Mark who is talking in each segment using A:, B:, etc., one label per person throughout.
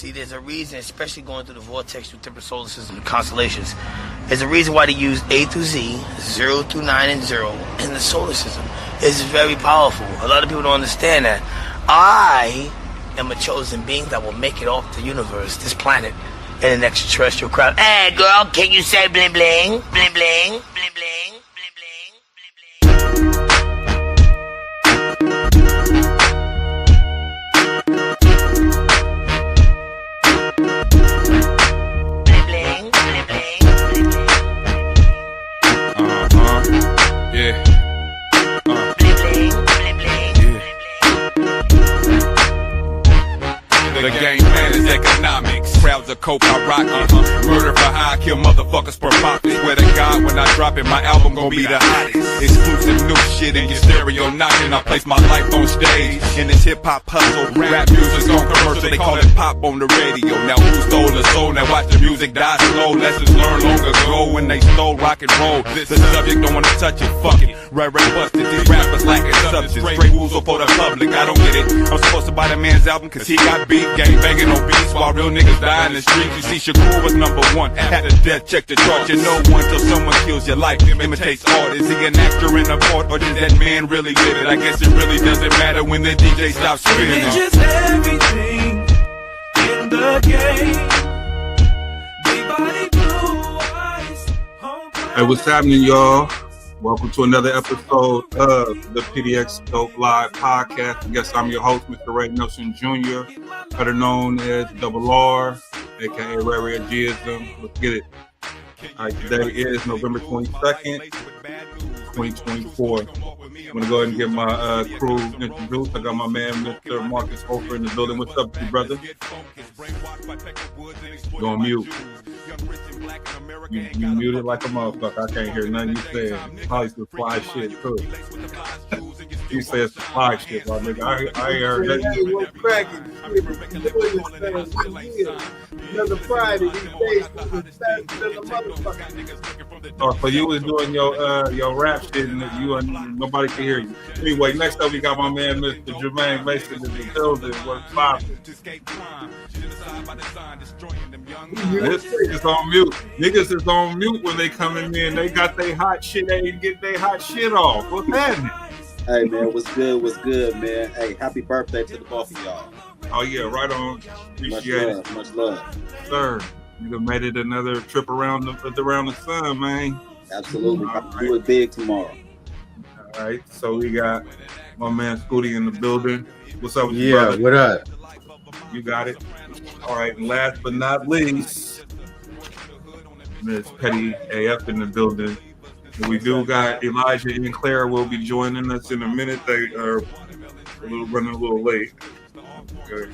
A: See, there's a reason, especially going through the vortex through different solar systems and constellations. There's a reason why they use A through Z, 0 through 9 and 0 in the solar system. It's very powerful. A lot of people don't understand that. I am a chosen being that will make it off the universe, this planet, in an extraterrestrial crowd. Hey, girl, can you say bling bling? Bling bling, bling bling, bling bling, bling bling.
B: The game plan is economics. Crowds are cope, I rock it. Murder for hire, kill motherfuckers for profit. Swear to God, when I drop it, my album gon' be the hottest. Exclusive new shit in your stereo knocking. I place my life on stage in this hip hop hustle. Rap music's on commercial, they call it pop on the radio. Now who stole the soul? Now watch the music die slow. Lessons learned long ago when they stole rock and roll. The subject don't wanna touch it, fuck it. Right, busted. These rappers lacking substance. Straight woozle for the public, I don't get it. I'm supposed to buy the man's album cause he got beat. Gang banging on beats while real niggas die in the streets. You see, Shakur was number one. Had a death check the chart. You know one till someone kills your life. Imitates art. Is he an actor in a part or does that man really live it? I guess it really doesn't matter when the DJ stops spinning.
C: It's just everything in the game. Big body, blue eyes.
D: Hey, what's happening, y'all? Welcome to another episode of the PDXDOPE Live Podcast. I guess I'm your host, Mr. Ray Nelson Jr., better known as Double R, aka Ray Gism. Let's get it. All right, today is November 22nd, 2024. I'm going to go ahead and get my crew introduced. I got my man, Mr. Marcus Hofer, in the building. What's up, you brother? You're on mute. You muted like a motherfucker. I can't hear nothing you saying. Probably some fly shit, too. You said some fly shit, my nigga. I heard that.
E: Hey, what's cracking? Another Friday, these days was faster than a motherfucker.
D: Oh, so you was doing your rap shit and nobody can hear you. Anyway, next up we got my man, Mr. Jermaine Mason in the building. What's poppin'? This is on mute. Niggas is on mute when they coming in. They got their hot shit. They didn't get their hot shit off. What's happening?
E: Hey man, what's good, man? Hey, happy birthday to the both of y'all.
D: Oh yeah, right on. Appreciate it.
E: Much love.
D: Sir, you done made it another trip around the sun, man.
E: Absolutely. I'll do it big tomorrow.
D: All right, so we got my man Scooty in the building. What's up with you, brother?
F: What up?
D: You got it. All right, and last but not least, Miss Petty AF in the building. And we do got Elijah and Claire will be joining us in a minute. They are running a little late. Okay.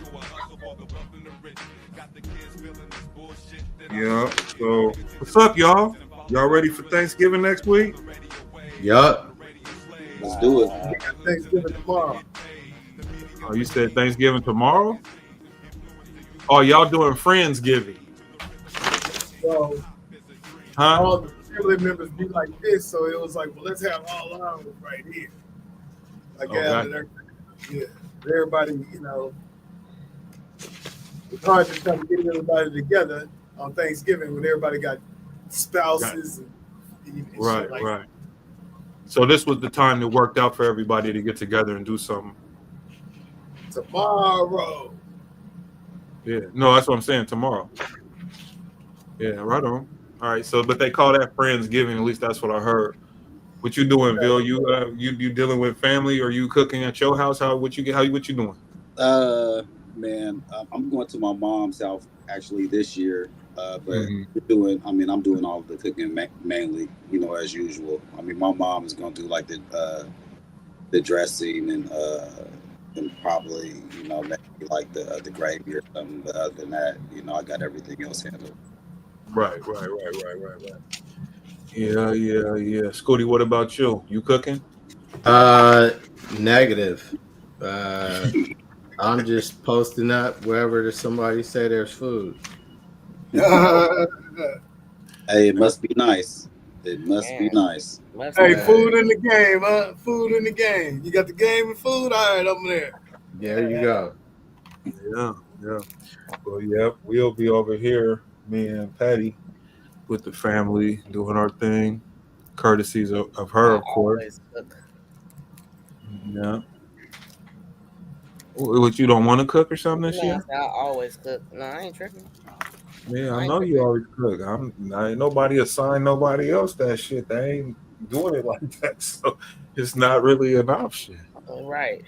D: Yeah. So what's up, y'all? Y'all ready for Thanksgiving next week?
F: Yup.
E: Let's do it.
D: We got Thanksgiving tomorrow. Oh, you said Thanksgiving tomorrow? Oh, y'all doing Friendsgiving?
E: So, all the family members be like this, so it was like, well, let's have all ours right here. Like, everybody, you know, it's hard to try to get everybody together on Thanksgiving when everybody got spouses. And
D: right,
E: like
D: right. So this was the time that worked out for everybody to get together and do something.
E: Tomorrow.
D: Yeah, no, that's what I'm saying. Tomorrow. Yeah, right on. All right, so but they call that Friendsgiving. At least that's what I heard. What you doing, Bill? You dealing with family, or you cooking at your house? What you doing?
E: Man, I'm going to my mom's house actually this year. But I'm doing all of the cooking mainly, you know, as usual. I mean, my mom is gonna do like the dressing and probably, you know, maybe like the gravy or something. But other than that, you know, I got everything else handled.
D: Right. Yeah. Scooty, what about you? You cooking?
F: Negative. I'm just posting up wherever there's somebody say there's food.
E: Hey, it must be nice. It must be nice.
G: Hey, food in the game, huh? Food in the game. You got the game and food? All right, I'm there.
F: There you go.
D: Yeah. Well, yeah, we'll be over here, me and Patty, with the family doing our thing, courtesies of her,
H: I
D: of course.
H: always cook.
D: Yeah. What, you don't want to cook or something this
H: No, I
D: year?
H: said I always cook. No, I ain't tripping.
D: Yeah, I
H: I ain't
D: know you
H: tripping.
D: always cook. I ain't nobody assigned nobody else that shit. They ain't doing it like that, so it's not really an option.
H: Right.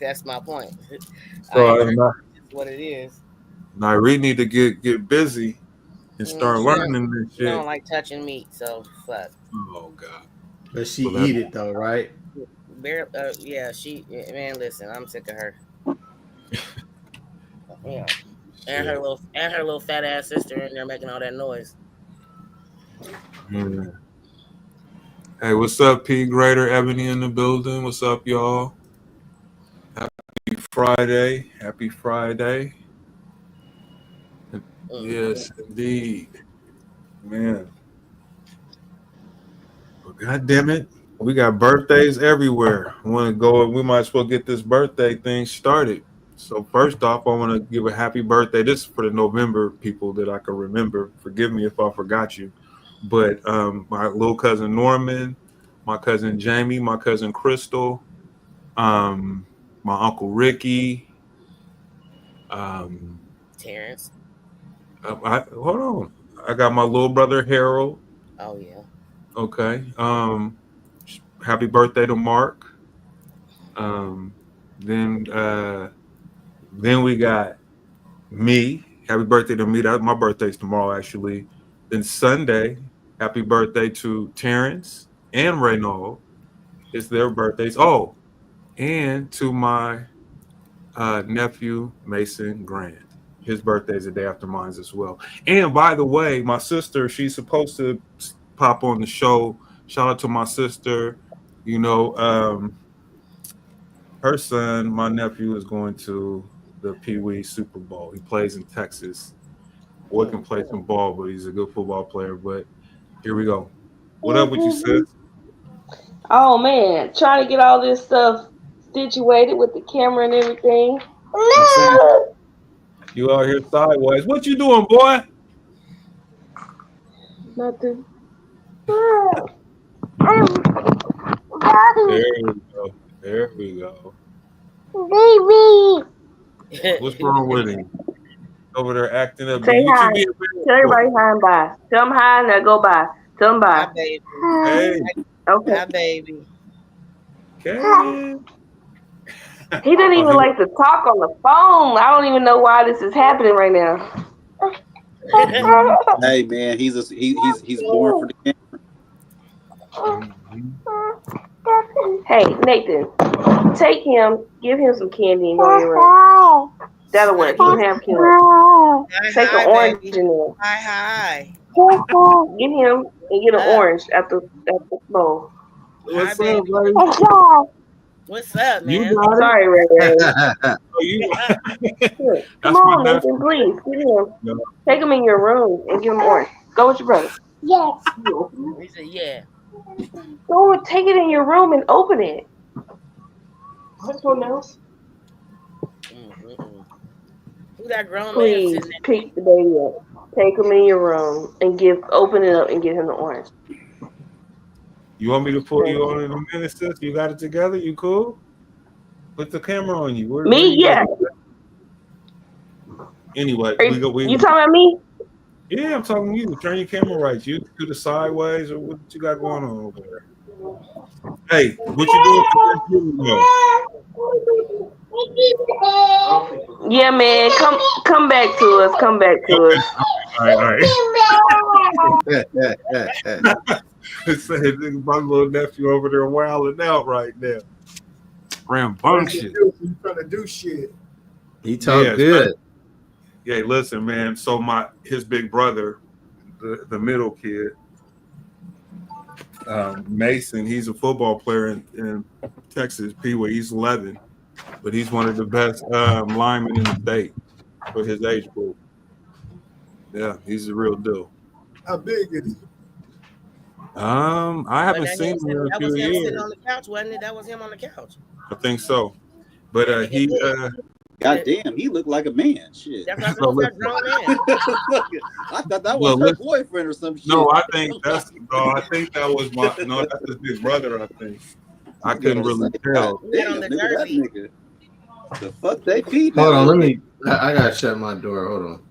H: That's my point. I ain't
D: So
H: tripping. It's what it is.
D: Nyree need to get busy and start
H: She don't.
D: learning this
H: She don't
D: shit.
H: like touching meat, so fuck.
D: Oh God.
F: But she
D: So that
F: eat it though, right?
H: Yeah, man. Listen, I'm sick of her. Yeah,
D: shit.
H: and her little fat ass sister in there making all that noise.
D: Yeah. Hey, what's up, P Grader? Ebony in the building. What's up, y'all? Happy Friday. Happy Friday.
H: Mm-hmm.
D: Yes, indeed. Man. Well, God damn it. We got birthdays everywhere. I want to go. We might as well get this birthday thing started. So first off, I want to give a happy birthday. This is for the November people that I can remember. Forgive me if I forgot you. But my little cousin Norman, my cousin Jamie, my cousin Crystal, um, my uncle Ricky. Um,
H: Terrence.
D: hold on. I got my little brother Harold.
H: Oh yeah.
D: Okay. Happy birthday to Mark. Um, then then we got me. Happy birthday to me. That my birthday's tomorrow, actually. Then Sunday, happy birthday to Terrence and Reynold. It's their birthdays. Oh, and to my nephew Mason Grant. His birthday is the day after mine as well. And by the way, my sister, she's supposed to pop on the show. Shout out to my sister. You know, her son, my nephew, is going to the Pee Wee Super Bowl. He plays in Texas. Boy can play some ball, but he's a good football player. But here we go. What up with you, sis?
I: Oh man, trying to get all this stuff situated with the camera and everything.
D: I see you out here sideways. What you doing, boy?
I: Nothing.
D: There we go. There we go.
I: Baby.
D: What's wrong with him? Over there acting up.
I: Say
D: What you
I: hi.
D: being
I: Tell
D: bad for?
I: everybody hi and bye. Tell them hi and now go bye. Tell them
H: Hi
I: bye.
H: baby.
D: Hey,
I: Okay.
H: Hi baby.
D: Kaden.
I: He didn't
D: Oh,
I: even like to talk on the phone. I don't even know why this is happening right now.
E: Hey man, he's born for the game.
D: mhm.
I: Hey, Nathan, take him, give him some candy and go to your room. That'll work. He can have candy. Take an
H: Hi
I: orange
H: baby.
I: in there.
H: Hi.
I: Get him and get an
H: Up.
I: orange at the bowl.
H: Hi
D: What's up,
H: baby.
D: buddy?
H: What's up,
D: You
H: man?
D: got it.
I: Sorry, Ray Ray.
D: Oh, you.
I: Here, come
D: That's my
I: on,
D: nephew.
I: Nathan, please. Get him.
D: No.
I: Take him in your room and give him orange. Go with your brother. Yes.
H: He said, yeah.
I: Go take it in your room and open it. This one else.
H: Mm-mm-mm. Who that grown man
I: Please
H: sitting
I: pick the baby up. Take him in your room and open it up and give him the orange.
D: You want me to pull
I: Thank
D: you
I: you.
D: on in a minute, sis? You got it together? You cool? Put the camera on you. Where
I: Me,
D: you got
I: yeah.
D: it? Anyway,
I: Are you talking about me?
D: yeah, I'm talking to you. Turn your camera right. You do the sideways or what you got going on over there? Hey, what you doing for Thanksgiving?
I: Yeah, man. Come back to us. Come back to
D: Okay.
I: us.
D: All right. Say, my little nephew over there wilding out right now. Rambunctious.
G: You trying to do shit.
F: He talk
D: Yes.
F: good.
D: Yeah, listen, man. So his big brother, the middle kid, Mason, he's a football player in Texas, Pee Wee. He's 11, but he's one of the best linemen in the state for his age group. Yeah, he's a real deal.
G: How big is he?
D: I haven't seen him in a
H: that
D: few
H: was him sitting
D: years.
H: on the couch, wasn't it? That was him on the couch.
D: I think so. But
H: Yeah, he can
D: he
H: do it.
E: God damn, he looked like a man. Shit.
H: That's not
D: So
H: that
D: listen,
H: grown man.
E: I thought that
D: well,
E: was her
D: listen.
E: boyfriend or some shit.
D: No, I think that's no. I think that was that's his big brother. I think I couldn't really tell.
H: Had on the
E: Look at that
H: jersey.
E: nigga. The fuck they feeding
F: Hold
E: that
F: on, let
E: little
F: me. I gotta shut my door. Hold on.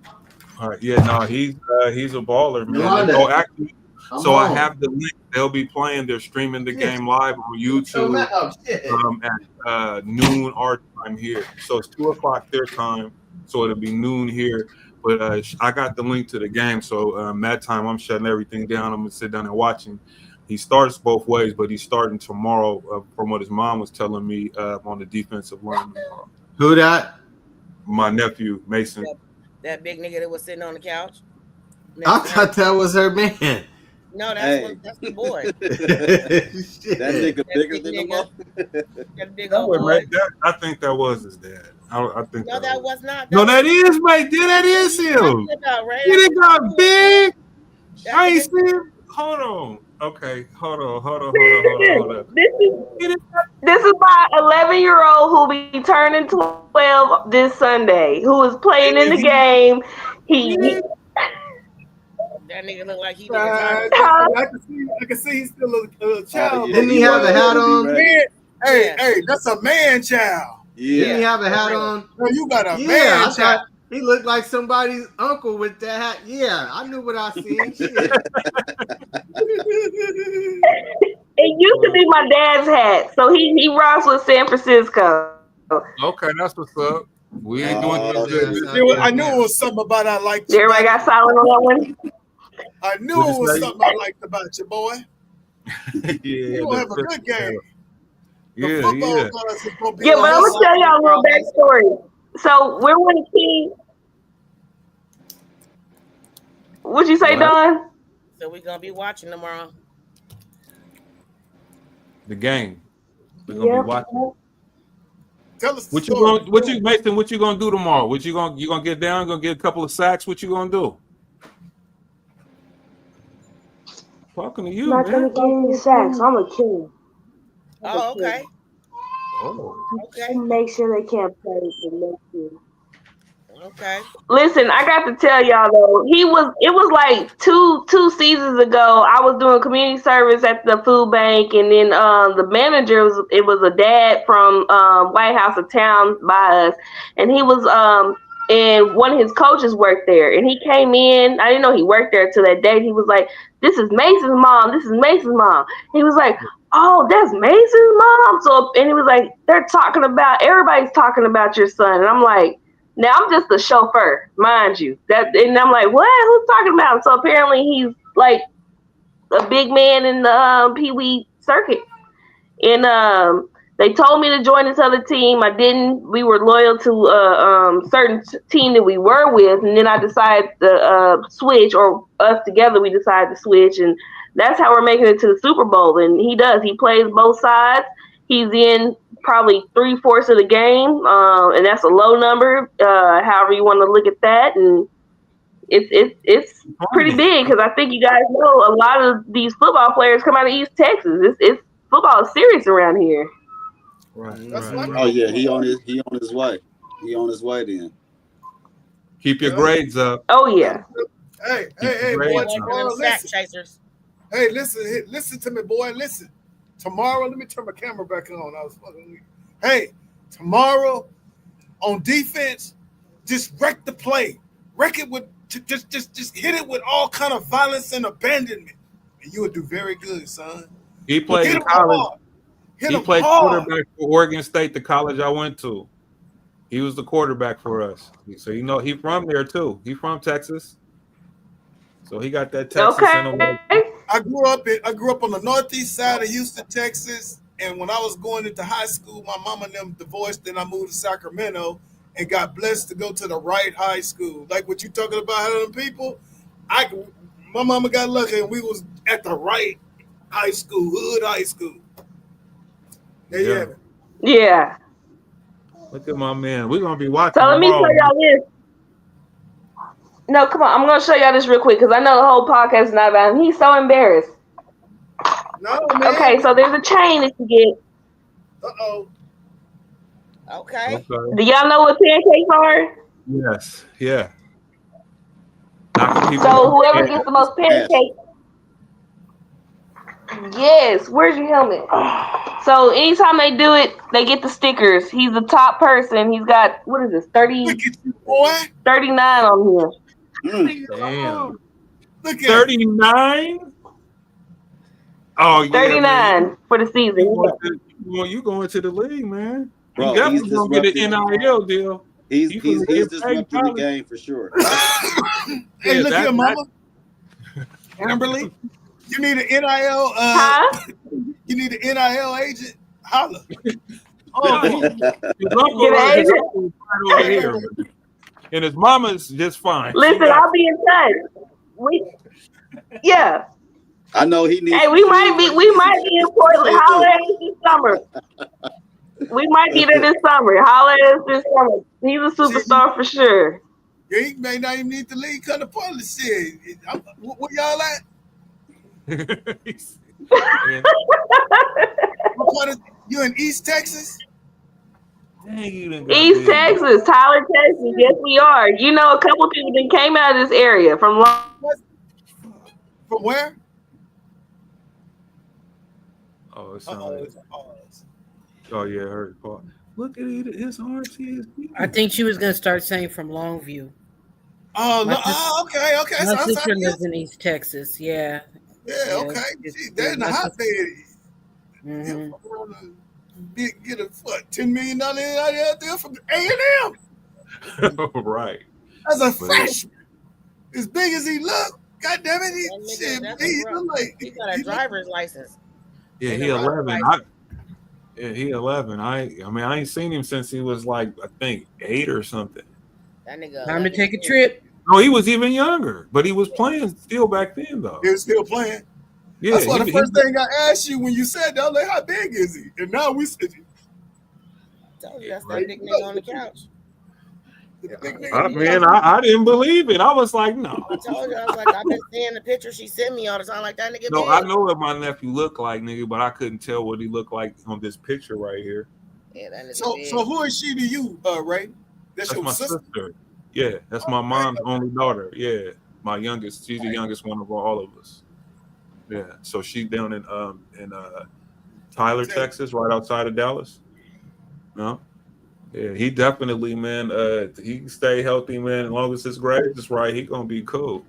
D: All right, yeah, no, he's a baller, man.
F: Yolanda,
D: Oh, actually,
F: I'm
D: so I
F: home.
D: have the link. They'll be playing. They're streaming the
F: Shit.
D: game live on
F: Show
D: YouTube
F: out, shit.
D: at noon our time here. So it's 2:00 their time. So it'll be noon here. But I got the link to the game. So that time I'm shutting everything down. I'm gonna sit down and watch him. He starts both ways, but he's starting tomorrow. From what his mom was telling me, on the defensive line.
F: Who that?
D: My nephew Mason.
H: That big nigga that was sitting on the couch.
F: I thought that was her man.
H: No,
E: Hey.
H: that's the boy.
F: Shit.
E: That nigga
H: That
E: bigger
H: big
E: than the
H: nigga.
E: mother.
H: That big
D: That
H: old
D: was
H: boy.
D: right. I think that was his dad. I think
H: No, that was not.
D: No, that is right there. That is him.
H: About, Ray.
D: He done got big.
H: That
D: I ain't
H: nigga-
D: seen him. Hold on. Okay. Hold on.
I: This is my 11-year-old who will be turning 12 this Sunday, who is playing in the game. He
H: That nigga look like he
G: I
H: retired.
G: can see he's still a child.
E: yeah,
F: Didn't he have a hat on?
G: Man, hey,
H: Yeah.
G: hey, that's a man child.
F: Didn't he
E: Yeah.
F: have a hat on?
G: No, you got a
F: Yeah,
G: man
F: I
G: child.
F: thought he looked like somebody's uncle with that hat. Yeah, I knew what I seen. Shit.
I: It used to be my dad's hat, so he rocks with San Francisco.
D: Okay, that's what's up. We ain't doing
E: Oh,
D: this.
G: I knew it was something about I liked you.
I: Everybody got silent on that one.
G: I knew
D: What'd
G: it
D: you
G: was
D: say?
G: something I liked about you, boy.
D: Yeah,
G: You gonna have a good game. The
D: Yeah,
G: football
D: yeah.
G: guys is gonna be
I: Yeah,
G: on
I: but I'm
G: his
I: gonna tell y'all a little backstory. So we're winning team. What'd you say,
D: What?
I: Don?
H: So we gonna be watching tomorrow.
D: The game. We're gonna be watching.
G: Tell us the
D: What you
G: story.
D: gonna Mason? What you gonna do tomorrow? You gonna get down? Gonna get a couple of sacks? What you gonna do? Talking to you,
I: I'm not
D: man.
I: gonna get any sacks. I'm a king.
H: Oh, okay.
D: Oh.
H: Okay.
I: Make sure they can't play the next year.
H: Okay.
I: Listen, I got to tell y'all though, it was like two seasons ago. I was doing community service at the food bank, and then the manager was a dad from White House of Town by us, and he was and one of his coaches worked there, and he came in. I didn't know he worked there until that day. He was like, "This is Mason's mom. This is Mason's mom." He was like, "Oh, that's Mason's mom." So, and he was like, everybody's talking about your son, and I'm like. Now I'm just a chauffeur, mind you. And I'm like, what? Who's talking about him? So apparently he's like a big man in the Pee Wee circuit. And they told me to join this other team. I didn't. We were loyal to a certain team that we were with, and then I decided to switch, or us together we decided to switch, and that's how we're making it to the Super Bowl. And he does. He plays both sides. He's in probably 3/4 of the game, and that's a low number. However you want to look at that, and it's pretty big because I think you guys know a lot of these football players come out of East Texas. It's football is serious around here.
D: Right.
G: That's
D: right.
G: what
E: Oh yeah, he on his way. He on his way then.
D: Keep your grades up.
I: Oh yeah.
G: Hey,
D: Great.
G: boy,
H: Stay away from
G: tomorrow,
H: them sack
G: listen.
H: chasers.
G: Hey, listen to me, boy. Listen. Tomorrow, let me turn my camera back on. I was fucking weak. Hey, tomorrow on defense, just wreck the play. Wreck it with just hit it with all kind of violence and abandonment, and you will do very good, son.
D: He played
G: Hit
D: in
G: him
D: college.
G: hard. Hit
D: He
G: him
D: played
G: hard.
D: quarterback for Oregon State, the college I went to. He was the quarterback for us. So he from there too. He from Texas. So he got that Texas in him.
G: I grew up on the northeast side of Houston, Texas, and when I was going into high school, my mama and them divorced, then I moved to Sacramento and got blessed to go to the right high school. Like what you talking about, how them people, my mama got lucky and we was at the right high school, hood high school. There you have it.
I: Yeah.
D: Look at my man. We're gonna be watching.
I: So let me show y'all this. No, come on. I'm gonna show y'all this real quick because I know the whole podcast is not about him. He's so embarrassed.
G: No, man.
I: Okay, so there's a chain that you get.
G: Uh-oh.
H: Okay.
I: Do y'all know what pancakes are?
D: Yes. Yeah. Knocking people
I: So
D: out.
I: whoever
E: Yeah,
I: gets the most
E: yes.
I: pancakes. Yes. Where's your helmet? So anytime they do it, they get the stickers. He's the top person. He's got, what is this, 30,
G: Look at you, boy.
I: 39 on here.
J: Damn.
G: Look at
D: 39. Oh yeah, man.
I: 39 for the season.
D: You going to the league, man. You
E: Bro, he's
D: definitely gonna get an NIL deal.
E: He's
D: You finna get paid,
E: disrupting the
D: probably.
E: game for sure.
G: Hey, look
D: that-
G: here, mama. Amberly, you need an NIL.
I: Huh?
G: You need an NIL agent. Holla.
D: Oh, his uncle
I: Get
D: right,
I: an
D: his
I: agent?
D: uncle is right over here, man. And his mama's just fine. She
I: Listen,
D: got-
I: I'll be in touch. Yeah.
E: I know he needs.
I: Hey, we might be in Portland. Holler at us this summer. We might be there this summer. Holler at us this summer. He's a superstar for sure.
G: Yeah, he may not even need the league cut of Portland shit. Where y'all at? What part of, you in East Texas?
D: Dang, you done got
I: East
D: big.
I: Texas, Tyler, Texas. Yes, we are. You know, a couple people that came out of this area from
G: From where?
D: Oh, it sounds. Oh yeah, I heard Paul. Look at it, his arms.
J: I think she was gonna start saying from Longview.
G: Oh, no. Okay.
J: My
G: So
J: sister lives in East Texas. Yeah.
G: Yeah, okay. See, they're in the hotbed.
J: Mm-hmm.
G: Get a $10 million deal from A&M.
D: Right.
G: As a freshman, as big as he look, God damn it, he look like
H: he got a driver's license.
D: Yeah, he 11. He 11. I mean, I ain't seen him since he was like, I think 8 or something.
H: That nigga.
J: Time to take a trip.
D: No, he was even younger, but he was playing still back then, though.
G: He was still playing.
D: Yeah,
G: that's why the first thing I asked you when you said that, I was like, how big is he? And now we said,
H: told you that's that big nigga on the couch.
D: I didn't believe it. I was like, no.
H: I told you, I was like, I've been seeing the picture she sent me all the time, like that nigga.
D: No,
H: big.
D: I know what my nephew looked like, nigga, but I couldn't tell what he looked like on this picture right here.
H: Yeah, that nigga
G: so
H: big.
G: who is she to you, Ray? That's your
D: my sister. Yeah, that's my mom's only daughter. Yeah, my youngest. She's the youngest one of all of us. Yeah, so she's down in Tyler, Texas, right outside of Dallas. No, yeah, he definitely, man. He can stay healthy, man. As long as his grades is right, he gonna be cool.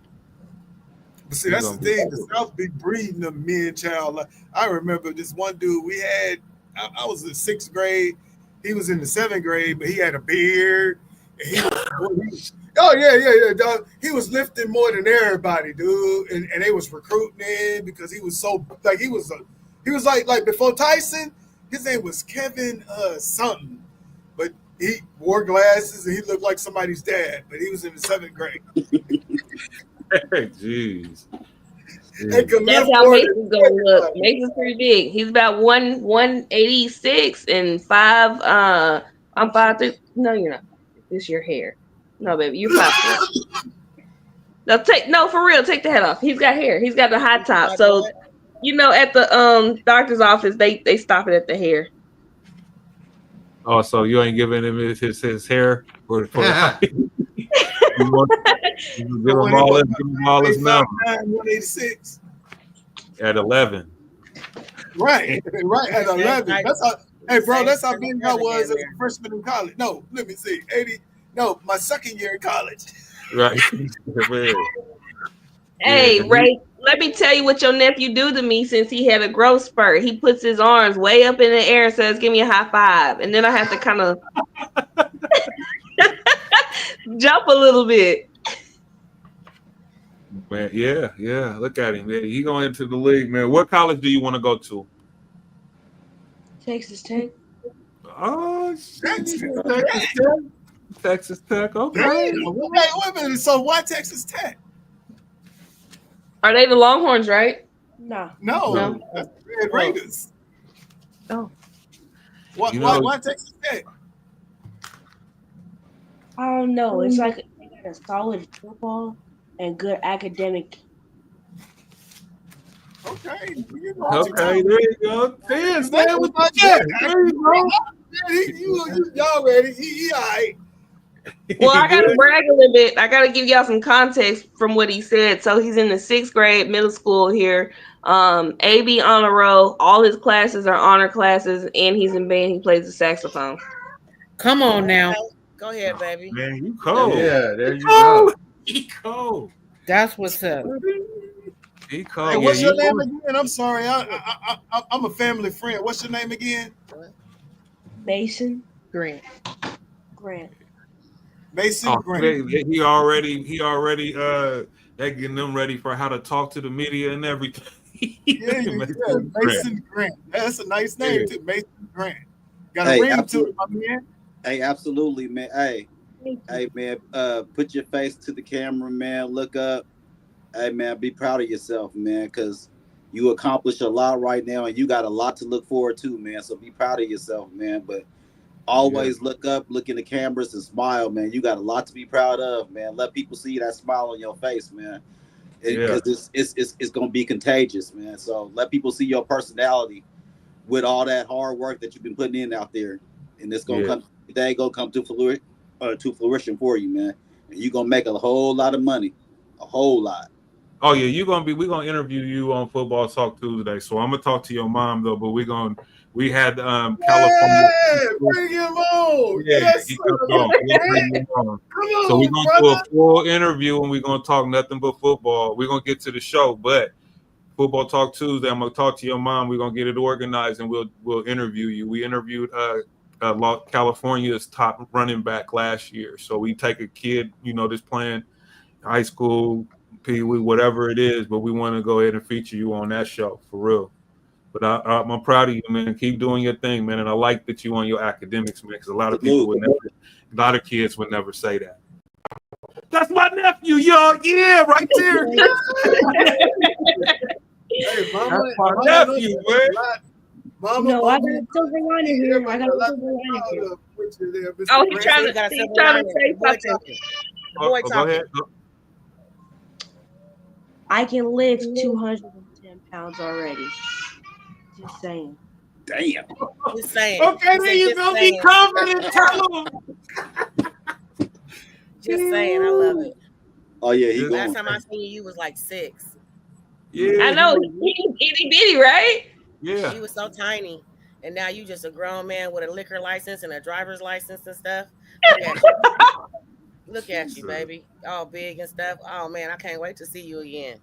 G: But see, that's the thing. The South be breeding the men-child. I remember this one dude we had. I was in 6th grade. He was in the 7th grade, but he had a beard. Dog. He was lifting more than everybody, dude, and they was recruiting him because he was so like he was like before Tyson, his name was Kevin something, but he wore glasses and he looked like somebody's dad, but he was in the 7th grade.
D: Jeez.
I: That's how Mason's gonna look. Mason's pretty big. He's about 186 and 5. I'm 5'3". No, you're not. This your hair. No, baby, you're 5'4". No, for real, take the head off. He's got hair. He's got the high top. So, you know, at the doctor's office, they stop it at the hair.
D: Oh, so you ain't giving him his hair for give him all his number.
G: 186.
D: At 11.
G: Right at 11. That's how. Hey, bro, that's how big I was as a freshman in college. No, let me see. 80. No, my 2nd year in college.
D: Right.
I: Hey, Ray, let me tell you what your nephew do to me since he had a growth spurt. He puts his arms way up in the air and says, "Give me a high five." And then I have to kind of jump a little bit.
D: Man, yeah. Look at him. Yeah, he going into the league, man. What college do you want to go to?
I: Texas Tech.
D: Oh, Texas Tech. Okay.
G: Wait a minute. So why Texas Tech?
I: Are they the Longhorns, right?
G: No. That's the Red Raiders.
I: Oh.
G: Why Texas Tech?
K: I don't know. It's like they got a solid football and good academic.
G: Okay.
D: Okay, there you go. Fans, man, with the Tech. There you go.
G: Y'all ready? He all right.
I: Well, I gotta brag a little bit. I gotta give y'all some context from what he said. So he's in the 6th grade, middle school here. AB honor roll. All his classes are honor classes, and he's in band. He plays the saxophone.
J: Come on now.
H: Go ahead, baby.
D: Man, you cold.
F: Yeah, there you go.
D: He cold.
J: That's what's up.
D: He cold.
G: Hey, what's
D: Yeah,
G: your name again? I'm sorry. I'm a family friend. What's your name again?
K: Mason
J: Grant.
G: Mason
D: Oh,
G: Grant.
D: he already they getting them ready for how to talk to the media and everything.
G: Yeah, Mason Grant. That's a nice name too, Mason Grant. Got a ring to it, my man.
E: Hey, absolutely, man. Hey, man. Put your face to the camera, man. Look up. Hey, man. Be proud of yourself, man, because you accomplished a lot right now, and you got a lot to look forward to, man. So be proud of yourself, man. But always look up, look in the cameras, and smile, man. You got a lot to be proud of, man. Let people see that smile on your face, man. Because it's gonna be contagious, man. So let people see your personality with all that hard work that you've been putting in out there, and it's gonna come. They gonna come to fruition for you, man. And you're gonna make a whole lot of money, a whole lot.
D: Oh yeah, we're gonna interview you on Football Talk Tuesday. So I'm gonna talk to your mom though, but we had California.
G: Bring him on.
D: Yeah,
G: Yes,
D: he
G: sir.
D: comes on. We'll bring him on. So we're gonna do a full interview and we're gonna talk nothing but football. We're gonna get to the show, but Football Talk Tuesday, I'm gonna talk to your mom. We're gonna get it organized and we'll interview you. We interviewed California's top running back last year. So we take a kid, just playing high school, Pee Wee, whatever it is, but we want to go ahead and feature you on that show for real. But I'm proud of you, man. Keep doing your thing, man. And I like that you on your academics, man, because a lot of people a lot of kids would never say that. That's my nephew, y'all. Yeah, right there.
G: Hey, Mama,
D: that's my nephew, man.
K: I got a silver lining here. I got a silver lining here.
I: Oh, he's trying to say something.
H: Boy,
D: go ahead.
K: I can lift 210 pounds already. Just saying.
E: Damn.
H: Just saying.
D: Okay, then you gonna be confident. Tell him.
H: Just saying. I love it.
E: Oh yeah,
H: last time I seen you was like 6.
D: Yeah,
I: I know. He's itty bitty, right?
D: Yeah.
H: She was so tiny, and now you just a grown man with a liquor license and a driver's license and stuff. Look at you, baby. All big and stuff. Oh man, I can't wait to see you again.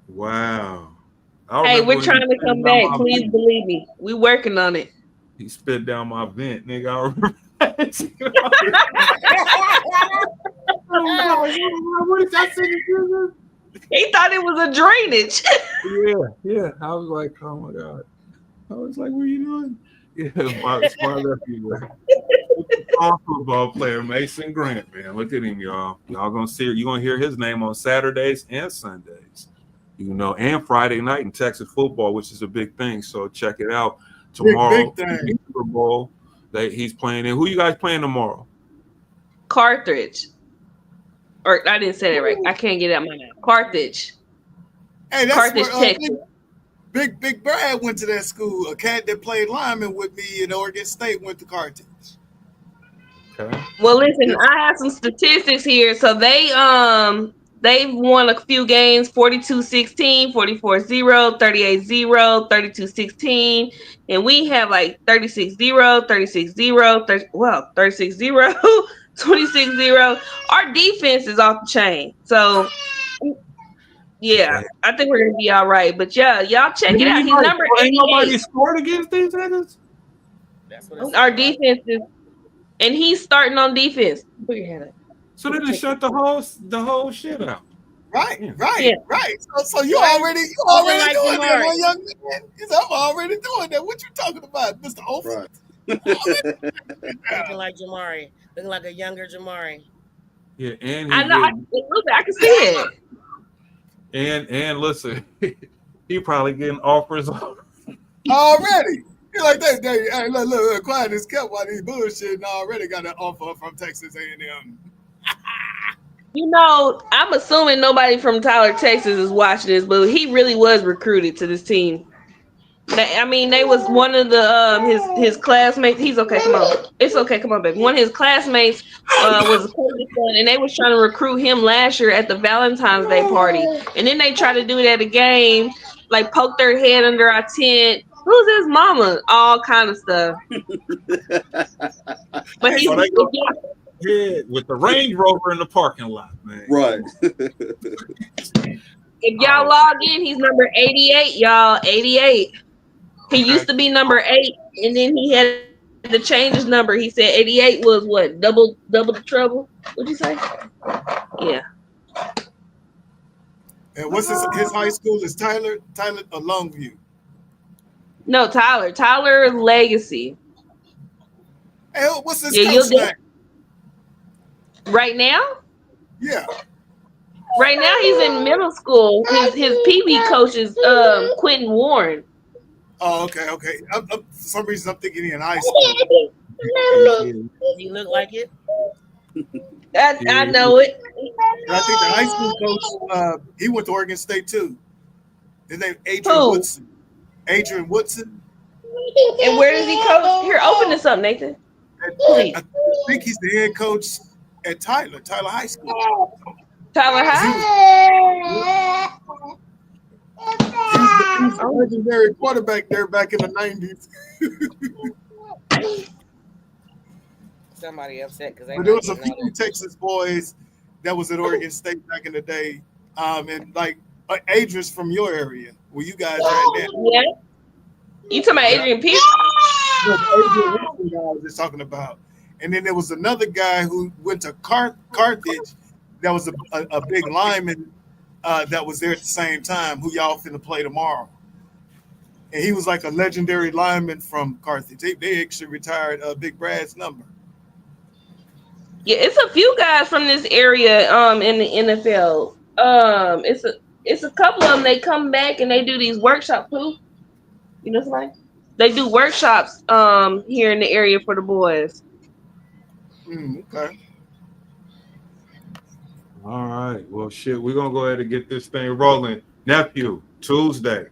D: Wow.
I: Hey, we're trying to come back. Please believe me. We working on it.
D: He spit down my vent, nigga. I remember that. What did I say?
I: He thought it was a drainage.
D: Yeah. I was like, oh my God. I was like, what are you doing? Yeah, my nephew. Football player Mason Grant, man. Look at him, y'all. Y'all gonna see. You gonna hear his name on Saturdays and Sundays, and Friday night in Texas football, which is a big thing. So check it out tomorrow. Big Super Bowl that he's playing in. Who you guys playing tomorrow?
I: Carthage. Or I didn't say that right. I can't get out my name. Carthage.
G: Hey, that's
I: Carthage,
G: where,
I: Texas.
G: Big Brad went to that school. A cat that played lineman with me at Oregon State went to Carthage.
D: Okay.
I: Well, listen, I have some statistics here. So they've won a few games, 42-16, 44-0, 38-0, 32-16, and we have like 36-0, 36-0, 36-0, 26-0. Our defense is off the chain. So yeah, I think we're gonna be all right. But yeah, y'all check it out. He's number 88.
D: Ain't nobody scored against these niggas?
H: That's what
I: our defense is, and he's starting on defense. Put your hand up.
D: So they just shut the whole shit out.
G: Right.
I: Yeah.
G: Right. So you already
H: like
G: doing
H: Jamari.
G: that, my young man. I'm already doing that. What you talking about, Mr. Ofer?
H: Looking like Jamari. Looking like a younger Jamari.
D: Yeah, and
I: I know. I can see it.
D: And listen, he probably getting offers
G: Already. You're like that. Hey, look, quiet as kept while he's bullshitting. Already got an offer from Texas A&M.
I: I'm assuming nobody from Tyler, Texas is watching this, but he really was recruited to this team. No, They was one of the his classmates. He's okay. Come on, it's okay. Come on, baby. One of his classmates was a coach's son, and they was trying to recruit him last year at the Valentine's Day party. And then they tried to do it at a game, like poke their head under our tent. Who's his mama? All kind of stuff. But he's
D: So they go with the Range Rover in the parking lot, man.
E: Right.
I: If y'all log in, he's number 88, y'all. 88. He used to be number 8, and then he had to change his number. He said 88 was what? Double the trouble? What'd you say? Yeah.
G: And what's his high school is Tyler or Longview?
I: No, Tyler. Tyler is Legacy.
G: Hey, what's his coach name?
I: Right now?
G: Yeah.
I: Right now he's in middle school. His PB coach is Quentin Warren.
G: Oh, okay. For some reason, I'm thinking he in high school.
H: You look like it.
I: I know it.
G: And I think the high school coach, he went to Oregon State too. His name Adrian Woodson. Adrian Woodson.
I: And where does he coach? Here, open this up, Nathan. Please.
G: I think he's the head coach at Tyler High School.
I: Tyler High?
G: He was the legendary quarterback there back in the 90s.
H: Somebody upset because
G: there was a few Texas boys that was at Oregon State back in the day. And like Adrian's from your area where you guys are at now.
I: Yeah. You talking about Adrian Pierce?
G: Adrian Wilson guy I was just talking about. And then there was another guy who went to Carthage that was a big lineman that was there at the same time, who y'all finna play tomorrow. And he was like a legendary lineman from Carthage. They actually retired Big Brad's number.
I: Yeah, it's a few guys from this area in the NFL. It's a couple of them. They come back and they do these workshops. Who? You know somebody? They do workshops here in the area for the boys.
G: Okay.
D: All right. Well, shit, we're going to go ahead and get this thing rolling. Nephew, Tuesday.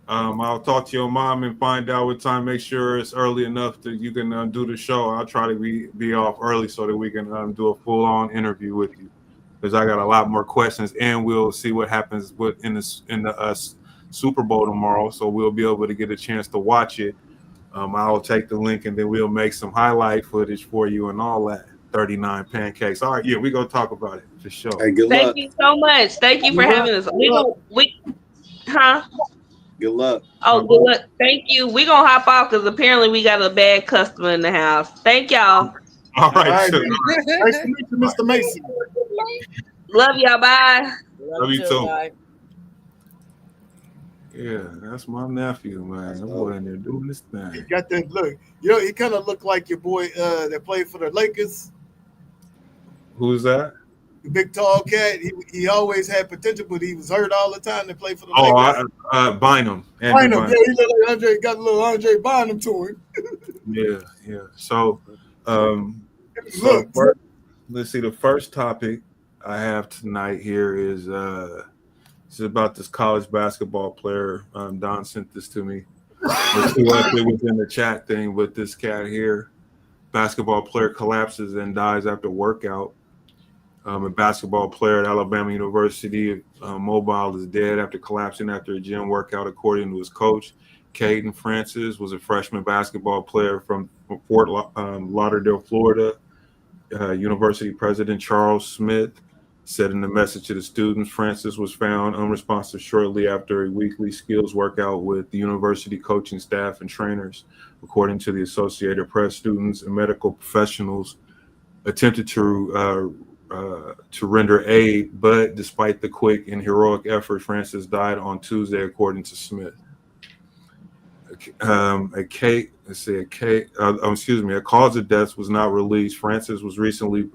D: I'll talk to your mom and find out what time. Make sure it's early enough that you can do the show. I'll try to be off early so that we can do a full-on interview with you, because I got a lot more questions, and we'll see what happens in the Super Bowl tomorrow, so we'll be able to get a chance to watch it. I'll take the link, and then we'll make some highlight footage for you and all that. 39 pancakes. All right, yeah, we're going to talk about it for sure.
E: Hey, good
I: Thank
E: luck.
I: you so much. Thank you for having us.
E: Good luck.
I: Oh, good luck. Thank you. We're going to hop off because apparently we got a bad customer in the house. Thank y'all.
D: All right.
G: Nice to meet you, Mr. Mason.
I: Love y'all. Bye.
D: Love you too.
H: Bye.
D: Yeah, that's my nephew, man. That boy in there doing this thing.
G: He got that look. You know, he kind of looked like your boy that played for the Lakers.
D: Who's that?
G: The big tall cat. He always had potential, but he was hurt all the time to play for the Lakers.
D: Bynum.
G: Bynum. Yeah, he looked like Andre. Got a little Andre Bynum to him.
D: Yeah. So, let's see. The first topic I have tonight here is it's about this college basketball player. Don sent this to me. It was in the chat thing with this cat here. Basketball player collapses and dies after workout. A basketball player at Alabama University, Mobile, is dead after collapsing after a gym workout, according to his coach. Caden Francis was a freshman basketball player from Fort Lauderdale, Florida. University President Charles Smith said in a message to the students, Francis was found unresponsive shortly after a weekly skills workout with the university coaching staff and trainers. According to the Associated Press, students and medical professionals attempted to render aid, but despite the quick and heroic effort, Francis died on Tuesday, according to Smith. A cause of death was not released. Francis was recently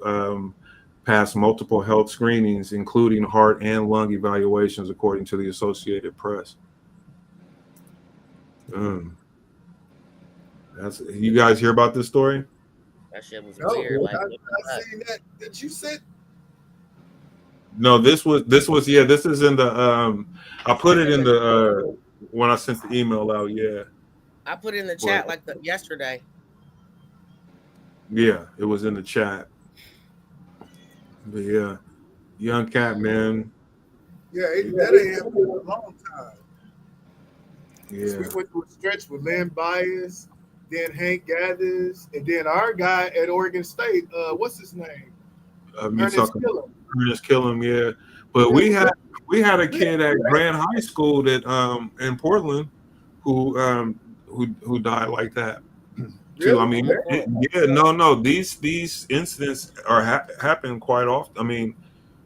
D: passed multiple health screenings, including heart and lung evaluations, according to the Associated Press. You guys hear about this story?
H: That shit was weird. Like,
G: I seen that you said.
D: No, this is in the I put it in the when I sent the email out. Yeah,
H: I put it in the chat like yesterday.
D: yeah, it was in the chat. But yeah, young cat, man.
G: Yeah, that ain't happened in a long time.
D: Yeah,
G: We went through a stretch with Lynn Byers, then Hank Gathers, and then our guy at Oregon State. What's his name?
D: you
G: Ernest
D: talking
G: Killer.
D: Ernest Killam, yeah. But
G: Yeah,
D: we had a kid at Grand High School that in Portland who died like that too. I
G: really?
D: mean, no, these incidents are happen quite often. I mean,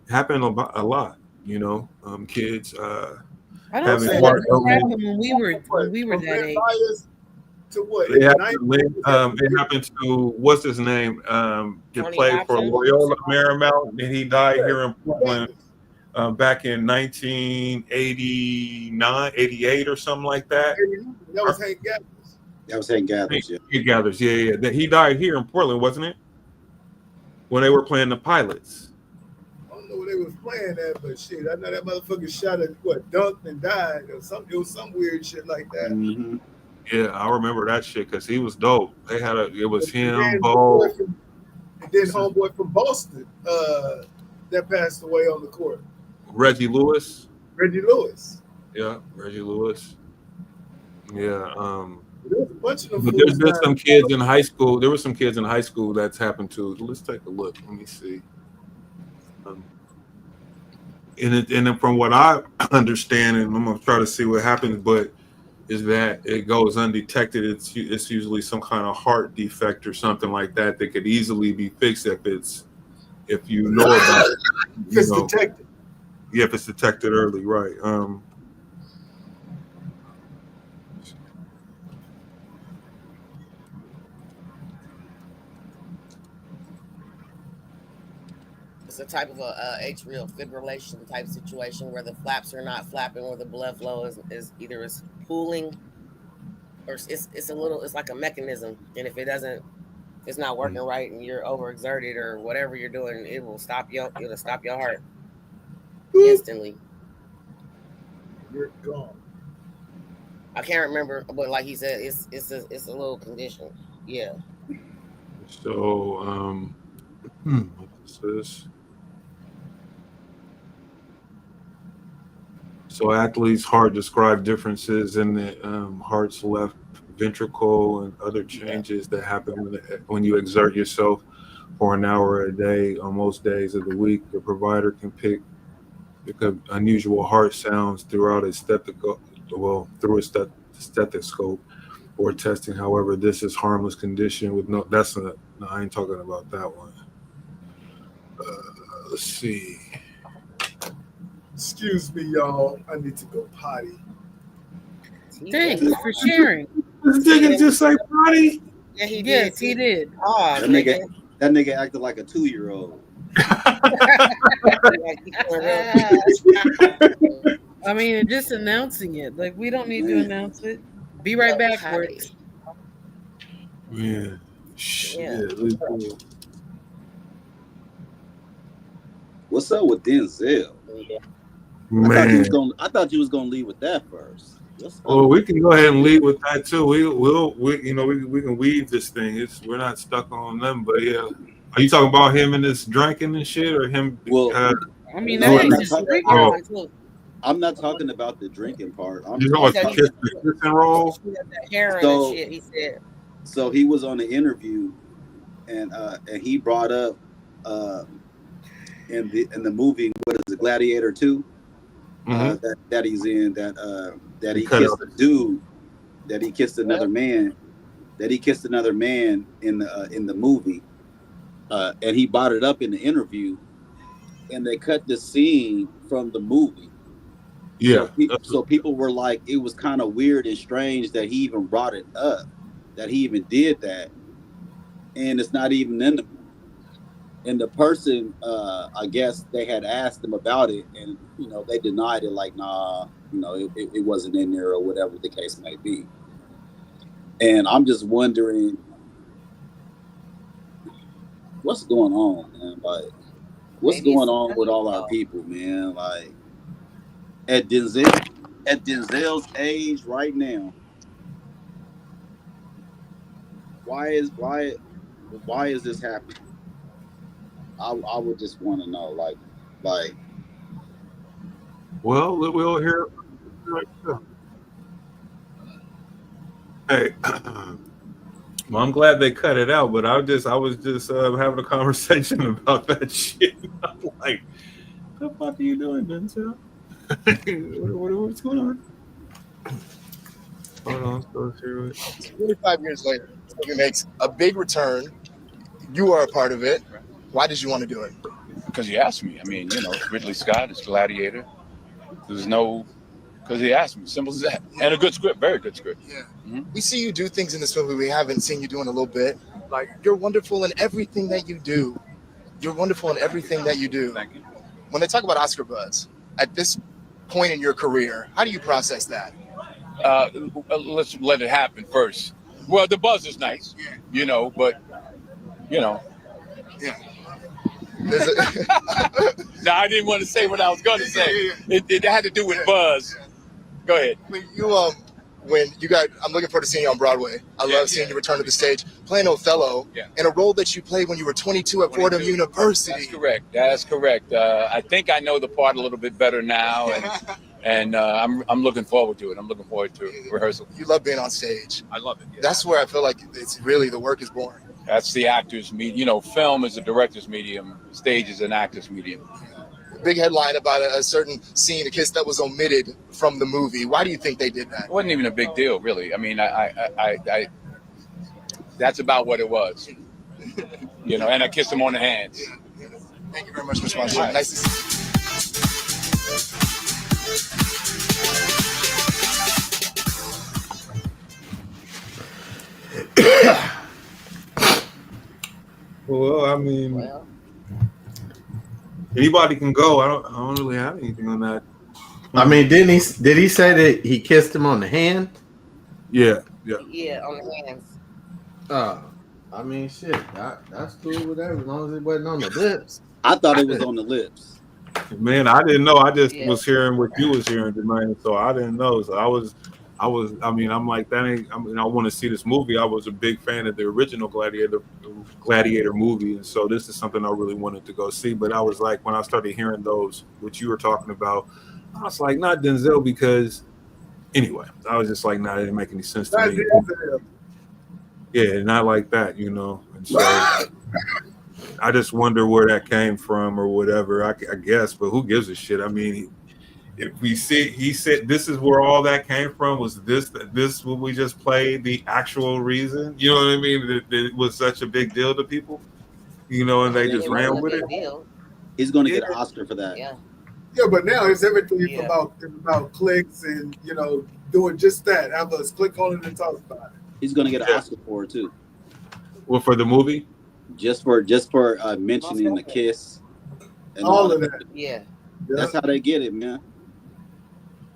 D: happen a lot. You know, kids
J: I don't
D: having
J: think
D: heart
J: that happened
D: illness.
J: when we were
G: From
J: that
G: Lynn
J: age.
G: Byers to what?
D: It happened,
G: 90?
D: it happened to what's his name? That
H: Tony
D: played for
H: Hobson?
D: Loyola Marymount, and he died here in
G: Yeah.
D: Portland back in 1989, 88 or something like that.
G: That was Hank Gathers.
E: That was Hank Gathers. Yeah.
D: He gathers, yeah. He died here in Portland, wasn't it? When they were playing the Pilots.
G: I don't know where they was playing at, but shit, I know that motherfucker shot at dunked and died or something. It was some weird shit like that.
E: Mm-hmm.
D: Yeah, I remember that shit because he was dope. It was him,
G: And
D: Bo.
G: and then homeboy from Boston that passed away on the court.
D: Reggie Lewis.
G: Reggie Lewis.
D: Yeah, Reggie Lewis. Yeah.
G: There was a bunch of them.
D: But there's been some kids in high school. There were some kids in high school that's happened to. Let's take a look. Let me see. And then from what I understand, and I'm gonna try to see what happens, but is that it goes undetected. It's usually some kind of heart defect or something like that that could easily be fixed if you know about it.
G: If it's detected.
D: Yeah, if it's detected early, right?
H: It's a type of a atrial fibrillation type situation where the flaps are not flapping, or the blood flow is either is pooling, or it's like a mechanism, and if it's not working right, and you're overexerted or whatever you're doing, it'll stop your heart instantly.
G: You're gone.
H: I can't remember, but like he said, it's a little condition. Yeah.
D: So what's this? So athletes' heart describe differences in the heart's left ventricle and other changes that happen when you exert yourself for an hour a day on most days of the week. The provider can pick unusual heart sounds throughout a stethoscope, stethoscope or testing. However, this is harmless condition with no. I ain't talking about that one. Let's see.
G: Excuse me, y'all. I need to go potty.
J: Thank you for sharing.
D: This nigga just say potty?
H: Yeah, he did.
J: Yes, he did.
H: Oh,
E: that nigga acted like a 2-year-old.
J: I mean, just announcing it. Like, we don't need to announce it. Be right back for it.
D: Man, shit.
E: What's up with Denzel?
D: Man.
E: I thought you was gonna leave with that first.
D: Well, we can go ahead and lead with that too. We can weave this thing. We're not stuck on them, but yeah. Are you talking about him and this drinking and shit, or him?
E: Well,
J: I mean,
E: I'm not talking about the drinking part. I'm
D: you know what the kiss and roll?
H: So, shit, he said.
E: So he was on the interview, and he brought up in the movie, what is it, Gladiator 2? That he's in, that he kissed a dude, that he kissed another man, in the movie, and he brought it up in the interview, and they cut the scene from the movie.
D: Yeah.
E: So people were like, it was kind of weird and strange that he even brought it up, that he even did that, and it's not even in the movie. And the person, I guess they had asked him about it, and they denied it, like, nah, it wasn't in there, or whatever the case may be. And I'm just wondering, what's going on, man? Like, what's going on with all our people, man? Like, at Denzel at Denzel's age right now, why is this happening? I would just want to know, like.
D: Well, we'll hear. Hey, well, I'm glad they cut it out, but I was just having a conversation about that shit. I'm like, what the fuck are you doing, Denzel? What's going on? Hold on, so serious.
L: 25 years later, he makes a big return. You are a part of it. Why did you want to do it?
M: Because he asked me. I mean, you know, Ridley Scott is Gladiator. Because he asked me. Simple as that. And a good script, very good script.
L: Yeah.
M: Mm-hmm.
L: We see you do things in this movie we haven't seen you do in a little bit. Like, you're wonderful in everything that you do. You're wonderful in everything that you do.
M: Thank you.
L: When they talk about Oscar buzz, at this point in your career, how do you process that?
M: Let's let it happen first. Well, the buzz is nice, you know, but, you know.
L: Yeah.
M: No, I didn't want to say what I was going to say. It had to do with buzz. Go ahead.
L: I'm looking forward to seeing you on Broadway. I love seeing you return to the stage, playing Othello in a role that you played when you were 22 at Fordham University.
M: That's correct. I think I know the part a little bit better now, and I'm looking forward to it. I'm looking forward to rehearsal.
L: You love being on stage.
M: I love it. Yeah.
L: That's where I feel like it's really the work is born.
M: That's the actor's medium. You know, film is a director's medium. Stage is an actor's medium.
L: Big headline about a certain scene, a kiss that was omitted from the movie. Why do you think they did that?
M: It wasn't even a big deal, really. I mean, I that's about what it was. You know, and I kissed him on the hands.
L: Thank you very much for sponsoring. Nice to see you.
D: Well, I mean, anybody can go. I don't really have anything on that.
F: I mean, did he say that he kissed him on the hand?
D: Yeah.
H: Yeah, on the hands.
F: I mean, shit, that's cool with that as long as it wasn't on the lips.
E: I thought it was on the lips.
D: Man, I didn't know. I just was hearing what you was hearing, Jermaine. So I didn't know. So I mean, I'm like, that ain't. I mean, I want to see this movie. I was a big fan of the original Gladiator movie, and so this is something I really wanted to go see. But I was like, when I started hearing those, what you were talking about, I was like, not Denzel, because anyway, I was just like, nah, it didn't make any sense to me. Yeah, not like that, you know. And so I just wonder where that came from or whatever. I guess, but who gives a shit? I mean, if we see, he said this is where all that came from. Was this what we just played the actual reason? You know what I mean? That it was such a big deal to people, you know, and they just ran with it.
E: He's going to get an Oscar for that.
G: Yeah, but now it's everything about clicks and, you know, doing just that. Have us click on it and talk about it.
E: He's going to get an Oscar for it too.
D: Well, for the movie,
E: just for mentioning the kiss and
G: all of that.
H: Yeah,
E: that's how they get it, man.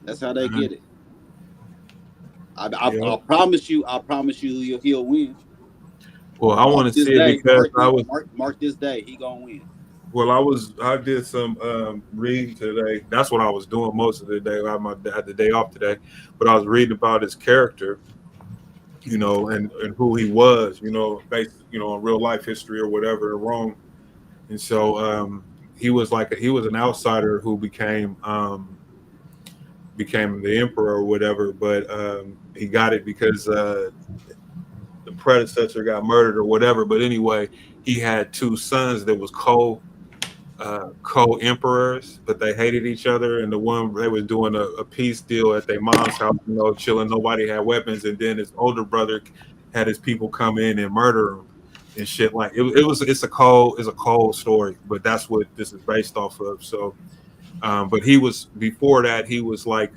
E: That's how they get it. I promise you, he'll win.
D: Well, I want to see it because
E: mark this day. He gonna win.
D: Well, I did some reading today. That's what I was doing most of the day. I had the day off today, but I was reading about his character, you know, and who he was, you know, based, you know, on real life history or whatever, wrong. And so he was an outsider who became the emperor or whatever, but he got it because the predecessor got murdered or whatever. But anyway, he had two sons that was co-emperors, but they hated each other. And the one, they was doing a peace deal at their mom's house, you know, chilling. Nobody had weapons, and then his older brother had his people come in and murder him and shit. Like it's a cold story, but that's what this is based off of. So, but he was, before that, he was like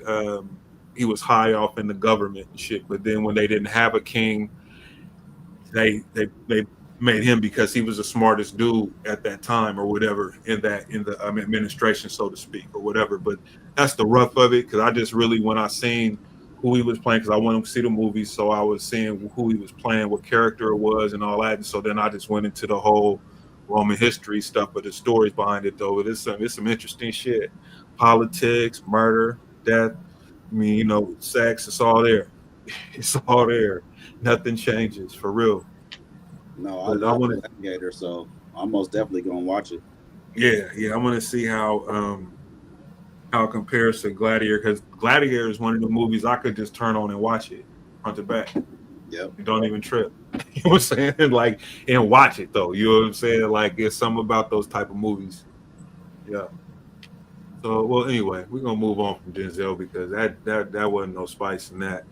D: he was high off in the government and shit. But then when they didn't have a king, they made him, because he was the smartest dude at that time or whatever in the administration, so to speak, or whatever. But that's the rough of it, because I just really, when I seen who he was playing, because I wanted to see the movie, so I was seeing who he was playing, what character it was, and all that. And so then I just went into the whole Roman history stuff, but the stories behind it, though, it's some interesting shit. Politics, murder, death, mean, you know, sex, it's all there. It's all there. Nothing changes for real.
E: No, I
D: But I
E: love
D: want to,
E: Gladiator, so I'm most definitely gonna watch it.
D: yeah. I want to see how it compares to Gladiator, because Gladiator is one of the movies I could just turn on and watch it front to back.
E: Yep.
D: You don't even trip. You know what I'm saying? Like, and watch it though. You know what I'm saying? Like, it's something about those type of movies. Yeah. So, well, anyway, we're gonna move on from Denzel because that wasn't no spice in that.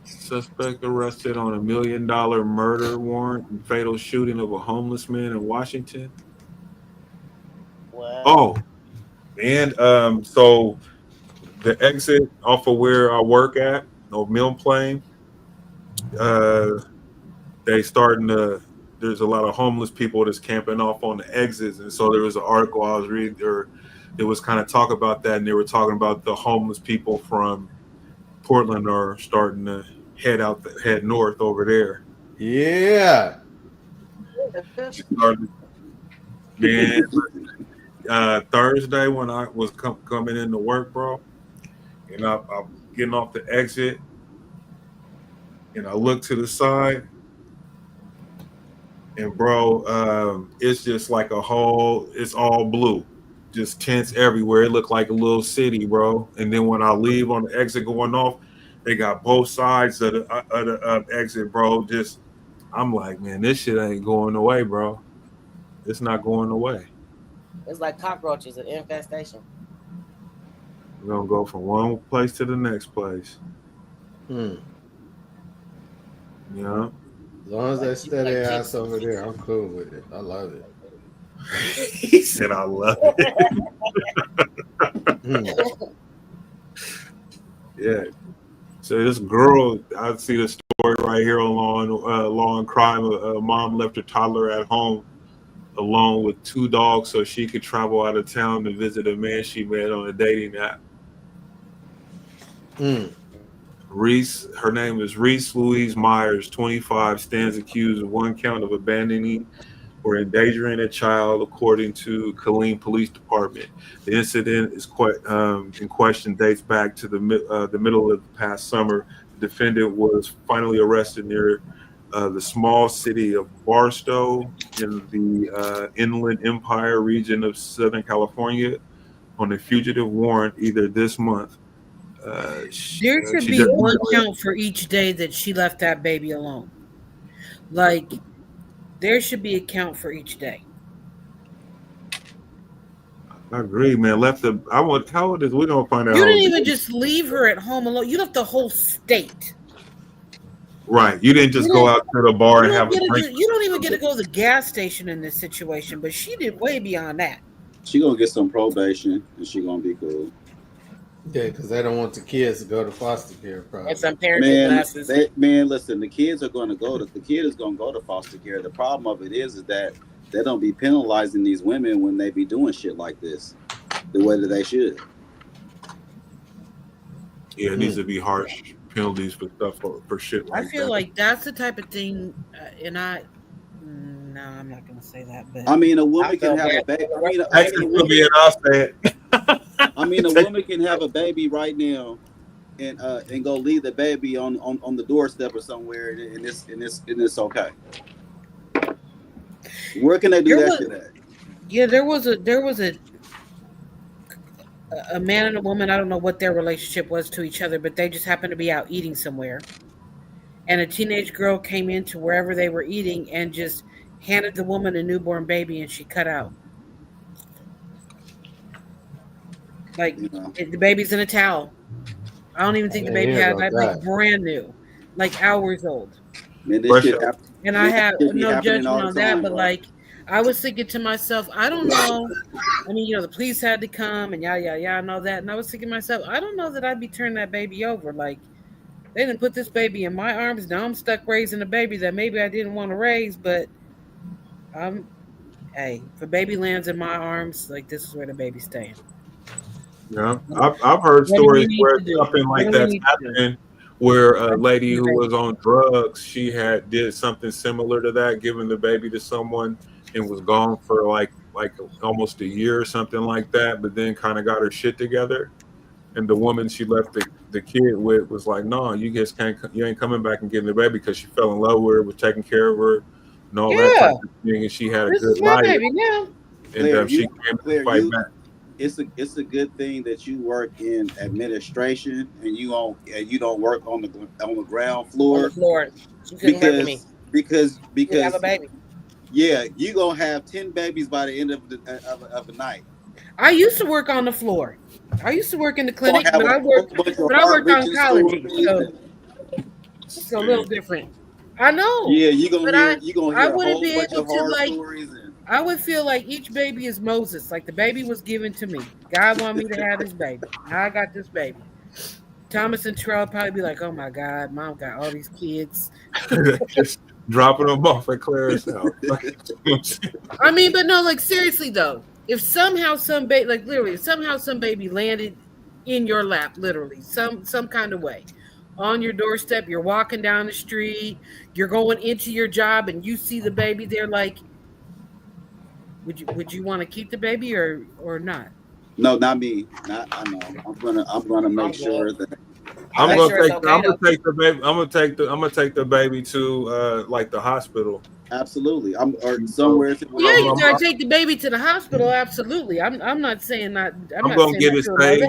D: Suspect arrested on $1 million murder warrant and fatal shooting of a homeless man in Washington.
H: What?
D: Oh, and so the exit off of where I work at, no Mill Plain, they starting to. There's a lot of homeless people that's camping off on the exits, and so there was an article I was reading there. It was kind of talk about that, and they were talking about the homeless people from Portland are starting to head north over there.
F: Yeah.
D: Man, Thursday when I was coming into work, bro, and I'm getting off the exit, and I look to the side, and bro, it's just like it's all blue, just tents everywhere. It looked like a little city, bro. And then when I leave on the exit going off, they got both sides of the exit, bro. I'm like, man, this shit ain't going away, bro. It's not going away.
H: It's like cockroaches, an infestation.
D: We're gonna go from one place to the next place.
F: Hmm.
D: Yeah.
F: As long as they stay their ass over there, I'm cool with it. I love it.
D: He said, "I love it." Yeah. So this girl, I see the story right here on Law and Crime. A mom left her toddler at home alone with 2 dogs so she could travel out of town to visit a man she met on a dating app. Reese, her name is Reese Louise Myers, 25, stands accused of 1 count of abandoning or endangering a child, according to Killeen Police Department. The incident is in question dates back to the middle of the past summer. The defendant was finally arrested near the small city of Barstow in the Inland Empire region of Southern California on a fugitive warrant either this month.
J: There should be 1 count for each day that she left that baby alone. Like, there should be a count for each day.
D: I agree, man. How old is we gonna find out?
J: You didn't even just leave her at home alone. You left the whole state.
D: Right. You didn't just go out to the bar and have a drink.
J: You don't even get to go to the gas station in this situation, but she did way beyond that.
E: She gonna get some probation and she gonna be cool.
F: Yeah, because they don't want the kids to go to foster care. Probably.
H: And some parenting classes.
E: Listen, the kid is gonna go to foster care. The problem of it is that they don't be penalizing these women when they be doing shit like this the way that they should.
D: Yeah, it needs to be harsh penalties for stuff for shit like that.
J: I feel like that's the type of thing, and no, I'm not gonna say that. But
E: I mean, a woman can have a baby. I mean, a woman can have a baby right now, and go leave the baby on the doorstep or somewhere, and it's okay. Where can they do that shit at?
J: Yeah, there was a man and a woman. I don't know what their relationship was to each other, but they just happened to be out eating somewhere, and a teenage girl came into wherever they were eating and just handed the woman a newborn baby, and she cut out. Like, the baby's in a towel. I don't even think the baby had like brand new, like hours old.
E: Man, this shit
J: and I have no judgment on that, but like, I was thinking to myself, I don't know. I mean, the police had to come and I know that. And I was thinking to myself, I don't know that I'd be turning that baby over. Like, they didn't put this baby in my arms. Now I'm stuck raising a baby that maybe I didn't want to raise, but hey, if a baby lands in my arms, like, this is where the baby's staying.
D: Yeah, I've heard stories where something like that's happening, where a lady who was on drugs, she did something similar to that, giving the baby to someone and was gone for like almost a year or something like that, but then kind of got her shit together. And the woman she left the kid with was like, no, you just can't, you ain't coming back and getting the baby, because she fell in love with her, was taking care of her and all that type of thing. And she had a
J: This
D: good
J: is my
D: life.
J: baby now.
D: And
E: Claire,
D: she came to fight back.
E: It's a good thing that you work in administration and you don't work on the ground floor.
H: On the floor. She couldn't work with me.
E: Because
H: have a baby.
E: Yeah, you gonna have 10 babies by the end of the night.
J: I used to work on the floor. I used to work in the clinic, but I worked on college, so it's a little different. I know.
E: Yeah, you gonna hear
J: I
E: a
J: wouldn't
E: whole
J: be
E: bunch
J: able
E: of
J: to
E: horror
J: like.
E: stories.
J: I would feel like each baby is Moses. Like the baby was given to me. God wanted me to have this baby. Now I got this baby. Thomas and Terrell probably be like, "Oh my God, Mom got all these kids."
D: Just dropping them off at Claire's house.
J: I mean, but no, like seriously though, if somehow some baby, like literally, if somehow some baby landed in your lap, literally, some kind of way, on your doorstep, you're walking down the street, you're going into your job, and you see the baby there, like, would you want to keep the baby or not?
E: No, not me. I know. I'm gonna make sure that
D: I'm gonna take the baby to like the hospital.
E: Absolutely. Or somewhere.
J: Yeah, you gotta take the baby to the hospital. Absolutely. I'm not saying not.
D: I'm gonna get it safe.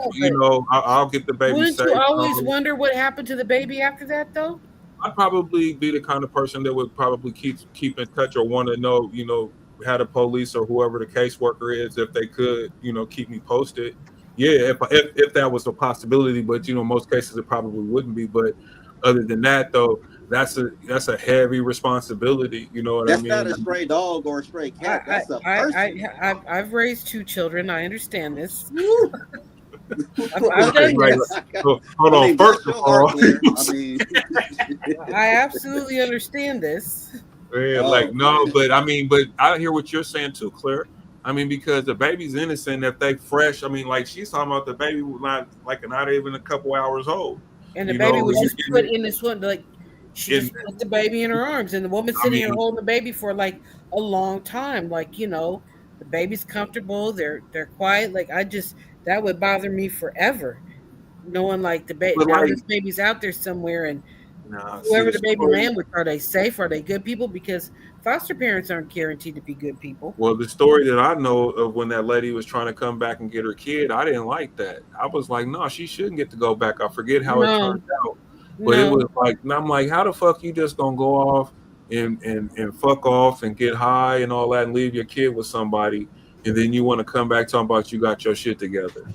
D: I'll get the baby
J: wouldn't
D: safe.
J: you always wonder what happened to the baby after that, though?
D: I'd probably be the kind of person that would probably keep in touch or want to know, how the police or whoever the caseworker is, if they could, keep me posted. Yeah, if that was a possibility, but most cases it probably wouldn't be. But other than that, though, that's a heavy responsibility. You know what I mean?
E: That's not a stray dog or a stray cat. That's a person.
J: I've raised 2 children. I understand this. I've done this.
D: Hold on. First of all,
J: I absolutely understand this.
D: Yeah, but I hear what you're saying too, Claire. I mean, because the baby's innocent, if they fresh. I mean, like she's talking about the baby was not even a couple hours old,
J: and the baby was just put in this one, like she just put the baby in her arms, and the woman sitting here holding the baby for like a long time, like the baby's comfortable, they're quiet. Like that would bother me forever, knowing like the baby now this baby's out there somewhere and. Whoever the baby land with, are they safe? Are they good people? Because foster parents aren't guaranteed to be good people.
D: Well, the story that I know of when that lady was trying to come back and get her kid, I didn't like that. I was like, no, she shouldn't get to go back. I forget how it turned out. But it was like, and I'm like, how the fuck you just gonna go off and fuck off and get high and all that and leave your kid with somebody, and then you want to come back talking about you got your shit together.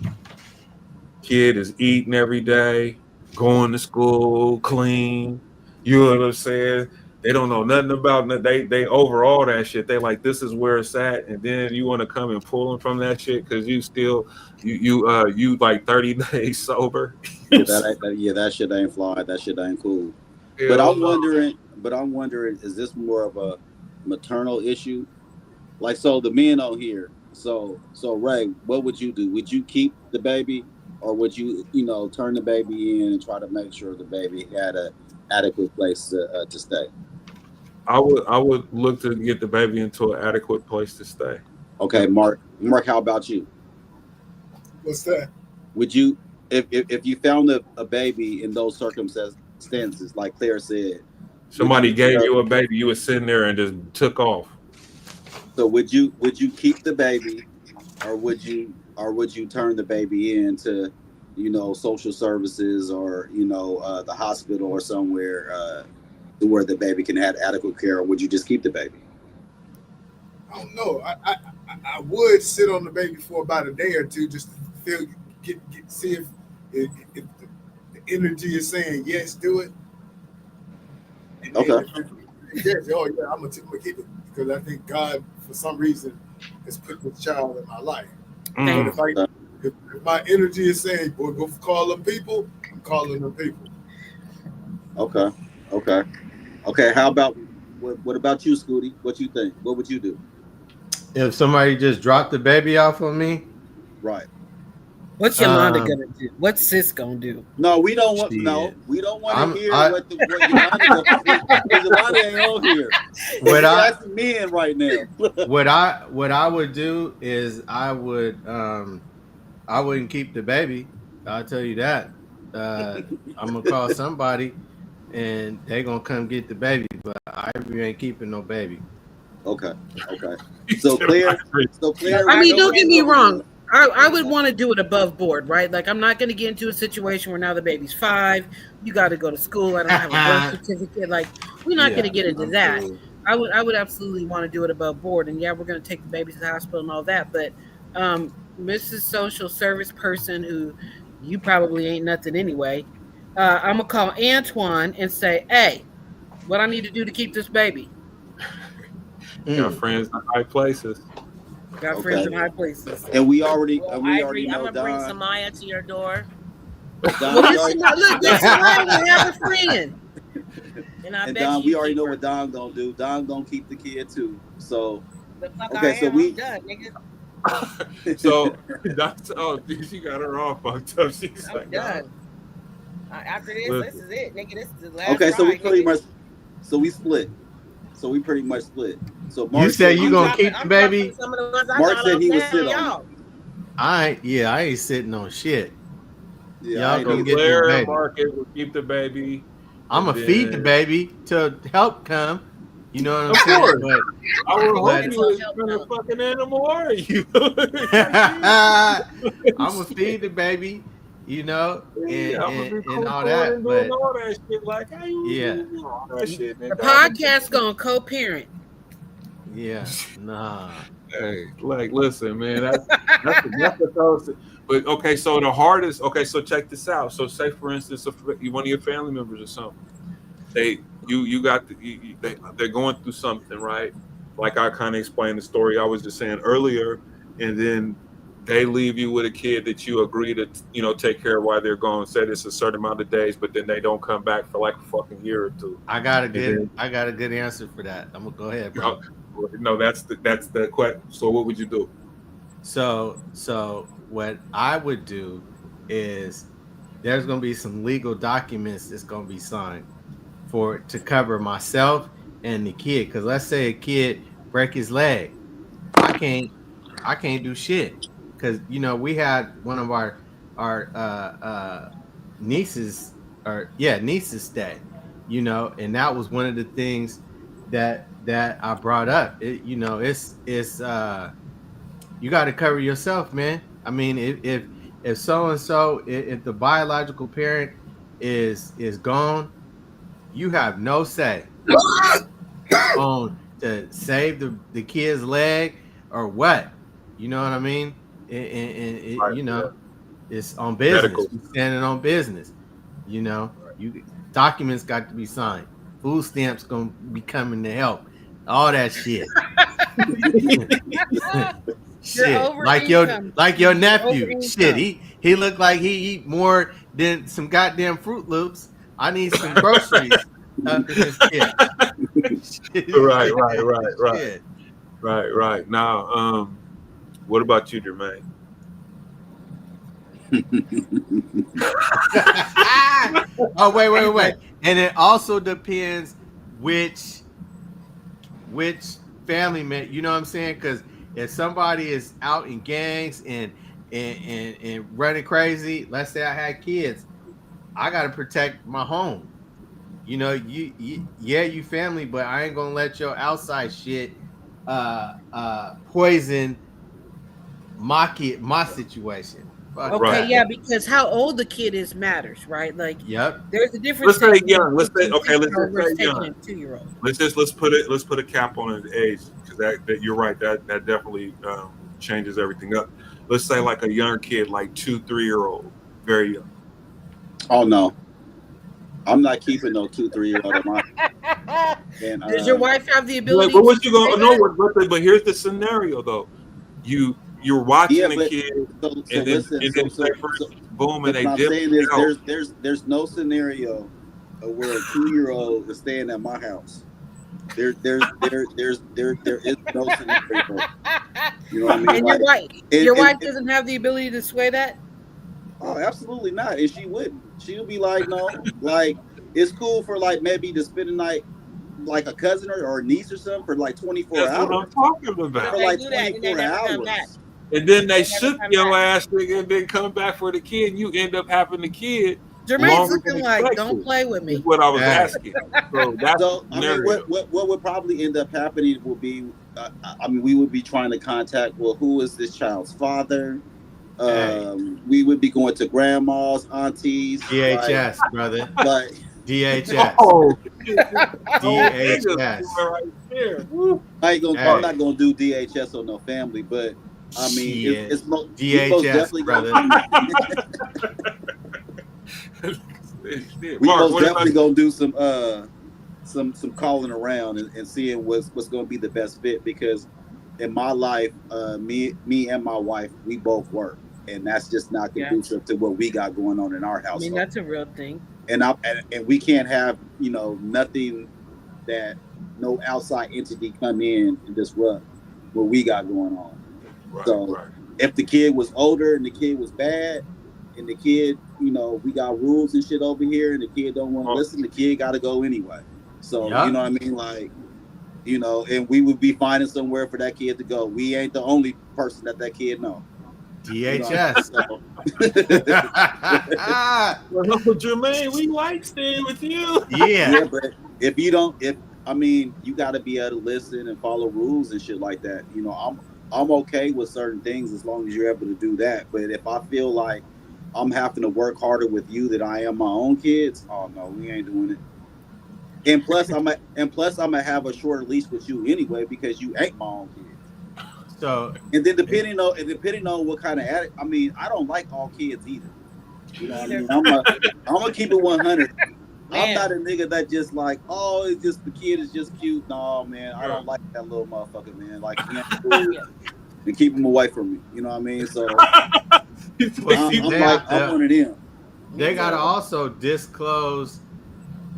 D: Kid is eating every day, going to school, clean. You know what I'm saying? They don't know nothing about it. They over all that shit. They like, this is where it's at, and then you want to come and pull them from that shit because you still you like 30 days sober.
E: That shit ain't fly. That shit ain't cool. Yeah, but I'm wondering, is this more of a maternal issue? Like, so the men on here. So Ray, what would you do? Would you keep the baby? Or would you, turn the baby in and try to make sure the baby had an adequate place to stay?
D: I would look to get the baby into an adequate place to stay.
E: Okay, Mark, how about you?
G: What's that?
E: Would you, if you found a baby in those circumstances, like Claire said,
D: somebody gave you a baby, you were sitting there and just took off.
E: So would you keep the baby, or would you turn the baby into, social services or, the hospital or somewhere where the baby can have adequate care, or would you just keep the baby?
G: I don't know. I would sit on the baby for about a day or two just to see if the energy is saying yes, do it. And
E: okay.
G: Yes, I'm gonna keep it because I think God, for some reason, has put this child in my life. But if my energy is saying, "Boy, go call them people," I'm calling them people.
E: Okay. How about what about you, Scooty? What you think? What would you do?
F: If somebody just dropped the baby off on me,
E: right?
J: What's Yolanda gonna do? What's sis gonna do?
E: No, we don't want. No, we don't want to hear what Yolanda gonna do. Because Yolanda ain't on here.
F: What
E: asking men right now.
F: what I would do is I wouldn't keep the baby. I'll tell you that. I'm gonna call somebody, and they gonna come get the baby. But I ain't keeping no baby.
E: Okay. So Claire.
J: I mean, don't get me wrong. I would want to do it above board, right? Like, I'm not going to get into a situation where now the baby's 5. You got to go to school. I don't have a birth certificate. Like, we're not going to get into that. I would absolutely want to do it above board. And yeah, we're going to take the baby to the hospital and all that. But Mrs. Social Service person, who you probably ain't nothing anyway, I'm going to call Antoine and say, hey, what I need to do to keep this baby?
D: Got friends in high places.
J: Got friends in high places.
E: And we already
H: I'm
E: know
H: gonna bring Samaya to your door.
J: Well, look, this Samaya have a friend.
E: And Don, we already know what Don gonna do. Don gonna keep the kid too. So I'm done, nigga.
D: So that's she got her all fucked up. She's
H: I'm
D: like,
H: done. After this is it, nigga. This is the last.
E: Okay, so we
H: ride,
E: pretty
H: nigga.
E: much, so we pretty much split. So
F: Mark, you said you gonna keep the baby.
E: Mark said he would sit on.
F: I ain't sitting on shit.
E: Yeah,
F: y'all can get
D: Claire
F: the baby.
D: Market will keep the baby.
F: I'm gonna feed the baby till help come. You know what I'm saying? But
D: I would hope you was a fucking animal, are you?
F: I'm gonna feed the baby, you know, and all that.
D: And
F: But
D: all that shit, like, how you do all that shit,
J: The podcast gonna co-parent.
F: Yeah, nah.
D: Hey, like, listen, man, that's the those. But okay, so the hardest. Okay, so check this out. So, say for instance, if one of your family members or something, they're going through something, right? Like I kind of explained the story I was just saying earlier, and then they leave you with a kid that you agree to, take care of while they're gone. Said it's a certain amount of days, but then they don't come back for like a fucking year or two.
F: I got a good answer for that. I'm gonna go ahead, bro.
D: No, that's the question. So what would you do?
F: So what I would do is there's gonna be some legal documents that's gonna be signed to cover myself and the kid. Because let's say a kid break his leg, I can't do shit. Because we had one of our nieces stay, and that was one of the things that I brought up. It's you got to cover yourself, man. I mean, if so and so, if the biological parent is gone, you have no say on to save the kid's leg or what. You know what I mean? And
D: Right,
F: it's on business.
D: Medical.
F: You're standing on business. You documents got to be signed. Food stamps gonna be coming to help. All that shit. Shit, like your nephew. Shit, he looked like he eat more than some goddamn Fruit Loops. I need some groceries up in this kid.
D: Right. Now, what about you, Jermaine?
F: Oh, wait. And it also depends which family man, you know what I'm saying? Because if somebody is out in gangs and running crazy, let's say I had kids, I gotta protect my home. You family, but I ain't gonna let your outside shit poison my situation.
J: Okay, yeah, because how old the kid is matters, right? Like,
F: yep,
J: there's a difference.
D: Let's say young. Let's say young.
J: Let's
D: Let's put a cap on the age, because that you're right. That definitely changes everything up. Let's say like a young kid, like 2-3-year-old, very young.
E: Oh no, I'm not keeping no 2-3-year-old in my.
J: Does your wife have the ability?
D: But what you gonna know? But here's the scenario though. You're watching a kid, boom, and they dip.
E: There's no scenario where a 2-year-old is staying at my house. There is no scenario. You know what I mean?
J: And your wife doesn't have the ability to sway that.
E: Oh, absolutely not. And she wouldn't. She'll be like, no, like it's cool for like maybe to spend a night like a cousin or a niece or something for like 24
D: That's what
E: hours.
D: I'm talking
H: But
D: about.
E: For
H: they
E: like
H: do that, then they
E: 24
H: never come back.
E: hours.
D: And then they
H: They never
D: shook
H: come
D: your
H: back.
D: ass, nigga, and then come back for the kid. And you end up having the kid
J: Jermaine's
D: longer than
J: looking like, don't
D: expected.
J: play with
D: Is
J: me.
D: what I was
F: Hey.
D: asking. So that's
E: So
D: the
E: I mean,
D: scenario.
E: what would probably end up happening will be, I mean, we would be trying to contact. Well, who is this child's father?
F: Hey.
E: We would be going to grandmas, aunties,
F: DHS, brother.
E: like
F: DHS.
D: Oh, shit.
F: DHS.
D: Right there. Woo.
E: I'm not gonna do DHS on no family, but I mean,
F: Shit.
E: we most
F: DHS,
E: definitely
F: brother.
E: we
D: Mark,
E: most
D: what
E: definitely
D: about
E: gonna do some calling around and seeing what's gonna be the best fit, because in my life, me and my wife, we both work, and that's just not
J: Yeah.
E: conducive to what we got going on in our
J: I
E: household.
J: mean, that's a real thing.
E: And we can't have nothing that no outside entity come in and disrupt what we got going on. So if the kid was older and the kid was bad, and the kid, we got rules and shit over here, and the kid don't want to listen, the kid got to go anyway. So you know what I mean, like, and we would be finding somewhere for that kid to go. We ain't the only person that kid know.
F: DHS.
D: Well, Uncle Jermaine, we like staying with you.
F: Yeah.
E: But if you got to be able to listen and follow rules and shit like that. I'm okay with certain things as long as you're able to do that. But if I feel like I'm having to work harder with you than I am my own kids, oh no, we ain't doing it. And plus, I'm gonna have a shorter leash with you anyway, because you ain't my own kid.
F: So,
E: and then depending on what kind of addict, I mean, I don't like all kids either. You know what I mean? I'm gonna keep it 100. I'm not a nigga that just like, oh, it's just the kid is just cute. No, man, I don't like that little motherfucker, man. Like, he ain't cool. And keep him away from me. You know what I mean? So I'm one of them.
F: They gotta also disclose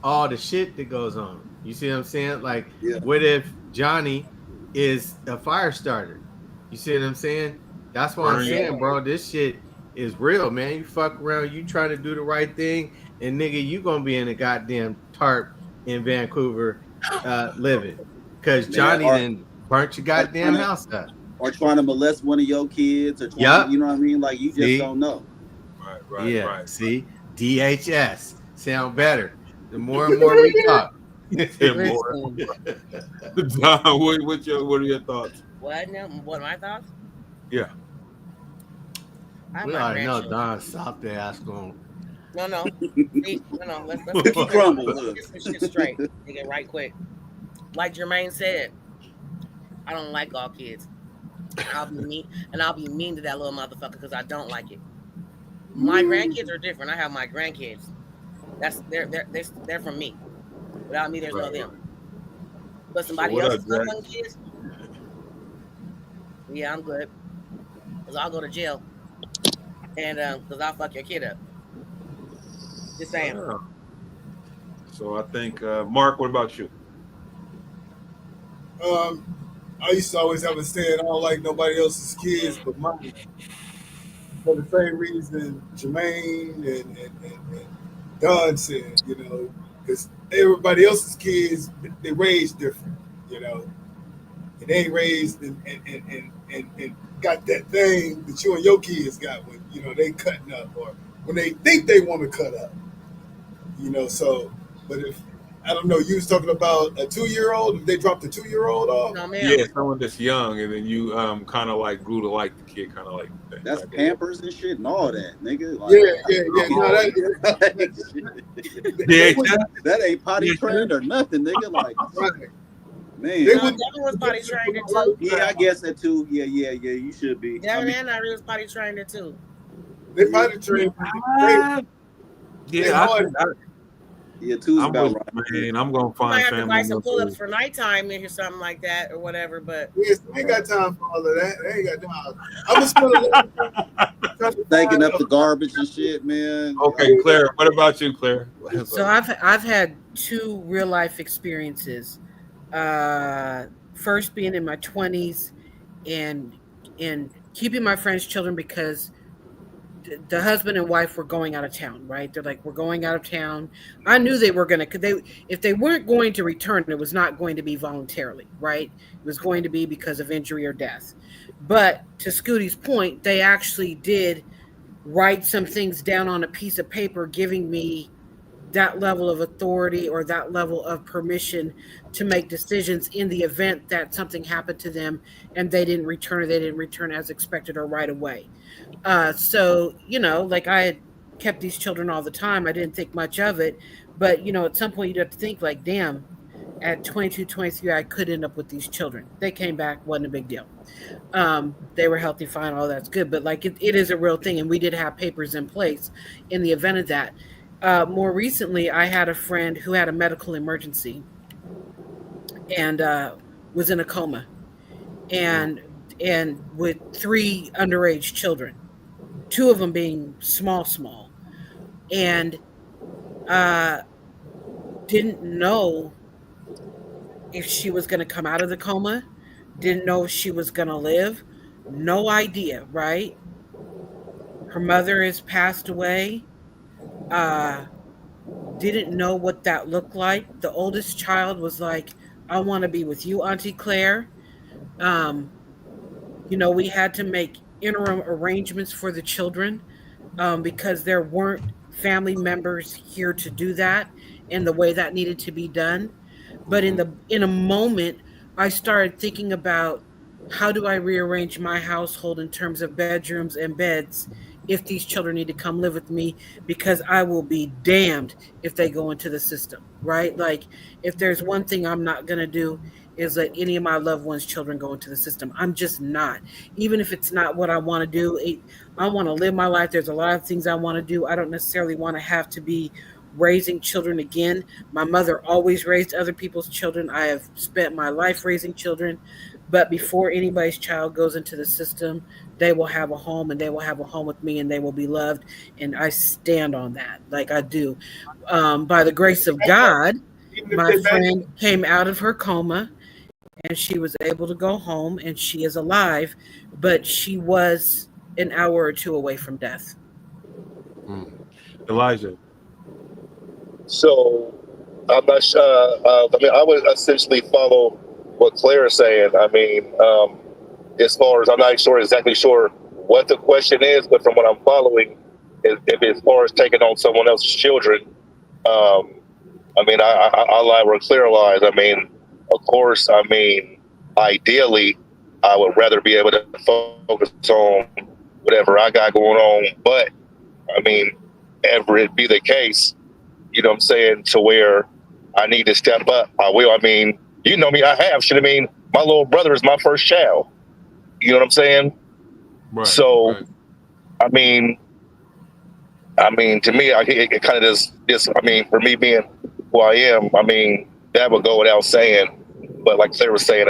F: all the shit that goes on. You see what I'm saying? Like, what if Johnny is a fire starter? You see what I'm saying? That's what I'm saying, bro. This shit is real, man. You fuck around, you trying to do the right thing, and nigga, you gonna be in a goddamn tarp in Vancouver living. Because Johnny then burnt your goddamn house up.
E: Or trying to molest one of your kids, or trying, you know what I mean? Like, you just don't know.
F: Right. See? DHS. Sound better. The more and more we talk.
D: Don, what are your thoughts?
H: What are my thoughts?
F: Yeah. We already know Don's soft ass going.
H: No. See, no. Let's get this shit straight. Get right quick. Like Jermaine said, I don't like all kids. I'll be mean to that little motherfucker because I don't like it. My grandkids are different. I have my grandkids. They're from me. Without me, there's no them. But somebody else's young kids, yeah, I'm good. Cause I'll go to jail, and cause I'll fuck your kid up. Just saying.
D: So I think, Mark, what about you?
G: I used to always have a saying, I don't like nobody else's kids but mine. For the same reason Jermaine and Don said, because everybody else's kids, they raised different, and they ain't raised and got that thing that you and your kids got when, they cutting up, or when they think they want to cut up, so, but if, I don't know, you was talking about a 2-year-old, if they dropped a 2-year-old off?
H: No, man.
D: Yeah, someone that's young, and then you kind of like grew to like the kid, kind of like that.
E: That's Pampers and shit and all that, nigga. Like, that ain't potty trained or nothing, nigga. Like, man.
H: Devin was potty trained too.
E: Yeah, I guess that too. Yeah, you should be.
H: Devin and I was potty trained too.
G: They potty trained.
E: Yeah, two's about
D: right. Man, I'm gonna find.
H: I have to buy some pull-ups for nighttime or something like that or whatever. But
G: yes, I ain't got time for all of that. I ain't got time. I'm just gonna
E: thinking up the garbage and shit, man.
D: Okay, Claire. What about you, Claire?
J: So I've had 2 real life experiences. First being in my 20s and keeping my friends' children because the husband and wife were going out of town, right? They're like, we're going out of town. I knew they were going to, if they weren't going to return, it was not going to be voluntarily, right? It was going to be because of injury or death. But to Scooty's point, they actually did write some things down on a piece of paper, giving me that level of authority or that level of permission to make decisions in the event that something happened to them and they didn't return, or they didn't return as expected or right away. So, like I had kept these children all the time. I didn't think much of it. But, at some point you'd have to think like, damn, at 22, 23, I could end up with these children. They came back, wasn't a big deal. They were healthy, fine, all that's good. But like it is a real thing. And we did have papers in place in the event of that. More recently, I had a friend who had a medical emergency and was in a coma and with 3 underage children, 2 of them being small, and didn't know if she was going to come out of the coma, didn't know if she was going to live, no idea, right? Her mother has passed away. Didn't know what that looked like. The oldest child was like, I want to be with you, Auntie Claire. We had to make interim arrangements for the children because there weren't family members here to do that in the way that needed to be done. But in a moment, I started thinking about, how do I rearrange my household in terms of bedrooms and beds if these children need to come live with me, because I will be damned if they go into the system, right? Like, if there's one thing I'm not going to do is let any of my loved ones' children go into the system. I'm just not. Even if it's not what I want to do, I want to live my life. There's a lot of things I want to do. I don't necessarily want to have to be raising children again. My mother always raised other people's children. I have spent my life raising children. But before anybody's child goes into the system, they will have a home, and they will have a home with me, and they will be loved. And I stand on that, like I do. By the grace of God, my friend came out of her coma, and she was able to go home, and she is alive, but she was an hour or 2 away from death.
D: Elijah.
N: So I'm not sure. I would essentially follow what Claire is saying. As far as, I'm not exactly sure what the question is, but from what I'm following, if as far as taking on someone else's children, I lie where Claire lies. Of course, ideally, I would rather be able to focus on whatever I got going on. But ever it be the case, you know what I'm saying, to where I need to step up, I will. You know me, I have. My little brother is my first child. You know what I'm saying?
D: Right.
N: So,
D: right.
N: to me, it kind of just, for me being who I am, that would go without saying. But like Claire was saying,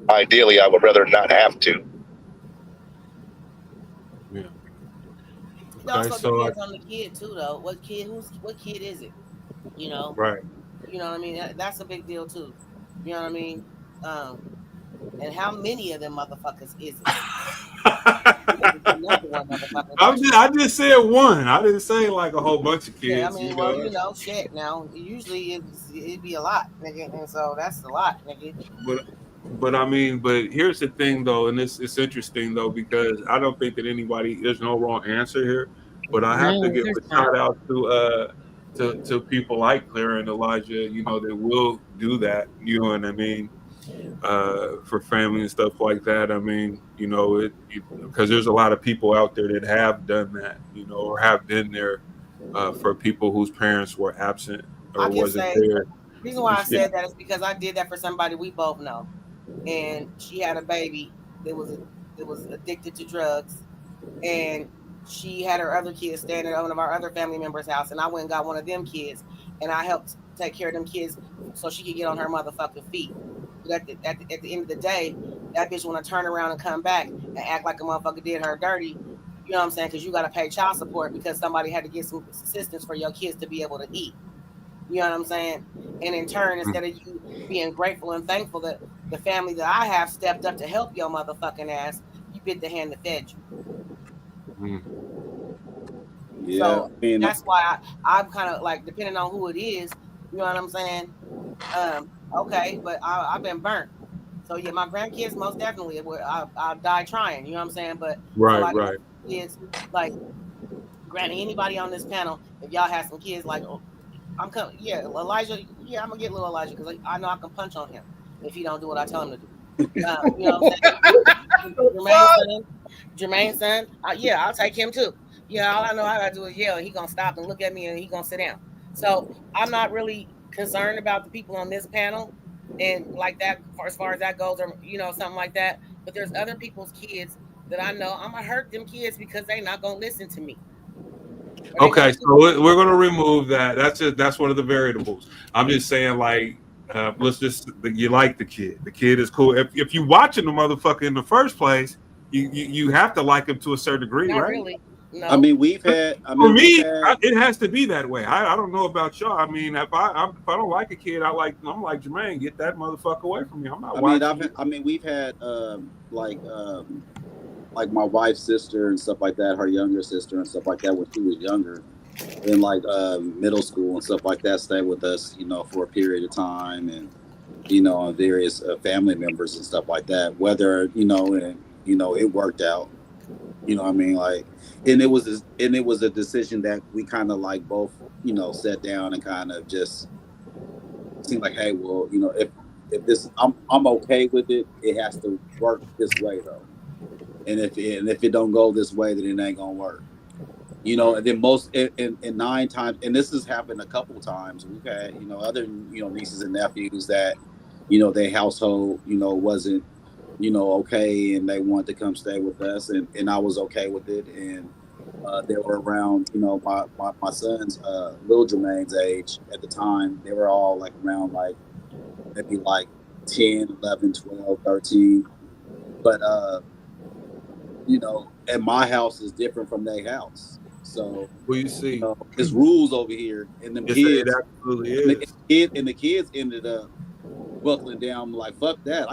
N: ideally, I would rather not have to.
D: Yeah.
H: It also depends on the kid too, though. What kid is it?
D: Right.
H: You know what I mean? That's a big deal too. You know what I mean? And how many of them motherfuckers is it?
D: I just said one. I didn't say like a whole bunch of kids.
H: Yeah, shit. Now, usually it'd be a lot, nigga, and so that's a lot, nigga.
D: But here's the thing, though, and it's interesting though, because I don't think that there's no wrong answer here, but I have to give a shout out to people like Claire and Elijah, that will do that. You know what I mean? For family and stuff like that. Because there's a lot of people out there that have done that, or have been there for people whose parents were absent or wasn't there.
H: The reason why I said that is because I did that for somebody we both know, and she had a baby that was addicted to drugs, and she had her other kids staying at one of our other family members' house, and I went and got one of them kids, and I helped take care of them kids so she could get on her motherfucking feet. But at the end of the day, that bitch want to turn around and come back and act like a motherfucker did her dirty. You know what I'm saying? Because you got to pay child support because somebody had to get some assistance for your kids to be able to eat. You know what I'm saying? And in turn, instead of you being grateful and thankful that the family that I have stepped up to help your motherfucking ass, you bit the hand that fed you.
E: Yeah,
H: So that's why I'm kind of like, depending on who it is, you know what I'm saying? Okay, but I've been burnt. So yeah, my grandkids most definitely I'll die trying. You know what I'm saying? But for
D: Right,
H: like
D: right.
H: kids, like granted, anybody on this panel, if y'all have some kids, like I'm coming. Yeah, Elijah. Yeah, I'm gonna get little Elijah because I know I can punch on him if he don't do what I tell him to do. You know what I'm saying? Jermaine's son. Yeah, I'll take him too. Yeah, all I know I gotta do is yell, and he gonna stop and look at me, and he gonna sit down. So I'm not really concerned about the people on this panel, and like that as far as that goes, or something like that. But there's other people's kids that I know I'm gonna hurt them kids because they not gonna listen to me.
D: Okay, so we're gonna remove that. That's one of the variables. I'm just saying, like, let's just you like the kid. The kid is cool. If you watching the motherfucker in the first place, you have to like him to a certain degree,
H: Not
D: right?
H: really. No.
E: I mean, we've had.
D: For me, it has to be that way. I don't know about y'all. I mean, if I don't like a kid, I'm like Jermaine, get that motherfucker away from me. I'm not watching.
E: We've had like my wife's sister and stuff like that, her younger sister and stuff like that when she was younger, in like middle school and stuff like that, stayed with us, for a period of time, and on various family members and stuff like that. Whether it worked out, what I mean, like, and it was a decision that we kind of like both, sat down and kind of just seemed like, hey, well, if this, I'm okay with it. It has to work this way though. And if it don't go this way, then it ain't gonna work. And then most in 9 times, and this has happened a couple times. We've had other nieces and nephews that their household wasn't okay, and they wanted to come stay with us, and I was okay with it, and they were around my son's little Jermaine's age at the time. They were all like around like maybe like 10, 11, 12, 13, but and my house is different from their house. So
D: you see,
E: there's rules over here, and them kids,
D: it absolutely is.
E: And the kids ended up buckling down like, fuck that,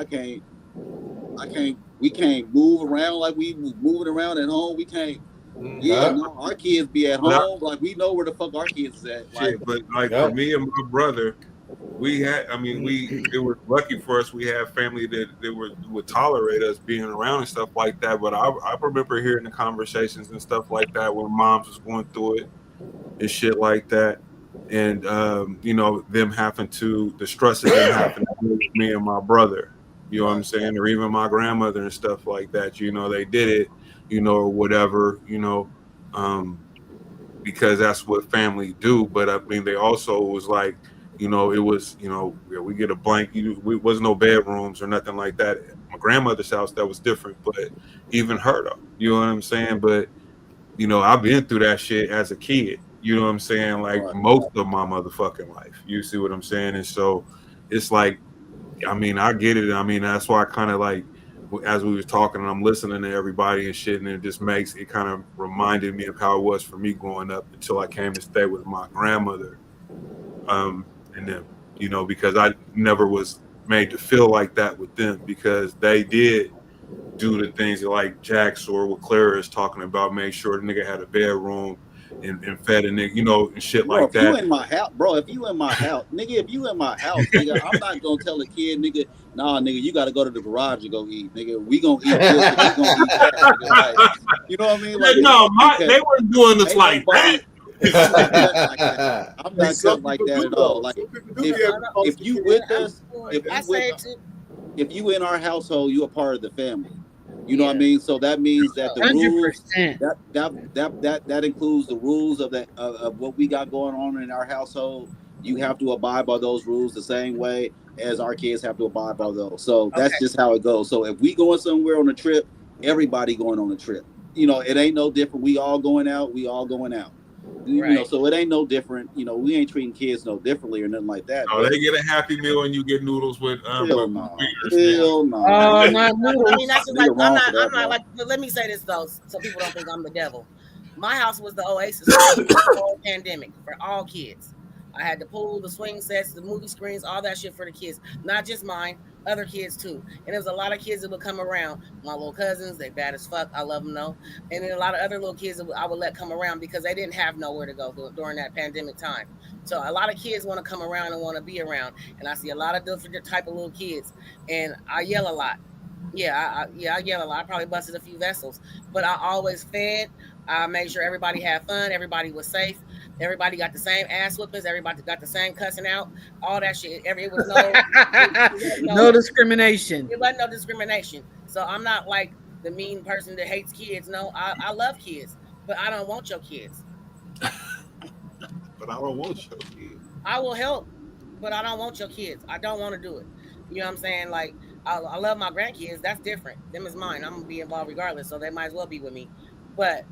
E: we can't move around like we was moving around at home. We can't. Yeah, no, our kids be at home. Like, we know where the fuck our kids is at. Like,
D: but like for me and my brother, we had. I mean, it was lucky for us. We had family that would tolerate us being around and stuff like that. But I remember hearing the conversations and stuff like that when moms was going through it and shit like that, and them having to the stress of them having to deal with me and my brother. You know what I'm saying? Or even my grandmother and stuff like that. They did it, or whatever, because that's what family do. But I mean, they also was like, it was, we get a blanket. We wasn't no bedrooms or nothing like that. My grandmother's house, that was different. But even her, though, you know what I'm saying? But, I've been through that shit as a kid. You know what I'm saying? Like most of my motherfucking life. You see what I'm saying? And so it's like, I mean, I get it. I mean, that's why I kind of like, as we was talking and I'm listening to everybody and shit, and it kind of reminded me of how it was for me growing up until I came to stay with my grandmother. And then, because I never was made to feel like that with them, because they did do the things like Jax or what Clara is talking about, make sure the nigga had a bedroom and fed a nigga, and shit like that.
E: If you in my house, nigga, I'm not gonna tell a kid, nigga, nah, nigga, you gotta go to the garage and go eat, nigga. We gonna eat this, and we gonna eat that, nigga. Like, you know what I mean? Like,
D: they weren't doing this like that.
E: I'm not cut like that at all. Like, if you with us, if you in our household, you a part of the family. You know what I mean? So that means that the 100%. rules that includes the rules of that of what we got going on in our household. You have to abide by those rules the same way as our kids have to abide by those. So that's just how it goes. So if we going somewhere on a trip, everybody going on a trip. It ain't no different. We all going out. So it ain't no different. We ain't treating kids no differently or nothing like that.
D: No, they get a Happy Meal and you get noodles with
E: Hell no.
H: I mean, that's just like, I'm not like. But let me say this though, so people don't think I'm the devil. My house was the oasis for the whole pandemic for all kids. I had the pool, the swing sets, the movie screens, all that shit for the kids. Not just mine, other kids too. And there was a lot of kids that would come around. My little cousins, they bad as fuck. I love them though. And then a lot of other little kids that I would let come around because they didn't have nowhere to go during that pandemic time. So a lot of kids want to come around and want to be around. And I see a lot of different type of little kids. And I yell a lot. Yeah, I yell a lot. I probably busted a few vessels, but I always fed. I made sure everybody had fun. Everybody was safe. Everybody got the same ass whoopings. Everybody got the same cussing out. All that shit. It was
J: no discrimination.
H: It wasn't no discrimination. So I'm not like the mean person that hates kids. No, I love kids, but I don't want your kids.
D: But I don't want your kids.
H: I will help, but I don't want your kids. I don't want to do it. You know what I'm saying? Like, I love my grandkids. That's different. Them is mine. I'm going to be involved regardless, so they might as well be with me. But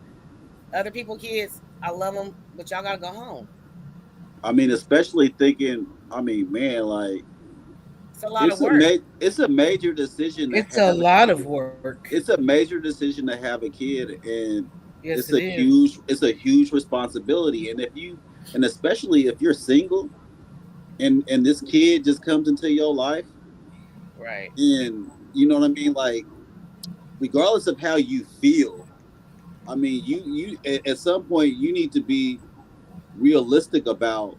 H: other people's kids, I love them, but y'all got to go home.
E: I mean, especially thinking, I mean, man, like,
H: it's a lot of work.
E: It's a major decision.
J: It's a lot of work.
E: It's a major decision to have a kid, and
J: yes,
E: it's a huge responsibility. And especially if you're single, and this kid just comes into your life,
H: right?
E: And you know what I mean, like, regardless of how you feel, I mean, you at some point you need to be realistic about,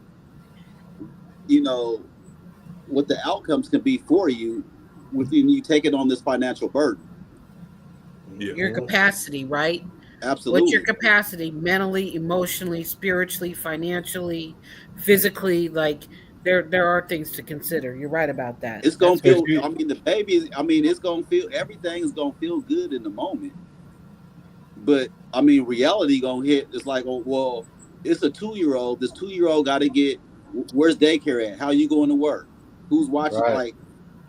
E: you know, what the outcomes can be for you within you taking on this financial burden.
D: Yeah.
J: Your capacity, right?
E: Absolutely.
J: What's your capacity mentally, emotionally, spiritually, financially, physically? Like there are things to consider. You're right about that.
E: It's gonna feel. I mean, the baby. I mean, it's gonna feel. Everything is gonna feel good in the moment. But I mean, reality gonna hit. It's like, oh well, it's a 2-year-old. This 2-year-old got to get. Where's daycare at? How you going to work? Who's watching?
F: Right.
E: Like,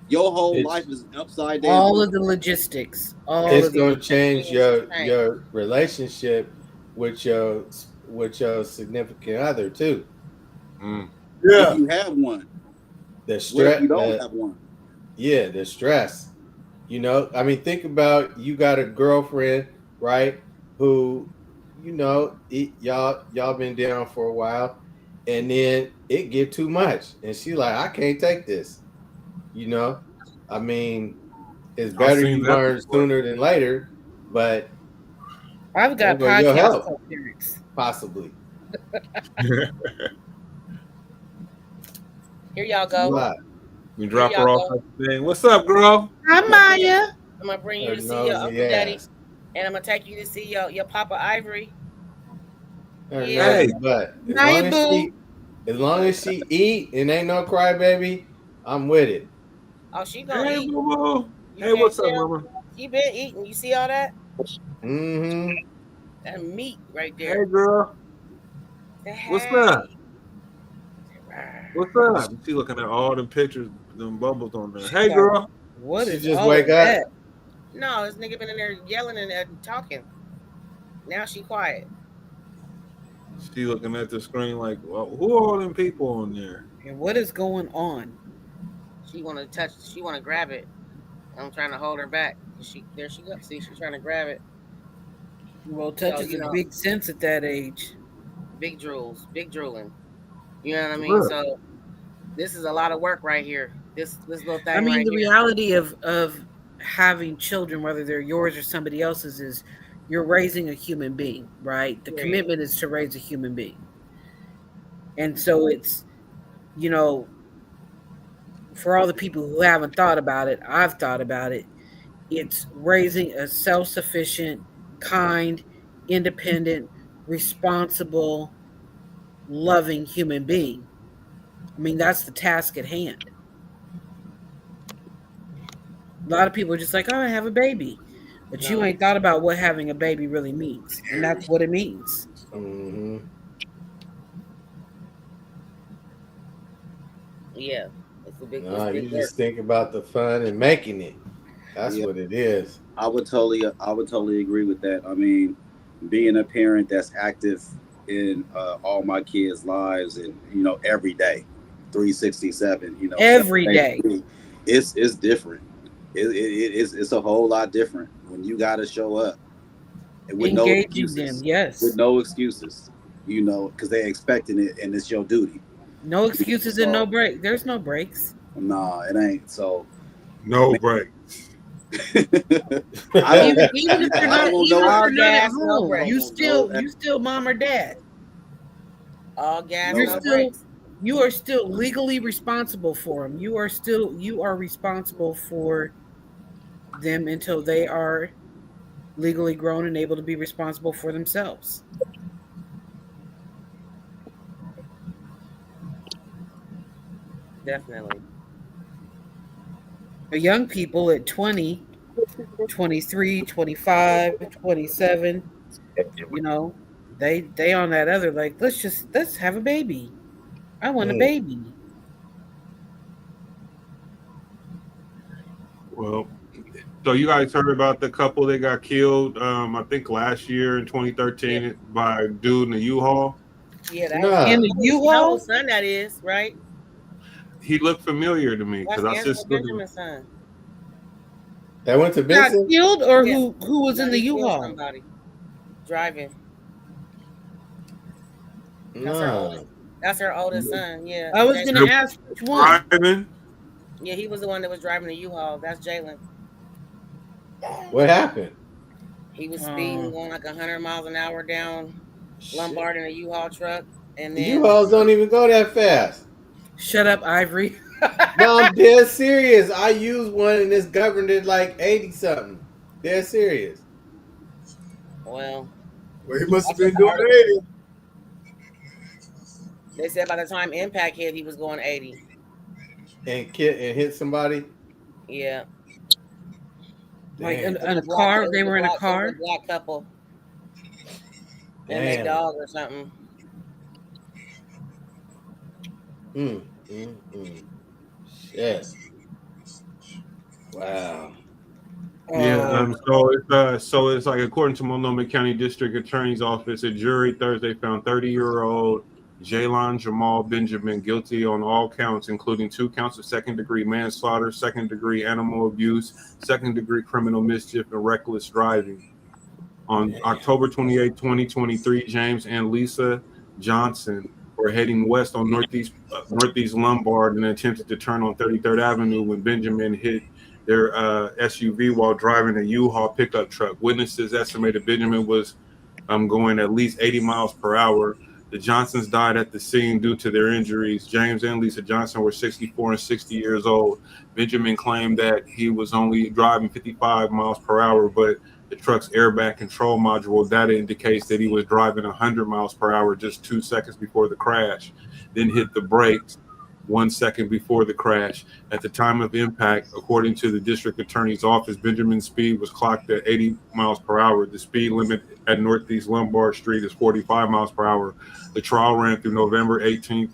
E: your whole life is upside down.
J: All of the logistics.
F: It's gonna change your relationship with your significant other too.
D: Mm.
E: Yeah, if you have one.
F: The stress.
E: You don't have one.
F: Yeah, the stress. You know, I mean, think about you got a girlfriend, right? Who, you know, y'all been down for a while, and then it get too much, and she like, I can't take this. You know, I mean, it's better you learn sooner than later, but
J: I've got podcast appearance.
F: Possibly.
H: Here y'all go.
D: We drop her off at the thing. What's up, girl?
J: Hi, Maya.
H: I'm gonna bring you to see your Uncle Daddy, and I'm gonna take you to see your Papa Ivory.
F: Hey, but as long as she eat and ain't no crybaby, I'm with it.
H: Oh, she gonna eat.
D: Mama. Hey, what's up, Mama?
H: She been eating. You see all that?
F: Mm-hmm.
H: That meat right there.
D: Hey, girl.
H: Hey.
D: What's up? What's up? She looking at all them pictures, them bubbles on there. Hey, girl.
J: What is
F: just wake up?
H: No, this nigga been in there yelling and talking. Now she quiet.
D: She looking at the screen like, well, who are all them people on there?
J: And what is going on?
H: She want to touch. She want to grab it. I'm trying to hold her back. There she goes. See, she's trying to grab it.
J: Well, touch is a big sense at that age.
H: Big drools, big drooling. You know what I mean?
J: Sure.
H: So this is a lot of work right here. This little thing.
J: I mean,
H: right
J: the
H: here.
J: reality of having children, whether they're yours or somebody else's, is you're raising a human being, right? The commitment is to raise a human being. And so it's, you know, for all the people who haven't thought about it, I've thought about it. It's raising a self-sufficient, kind, independent, responsible, loving human being. I mean, that's the task at hand. A lot of people are just like, oh, I have a baby. But you ain't thought about what having a baby really means. And that's what it means.
F: Mm-hmm.
H: Yeah. It's a big,
F: you just think about the fun and making it. That's what it is.
E: I would totally agree with that. I mean, being a parent that's active in all my kids' lives, and you know, every day, 367. You know,
J: every day,
E: it's different. It's a whole lot different when you got to show up and with
J: engaging them, yes,
E: with no excuses. You know, because they're expecting it, and it's your duty.
J: No excuses and no break. There's no breaks.
E: Nah, it ain't. So
D: no break.
E: I don't.
J: Even if you're not,
E: I don't
J: even
E: know.
J: if you're not at
H: gas, no
J: home,
H: breaks.
J: you still mom or dad.
H: All gas,
J: You're
H: no
J: still,
H: breaks.
J: you are still legally responsible for them. You are responsible for them until they are legally grown and able to be responsible for themselves.
H: Definitely.
J: The young people at 20, 23, 25, 27, you know, they on that other, like, let's have a baby. I want a baby.
D: Well, so you guys heard about the couple that got killed, I think last year in 2013 by a dude in a U-Haul?
H: Yeah,
J: In the U-Haul?
H: Whose son that is, right?
D: He looked familiar to me because I
H: That's
D: said
H: Angela Benjamin's son.
F: That went to
J: Got
F: Benson?
J: killed, or
H: Yeah.
J: who was in the
H: he killed
J: U-Haul?
H: Somebody driving.
F: No.
H: That's her oldest son. Yeah.
J: I was gonna ask which one.
D: Driving?
H: Yeah, he was the one that was driving the U-Haul. That's Jalen.
F: What happened?
H: He was speeding, going like 100 miles an hour down Lombard in a U-Haul truck, and then
F: U-Hauls don't even go that fast.
J: Shut up, Ivory.
F: No, I'm dead serious. I used one and it's governed at like 80 something. Dead serious.
H: Well,
G: he must have been doing 80.
H: They said by the time impact hit, he was going 80.
F: And hit somebody?
H: Yeah.
J: Like in
F: Damn.
J: a car? They were in a car?
H: A black couple.
F: Damn.
H: And their dog or something.
F: Shit. Wow.
D: Yeah, so it's like, according to Multnomah County District Attorney's Office, a jury Thursday found 30-year-old Jaylon Jamal Benjamin guilty on all counts, including 2 counts of second-degree manslaughter, second-degree animal abuse, second-degree criminal mischief, and reckless driving. On October 28, 2023, James and Lisa Johnson were heading west on Northeast Lombard and attempted to turn on 33rd Avenue when Benjamin hit their SUV while driving a U-Haul pickup truck. Witnesses estimated Benjamin was going at least 80 miles per hour. The Johnsons died at the scene due to their injuries. James and Lisa Johnson were 64 and 60 years old. Benjamin claimed that he was only driving 55 miles per hour, but the truck's airbag control module data indicates that he was driving 100 miles per hour just 2 seconds before the crash, then hit the brakes 1 second before the crash. At the time of impact, according to the district attorney's office, Benjamin's speed was clocked at 80 miles per hour. The speed limit at Northeast Lombard Street is 45 miles per hour. The trial ran through November 18th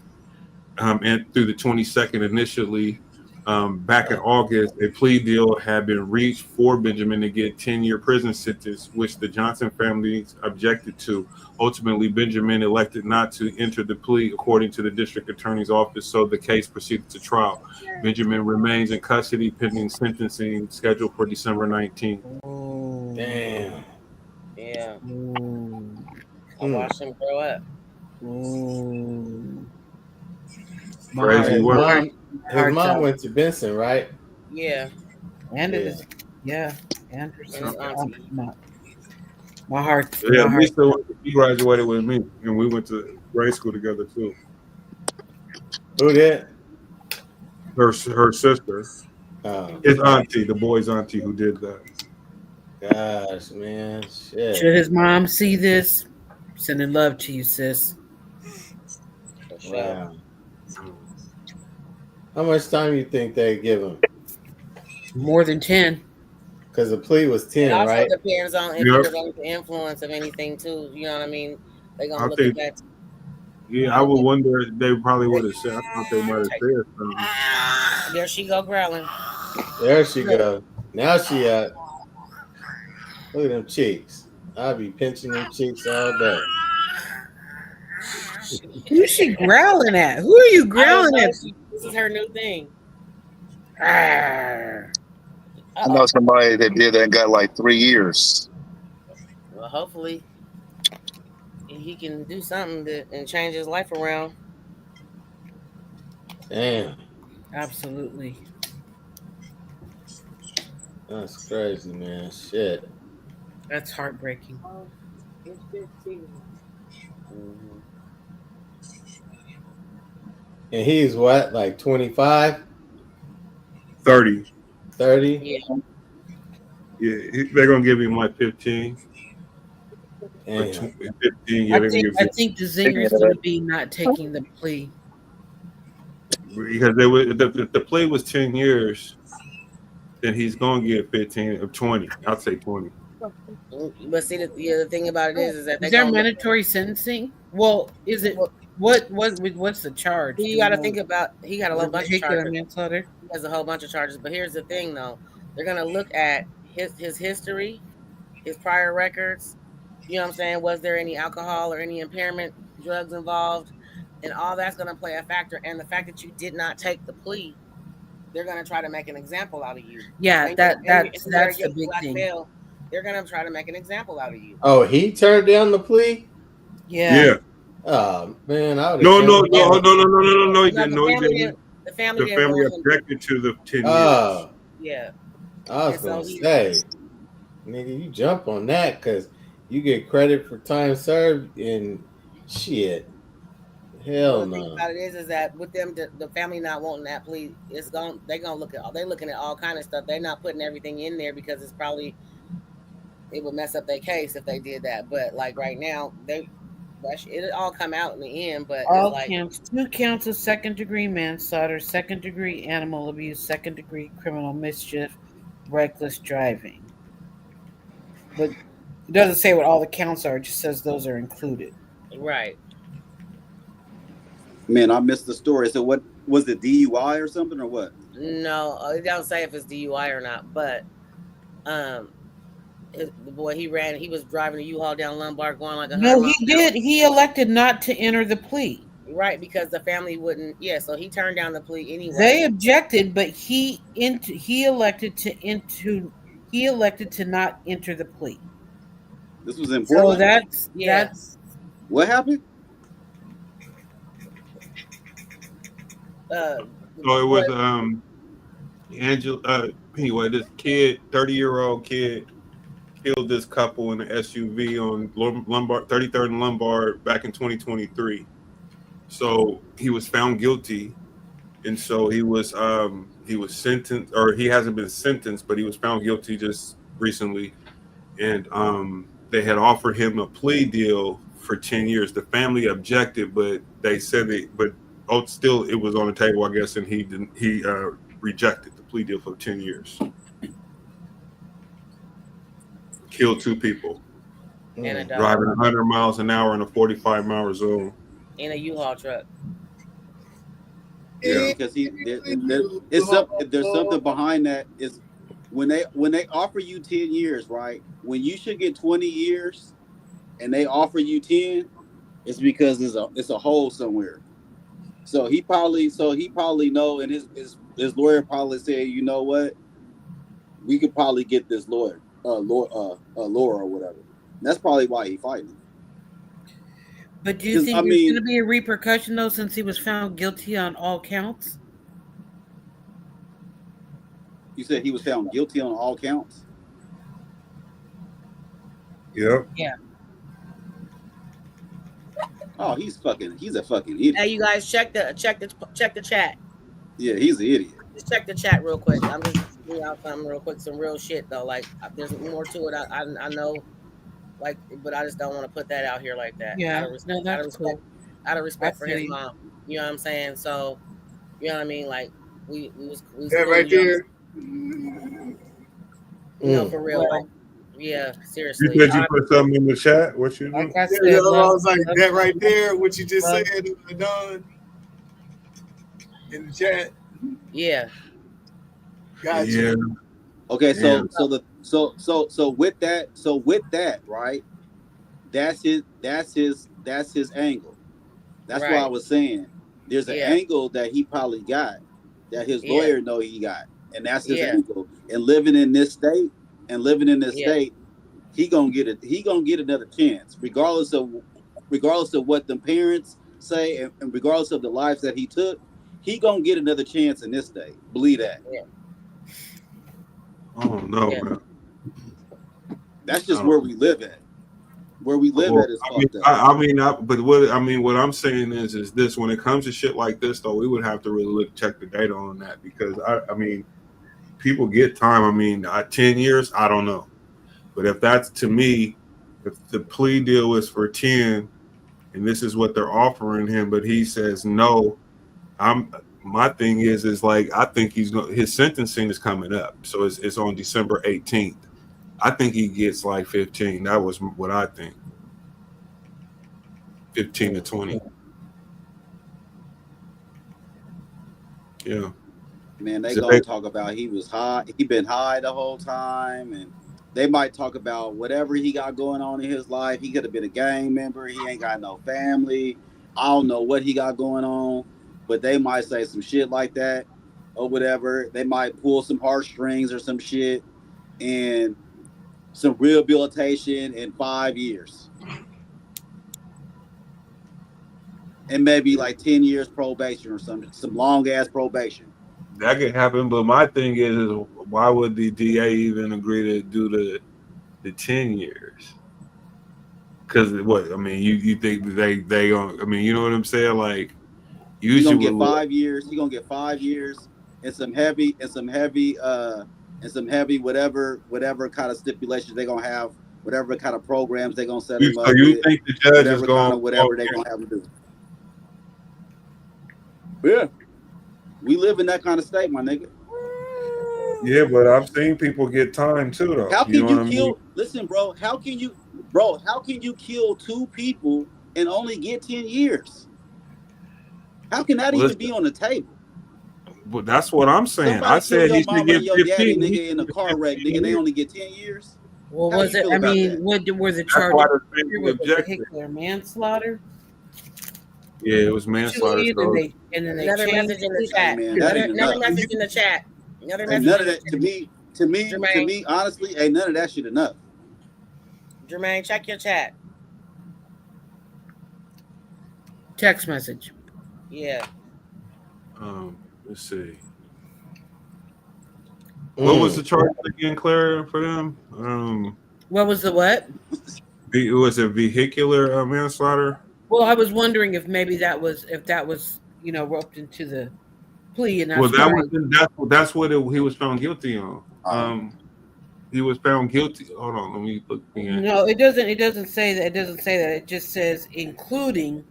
D: and through the 22nd initially. Back in August, a plea deal had been reached for Benjamin to get 10-year prison sentence, which the Johnson family objected to. Ultimately, Benjamin elected not to enter the plea, according to the district attorney's office, so the case proceeded to trial. Benjamin remains in custody pending sentencing scheduled for December 19th.
F: Damn.
H: Yeah. I watched him grow up.
D: Crazy work.
F: His mom went to Benson, right?
H: Yeah.
J: And it is, and my heart.
D: Yeah, he graduated with me, and we went to grade school together too.
F: Who did?
D: Her sister. His auntie, the boy's auntie, who did that.
F: Gosh, man, shit.
J: Should his mom see this? Sending love to you, sis.
F: Wow. How much time you think they give him?
J: More than 10.
F: Because the plea was 10,
H: It also
F: right?
H: depends on if there's any influence of anything too. You know what I mean? They're gonna look at that.
D: Yeah, I would wonder if they probably would have said. I thought they might have said something.
H: There she go growling.
F: There she go. Now she at. Look at them cheeks. I'll be pinching them cheeks all day.
J: Who's she growling at? Who are you growling at?
H: This is her new thing.
N: I know somebody that did that and got like 3 years.
H: Well, hopefully he can do something and change his life around.
F: Damn.
J: Absolutely.
F: That's crazy, man. Shit.
J: That's heartbreaking.
K: It's 15.
H: Mm-hmm.
F: And he's what, like 25?
D: 30.
F: 30?
H: Yeah.
D: Yeah, they're gonna give him like 15 or
F: Damn.
D: 15. Yeah, they're gonna give
J: I
D: 15
J: think the zinger's gonna be not taking the plea.
D: because they would. If the play was 10 years, then he's gonna get 15 or 20. I'd say 20.
H: But see, the other thing about it is that
J: Is
H: they're
J: there
H: gonna look.
J: mandatory sentencing? Well, is it
H: Well,
J: what's the charge?
H: you got to think about. He got a
J: Is
H: whole
J: it
H: bunch of
J: vehicular
H: charges.
J: manslaughter?
H: He has a whole bunch of charges. But here's the thing, though. They're gonna look at his history, his prior records. You know what I'm saying? Was there any alcohol or any impairment drugs involved? And all that's gonna play a factor. And the fact that you did not take the plea, they're gonna try to make an example out of you.
J: Yeah,
H: And
J: that's
H: you're
J: the big
H: black
J: thing.
H: male. They're gonna try to make an example out of you.
F: Oh, he turned down the plea?
J: Yeah.
F: Oh man, I would have
D: No,
F: killed him.
D: he
H: No,
D: didn't.
H: the
D: No, he
H: family
D: didn't.
H: didn't. The family
D: The
H: didn't
D: family
H: want him.
D: objected to the 10 years.
F: Oh,
H: Yeah.
F: I was
H: And so
F: gonna
H: he-
F: say, nigga, you jump on that because you get credit for time served and shit. Hell
H: The thing
F: no.
H: about it is that with them, the family not wanting that plea, they're gonna look at. They're looking at all kind of stuff. They're not putting everything in there because it would mess up their case if they did that. But like right now, it'll all come out in the end. But
J: All
H: it's like
J: counts, 2 counts of second-degree manslaughter, second-degree animal abuse, second-degree criminal mischief, reckless driving. But it doesn't say what all the counts are. It just says those are included.
H: right.
E: Man, I missed the story. So what was it, DUI or something or what?
H: No, it don't say if it's DUI or not. But the boy he was driving a U-Haul down Lombard going like 100
J: No,
H: miles
J: he
H: an hour.
J: did. He elected not to enter the plea.
H: Right, because the family wouldn't. Yeah, so he turned down the plea anyway.
J: They objected, but he elected to not enter the plea.
E: This was important.
J: So that's
E: what happened?
D: So it was Angela. Anyway, this kid, 30-year-old kid, killed this couple in an SUV on Lombard, 33rd and Lombard back in 2023. So he was found guilty, and so he was sentenced, or he hasn't been sentenced, but he was found guilty just recently, and they had offered him a plea deal for 10 years. The family objected, but they said still it was on the table, I guess, and he rejected the plea deal for 10 years. Killed 2 people.
H: And a dog.
D: Driving 100 miles an hour in a 45-mile zone.
H: In a U-Haul truck.
D: Yeah.
E: Because there's something behind that. Is when they offer you 10 years, right? When you should get 20 years, and they offer you 10, it's because it's a hole somewhere. So he probably know, and his lawyer probably said, you know what, we could probably get this Laura or whatever. And that's probably why he fighting.
J: But do you think there's going to be a repercussion though, since he was found guilty on all counts?
E: You said he was found guilty on all counts?
D: Yep.
J: Yeah.
E: Oh, he's a fucking idiot.
H: Hey, you guys, check the chat.
E: Yeah, he's an idiot.
H: Just check the chat real quick. I'm just doing out something real quick, some real shit though. Like there's more to it. I know, like, but I just don't want to put that out here like that.
J: Yeah,
H: out of respect for his mom. You know what I'm saying? So, you know what I mean? Like we
G: that right there.
H: You know, for real. Like, yeah, seriously.
D: You said you put something in the chat. What you?
G: Like I said, I was like that right there. What you just said, done in the chat.
H: Yeah.
E: Gotcha.
D: Yeah.
E: Okay, so with that, right? That's his angle. That's
H: right.
E: why I was saying there's an angle that he probably got that his lawyer know he got, and that's his angle. And living in this state, he gonna get another chance, regardless of what the parents say, and regardless of the lives that he took. he gonna get another chance in this state. Believe that.
H: Yeah.
D: I don't know, man.
E: That's just where we live at. Where we live at is fucked up.
D: What I'm saying is this: when it comes to shit like this, though, we would have to really check the data on that because people get time. 10 years, I don't know, but if that's to me, if the plea deal is for 10, and this is what they're offering him, but he says no, my thing is like I think his sentencing is coming up, so it's on December 18th. I think he gets like 15. That was what I think. 15 to 20. Yeah.
E: Man, they gonna talk about he was high. He been high the whole time, and they might talk about whatever he got going on in his life. He could have been a gang member. He ain't got no family. I don't know what he got going on, but they might say some shit like that or whatever. They might pull some heartstrings or some shit, and some rehabilitation in 5 years. And maybe like 10 years probation or some long ass probation.
D: That could happen, but my thing is why would the DA even agree to do the 10 years? Because you think they you know what I'm saying? Like
E: He's gonna get 5 years. He's gonna get 5 years and some heavy whatever kind of stipulations they're gonna have, whatever kind of programs they're gonna set him up. So you think the judge is going whatever they're gonna have him do? Yeah. We live in that kind of state, my nigga.
D: Yeah, but I've seen people get time too, though.
E: How can you kill? Listen, bro. How can you kill 2 people and only get 10 years? How can that even be on the table?
D: But that's what I'm saying.
E: Somebody
D: I said he should get 15.
E: Daddy, nigga, in a car wreck, nigga. They only get 10 years.
J: Well, was it? Were the charges vehicular manslaughter?
D: Yeah, it was manslaughter.
H: Another message in the chat. Another message in the chat.
E: None of that to me, honestly, ain't none of that shit enough.
H: Jermaine, check your chat.
J: Text message.
H: Yeah.
D: Let's see. What was the charge again, Claire, for them?
J: What was the what?
D: Was it vehicular manslaughter?
J: Well, I was wondering if maybe that was roped into the plea, and
D: that's what he was found guilty on. He was found guilty. Hold on, let me look again.
J: No, it doesn't. It doesn't say that. It doesn't say that. It just says including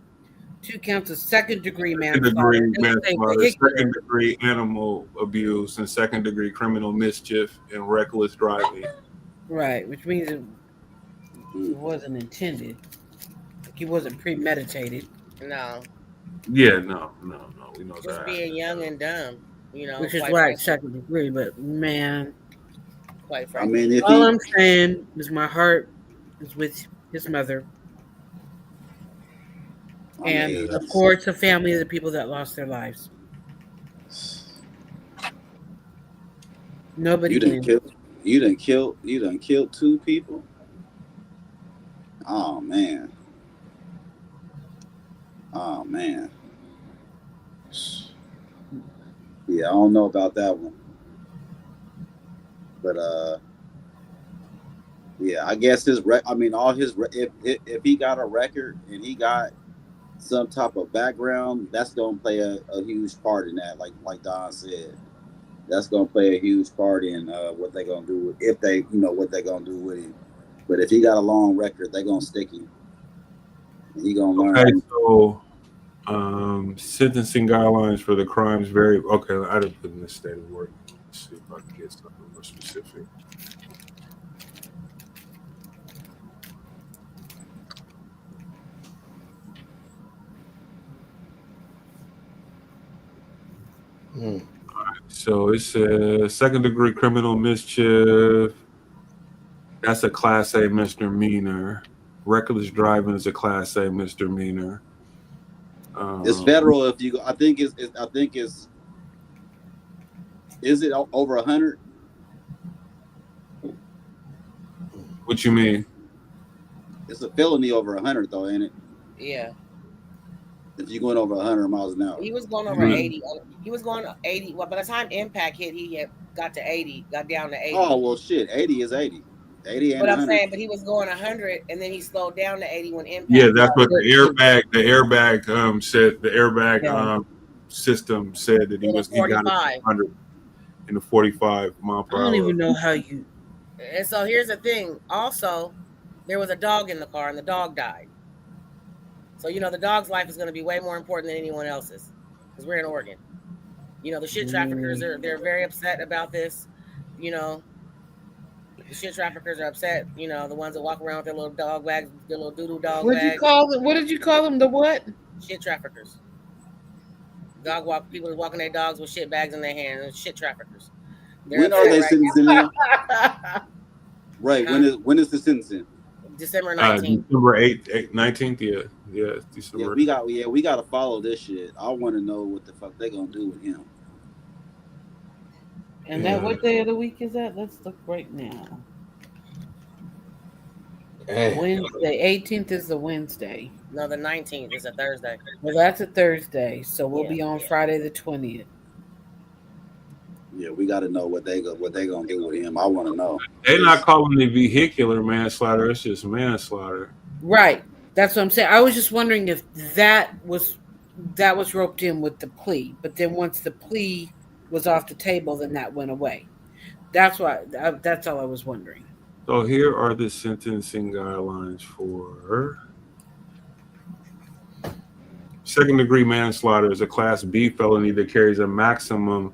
J: 2 counts of second-degree manslaughter,
D: second-degree animal abuse, and second-degree criminal mischief and reckless driving.
J: Right, which means it wasn't intended. Like it wasn't premeditated.
H: No.
D: Yeah, no. We know
H: just
D: that.
H: Just being young and dumb,
J: Which is why it's second degree, but man.
H: Quite frankly.
J: All I'm saying is my heart is with his mother. And of course, the family of the people that lost their lives. Nobody.
E: You done killed 2 people. Oh man. Yeah, I don't know about that one. But yeah, I guess if he got a record and he got some type of background, that's gonna play a huge part in that. Like Don said, that's gonna play a huge part in what they're gonna do what they're gonna do with him. But if he got a long record, they're gonna stick him. And he gonna learn.
D: Okay, so sentencing guidelines for the crimes vary. Okay, I didn't put in this state of work. Let's see if I can get something more specific. All right, so it says second-degree criminal mischief. That's a Class A misdemeanor. Reckless driving is a Class A misdemeanor.
E: It's federal. If you, I think it's. Is it over 100?
D: What you mean?
E: It's a felony over 100, though, ain't it?
H: Yeah.
E: If you're going over 100 miles an hour.
H: He was going over 80. He was going 80. Well, by the time impact hit, he had got to 80, got down to 80.
E: Oh, well, shit. 80 is 80. 80 and
H: But I'm
E: 100.
H: saying, but he was going 100, and then he slowed down to 80 when impact.
D: Yeah, that's what the airbag said. The airbag system said that he got 100 in the 45 mile per hour.
J: I don't even know how you.
H: And so here's the thing. Also, there was a dog in the car, and the dog died. So the dog's life is going to be way more important than anyone else's, because we're in Oregon. The shit traffickers they're very upset about this. The shit traffickers are upset. The ones that walk around with their little dog bags, their little doo-doo dog bags.
J: What did you call them? The what?
H: Shit traffickers. People are walking their dogs with shit bags in their hands. Shit traffickers.
E: When are they sentencing him? Right. Huh? When is the sentencing?
H: December 19th.
D: December 19th. Yeah. December.
E: Yeah, we got to follow this shit. I want to know what the fuck they gonna do with him.
J: And that what day of the week is that? Let's look right now. Wednesday. 18th is a Wednesday.
H: No, the 19th is a Thursday.
J: Well, that's a Thursday, so we'll be on Friday the 20th.
E: Yeah, we got to know what they gonna do with him. I want to know.
D: They're not calling it vehicular manslaughter. It's just manslaughter.
J: Right. That's what I'm saying. I was just wondering if that was roped in with the plea, but then once the plea was off the table, then that went away. That's why. That's all I was wondering.
D: So here are the sentencing guidelines for second-degree manslaughter. Is a Class B felony that carries a minimum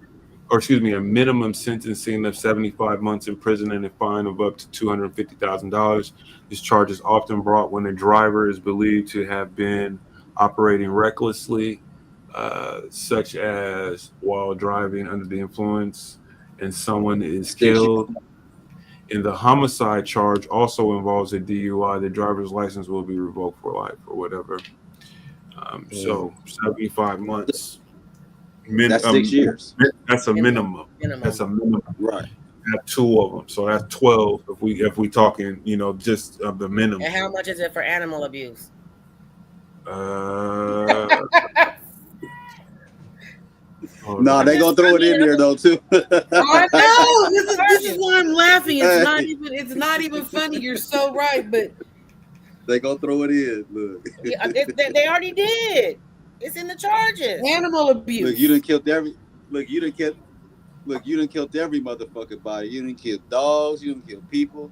D: sentencing of 75 months in prison and a fine of up to $250,000. This charge is often brought when a driver is believed to have been operating recklessly, such as while driving under the influence, and someone is killed. In the homicide charge also involves a DUI. The driver's license will be revoked for life or whatever. So 75 months.
E: That's 6 years.
D: That's a minimum. That's a minimum.
E: Right.
D: That's 2 of them. So that's 12 if we talking, just of the minimum.
H: And how much is it for animal abuse?
E: No, they gonna throw it in there though too.
J: I know. This is why I'm laughing. It's not even funny. You're so right, but
E: they gonna throw it in. Look,
H: they already did. It's in the charges.
J: Animal abuse.
E: Look, you done killed every. Look, you done killed every motherfucking body. You done killed dogs. You done killed people.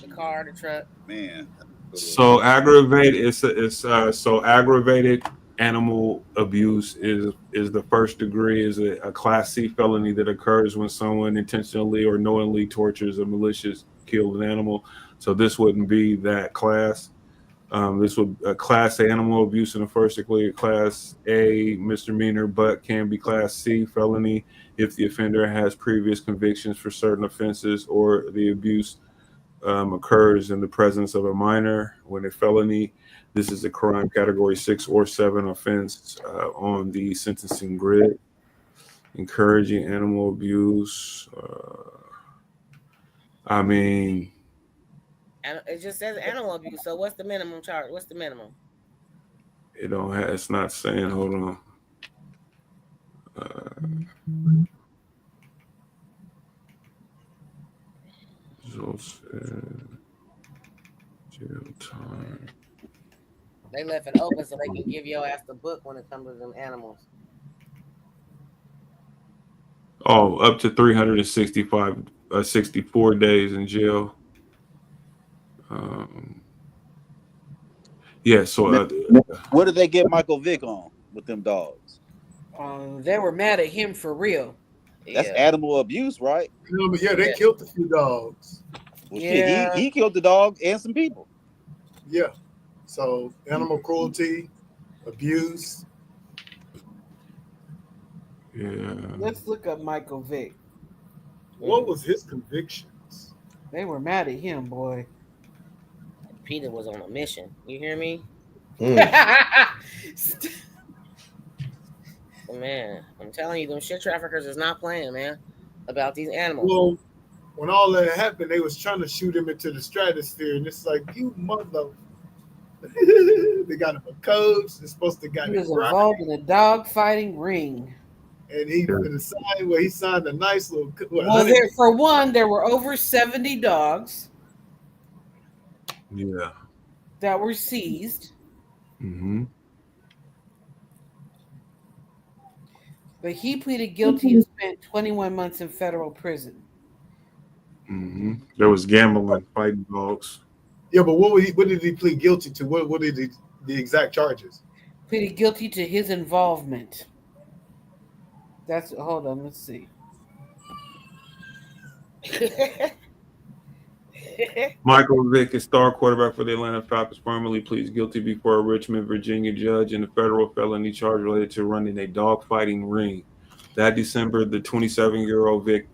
H: The car, the truck.
E: Man.
D: So aggravated. So aggravated animal abuse is the first degree. Is a Class C felony that occurs when someone intentionally or knowingly tortures or malicious kills an animal. So this wouldn't be that class. This would a Class A animal abuse in the first degree, a Class A misdemeanor, but can be Class C felony if the offender has previous convictions for certain offenses or the abuse occurs in the presence of a minor. When a felony, this is a crime category 6 or 7 offense on the sentencing grid. Encouraging animal abuse.
H: It just says animal abuse. So what's the minimum charge? What's the minimum?
D: It's not saying. Hold on. Jail time.
H: They left it open so they can give your ass the book when it comes to them animals.
D: Oh, up to 64 days in jail. Yeah. So,
E: what did they get Michael Vick on with them dogs?
J: They were mad at him for real.
E: That's animal abuse, right?
G: Yeah, they killed a few dogs.
E: Well, shit, he killed the dog and some people.
G: Yeah. So animal cruelty, abuse.
D: Yeah.
J: Let's look up Michael Vick.
G: What was his convictions?
J: They were mad at him, boy.
H: Peter was on a mission. You hear me? Man, I'm telling you, them shit traffickers is not playing, man, about these animals.
G: Well, when all that happened, they was trying to shoot him into the stratosphere, and it's like, you mother. They got him a coach. They're supposed to got
J: He
G: him
J: was
G: right.
J: involved in a dog fighting ring.
G: And he for the sign where he signed a nice little
J: Well, for one, there were over 70 dogs.
D: Yeah.
J: That were seized.
D: Mm-hmm.
J: But he pleaded guilty and spent 21 months in federal prison.
D: Mm-hmm. There was gambling, fighting dogs.
G: Yeah, but what did he plead guilty to? What did the exact charges?
J: Pleaded guilty to his involvement. Hold on, let's see.
D: Michael Vick, a star quarterback for the Atlanta Falcons, permanently pleads guilty before a Richmond, Virginia judge in a federal felony charge related to running a dogfighting ring. That December, the 27-year-old Vick,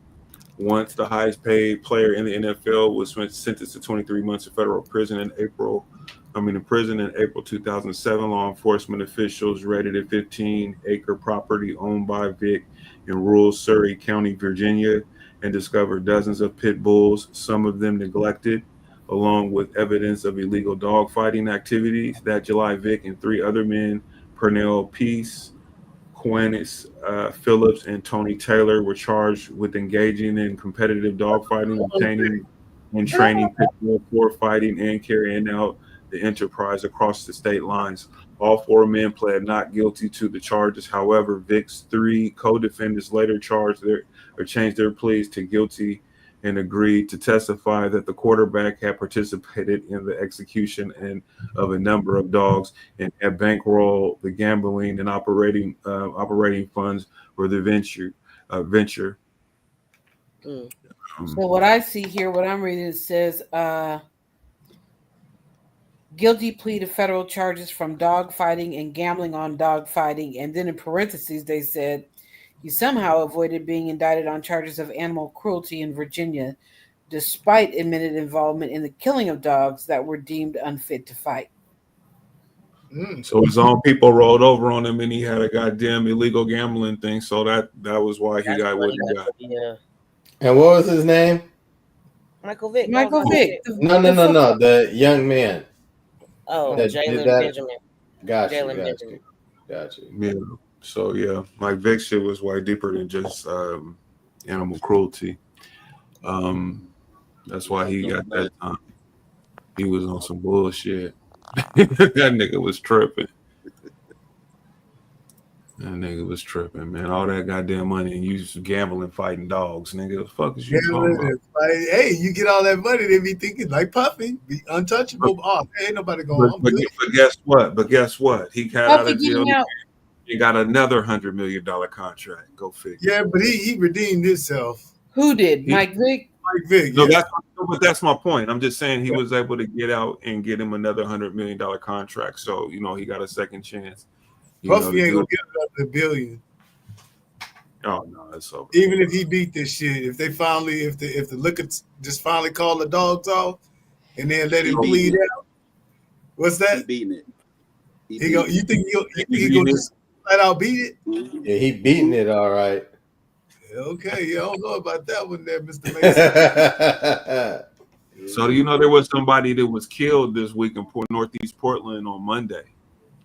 D: once the highest paid player in the NFL, was sentenced to 23 months of federal prison in April 2007. Law enforcement officials raided a 15-acre property owned by Vick in rural Surrey County, Virginia, and discovered dozens of pit bulls, some of them neglected, along with evidence of illegal dogfighting activities. That July, Vick and three other men, Pernell Peace, Quanis Phillips, and Tony Taylor, were charged with engaging in competitive dogfighting, obtaining and training pit bull for fighting, and carrying out the enterprise across the state lines. All four men pled not guilty to the charges. However, Vick's three co-defendants later changed their pleas to guilty and agreed to testify that the quarterback had participated in the execution of a number of dogs and had bankrolled the gambling and operating funds for the venture.
J: So what I see here, what I'm reading, it says guilty plea to federal charges from dog fighting and gambling on dog fighting, and then in parentheses they said he somehow avoided being indicted on charges of animal cruelty in Virginia, despite admitted involvement in the killing of dogs that were deemed unfit to fight.
D: So his own people rolled over on him, and he had a goddamn illegal gambling thing. So that was why he got what he got.
H: Yeah.
F: And what was his name?
H: Michael Vick.
J: Michael Vick.
F: No. The young man.
H: Oh, Jalen Benjamin.
F: Gotcha.
H: Benjamin.
F: Gotcha.
D: Yeah. So yeah, Mike Vick shit was way deeper than just animal cruelty. That's why he got that time. He was on some bullshit. That nigga was tripping. Man. All that goddamn money and you just gambling, fighting dogs, nigga. The fuck is you talking about?
G: Hey, you get all that money, they be thinking like Puffy, be untouchable. Ain't nobody going.
D: But guess what? He got out of jail. He got another $100 million contract. Go figure.
G: Yeah, but he redeemed himself.
J: Who did? Mike Vick?
G: Mike Vick.
D: No,
G: yeah.
D: that's my point. I'm just saying he was able to get out and get him another $100 million contract. So he got a second chance.
G: Puffy ain't gonna get another $1 billion.
D: Oh no, that's over.
G: Even if he beat this shit, if the liquor just finally call the dogs off and then let him bleed out. What's that?
E: He beating it.
G: You think he gonna just flat out beat it?
F: Yeah, he beating it all right.
G: Okay, I don't know about that one there, Mr. Mason.
D: So there was somebody that was killed this week in Northeast Portland on Monday.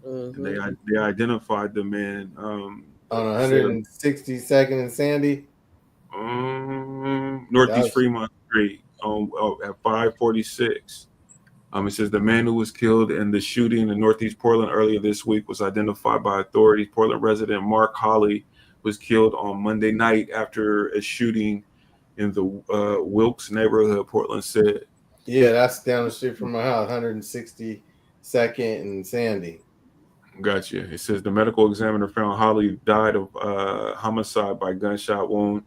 D: And they identified the man
F: on 162nd and Sandy,
D: Northeast Fremont Street at 546. It says the man who was killed in the shooting in Northeast Portland earlier this week was identified by authorities. Portland resident Mark Hawley was killed on Monday night after a shooting in the Wilkes neighborhood, Portland said.
F: Yeah, that's down the street from my house, 162nd and Sandy.
D: Gotcha. It says the medical examiner found Hawley died of homicide by gunshot wound.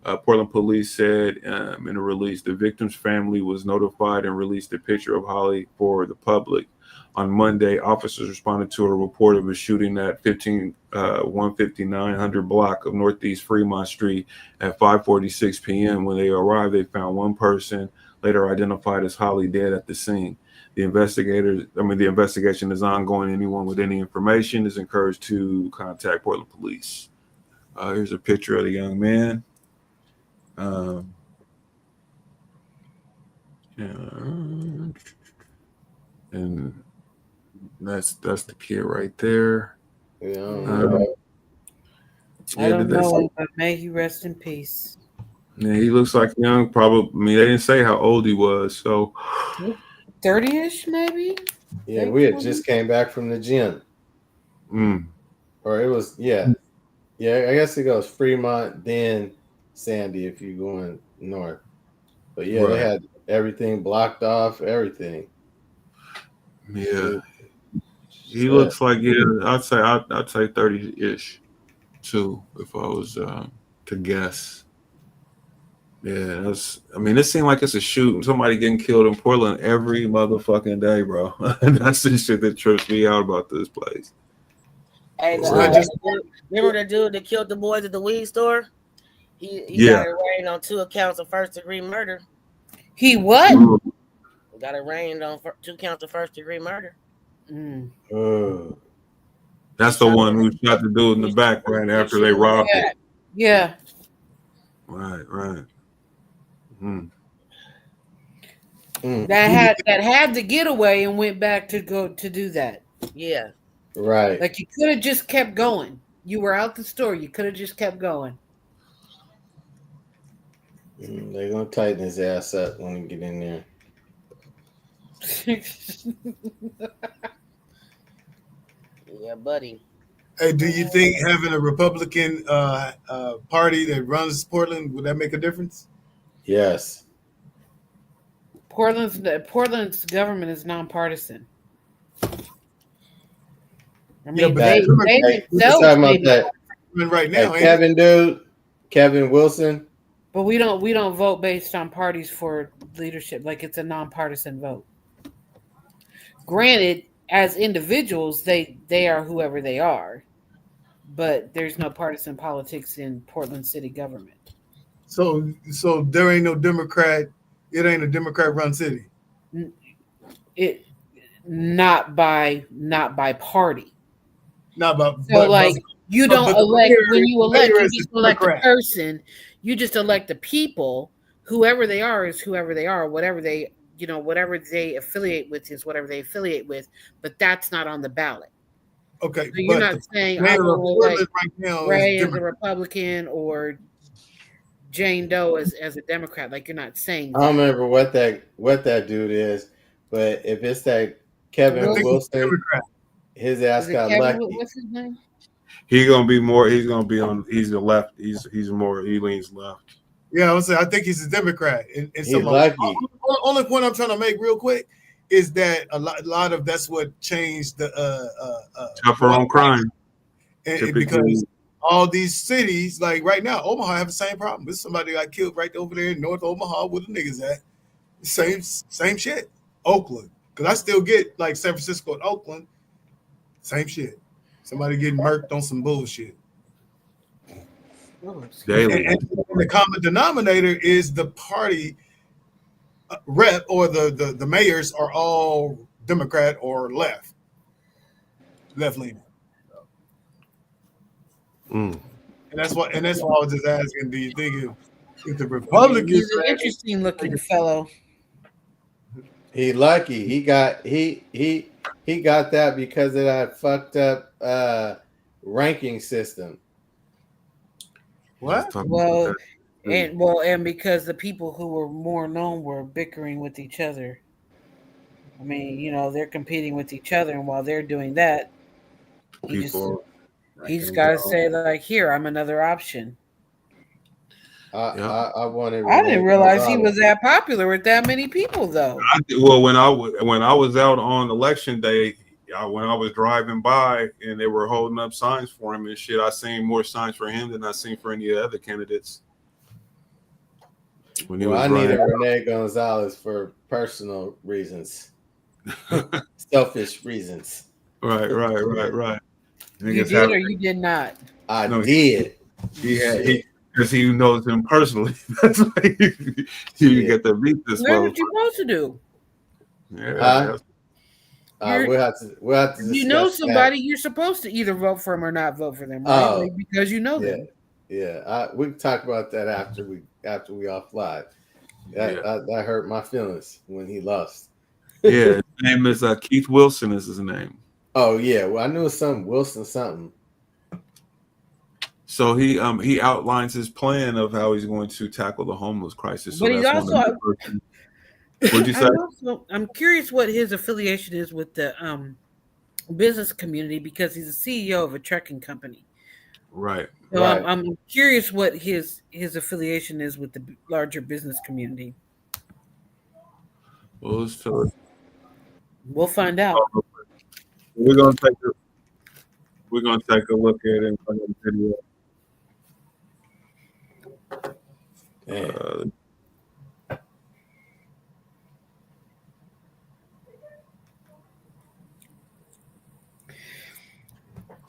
D: Portland police said in a release, the victim's family was notified and released a picture of Hawley for the public. On Monday, officers responded to a report of a shooting at 15900 block of Northeast Fremont Street at 5:46 p.m. When they arrived, they found one person, later identified as Hawley, dead at the scene. The investigation is ongoing. Anyone with any information is encouraged to contact Portland police. Here's a picture of the young man. And That's the kid right there.
F: Yeah.
J: I don't know, but may he rest in peace.
D: Yeah, he looks like young. Probably. I mean, they didn't say how old he was, so
J: 30-ish, maybe.
F: Yeah, we had just came back from the gym. Or it was, yeah. I guess it goes Fremont, then Sandy if you're going north. But yeah, they had everything blocked off, everything.
D: Yeah, he looks like I'd say 30-ish too, if I was to guess. Yeah, I mean, it seemed like it's a shooting. Somebody getting killed in Portland every motherfucking day, bro. That's the shit that trips me out about this place.
H: Hey, remember the dude that killed the boys at the weed store? He got arraigned on 2 counts of first-degree murder.
J: He what?
H: Got arraigned on 2 counts of first-degree murder.
D: That's the one who shot the dude in the back right after they robbed it.
J: Yeah.
D: Right.
J: That had the getaway and went back to go to do that.
H: Yeah.
F: Right.
J: Like you could have just kept going. You were out the store. You could have just kept going.
F: They're gonna tighten his ass up when he get in there.
H: Yeah, buddy.
G: Hey, do you think having a Republican party that runs Portland, would that make a difference?
F: Yes.
J: Portland's government is nonpartisan. I mean,
F: they themselves may be
G: right now.
F: Kevin Wilson.
J: But we don't vote based on parties for leadership. Like it's a nonpartisan vote. Granted, as individuals, they are whoever they are, but there's no partisan politics in Portland city government.
G: So there ain't no Democrat. It ain't a Democrat-run city.
J: It not by party.
G: Not by.
J: So you don't elect when you elect. You just elect a person. You just elect the people. Whoever they are is whoever they are. Whatever they affiliate with is whatever they affiliate with. But that's not on the ballot.
G: Okay,
J: so you're not saying I will elect Ray as a Republican or Jane Doe as a Democrat. Like you're not saying that.
F: I don't remember what that dude is, but if it's that Kevin Wilson, his ass got lucky.
J: What's his name?
D: He's gonna be the left. He leans left.
G: Yeah, I would say I think he's a Democrat. And
F: he's lucky.
G: Only point I'm trying to make real quick is that a lot of that's what changed the
D: tougher on crime.
G: And because all these cities, like right now, Omaha have the same problem. There's somebody got killed right over there in North Omaha where the niggas at. Same shit. Oakland. Because I still get like San Francisco and Oakland. Same shit. Somebody getting murked on some bullshit.
D: Daily.
G: And the common denominator is the party rep or the mayors are all Democrat or left leaning. And that's why I was just asking, do you think if the Republicans
J: He's an interesting looking fellow.
F: He lucky. He got that because of that fucked up ranking system.
G: What?
J: Well, and because the people who were more known were bickering with each other. I mean, they're competing with each other, and while they're doing that, he just got to say like, "Here, I'm another option."
F: I wanted.
J: I didn't realize he was that popular with that many people, though.
D: When I was out on election day, when I was driving by and they were holding up signs for him and shit, I seen more signs for him than I seen for any of the other candidates.
F: I needed Renee Gonzalez for personal reasons, selfish reasons.
D: Right.
J: You did or you did not?
F: I did.
D: Because he knows him personally. That's why you get to meet this.
J: What were you supposed to do?
D: Yeah.
F: We'll have to
J: you know somebody, you're supposed to either vote for them or not vote for them, right? Because you know them.
F: Yeah. We can talk about that after we off live. That hurt my feelings when he lost.
D: Yeah, his name is Keith Wilson is his name.
F: Oh yeah, well I knew it was something Wilson something.
D: So he outlines his plan of how he's going to tackle the homeless crisis. So
J: But he's
D: that's one of
J: also.
D: the What'd you say?
J: I'm curious what his affiliation is with the business community because he's a CEO of a trucking company.
D: Right.
J: So
F: Right.
J: I'm curious what his affiliation is with the larger business community.
D: Well, let's tell it.
J: We'll find out.
D: We're gonna take a look at it in front of the video.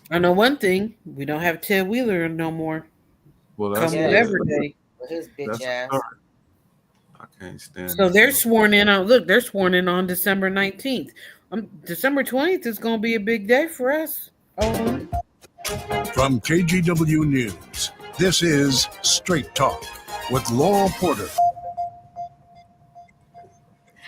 J: I know one thing: we don't have Ted Wheeler no more.
D: Well,
J: that's
D: come
J: whatever day.
H: His bitch ass.
D: I can't stand.
J: So they're sworn in on. Look, they're sworn in on December 19th. December 20th is going to be a big day for us. Oh.
O: From KGW News, this is Straight Talk with Laurel Porter.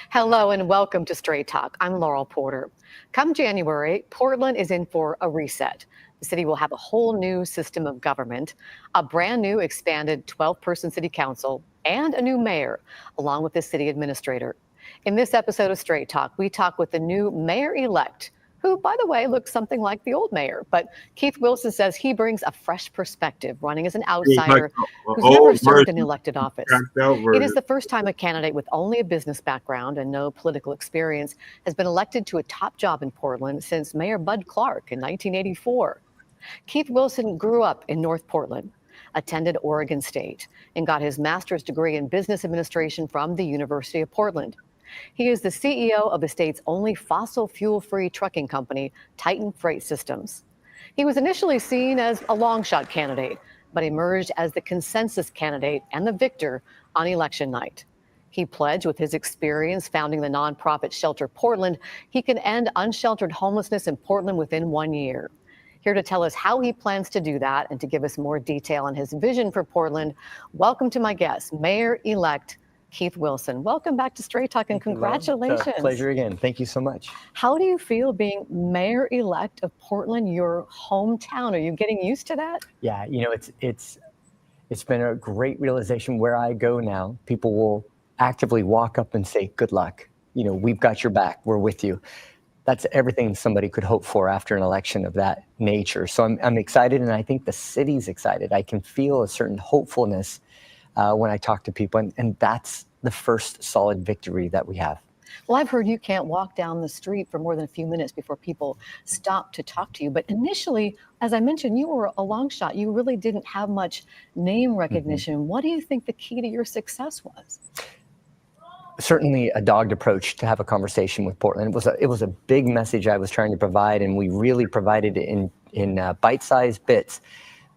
P: Hello and welcome to Straight Talk. I'm Laurel Porter. Come January, Portland is in for a reset. The city will have a whole new system of government, a brand new expanded 12-person city council, and a new mayor, along with the city administrator. In this episode of Straight Talk, we talk with the new mayor-elect, who, by the way, looks something like the old mayor. But Keith Wilson says he brings a fresh perspective, running as an outsider who's never served in elected office. It is the first time a candidate with only a business background and no political experience has been elected to a top job in Portland since Mayor Bud Clark in 1984. Keith Wilson grew up in North Portland, attended Oregon State, and got his master's degree in business administration from the University of Portland. He is the CEO of the state's only fossil fuel-free trucking company, Titan Freight Systems. He was initially seen as a long-shot candidate, but emerged as the consensus candidate and the victor on election night. He pledged with his experience founding the nonprofit Shelter Portland, he can end unsheltered homelessness in Portland within 1 year. Here to tell us how he plans to do that and to give us more detail on his vision for Portland, welcome to my guest, Mayor-elect Keith Wilson. Welcome back to Straight Talk and congratulations.
Q: It's a pleasure again. Thank you so much.
P: How do you feel being mayor-elect of Portland, your hometown? Are you getting used to that?
Q: Yeah, you know, it's been a great realization. Where I go now, people will actively walk up and say, good luck. You know, we've got your back. We're with you. That's everything somebody could hope for after an election of that nature. So I'm excited, and I think the city's excited. I can feel a certain hopefulness when I talk to people, and that's the first solid victory that we have.
P: Well, I've heard you can't walk down the street for more than a few minutes before people stop to talk to you. But initially, as I mentioned, you were a long shot. You really didn't have much name recognition. Mm-hmm. What do you think the key to your success was?
Q: Certainly a dogged approach to have a conversation with Portland. It was a big message I was trying to provide, and we really provided it in bite-sized bits.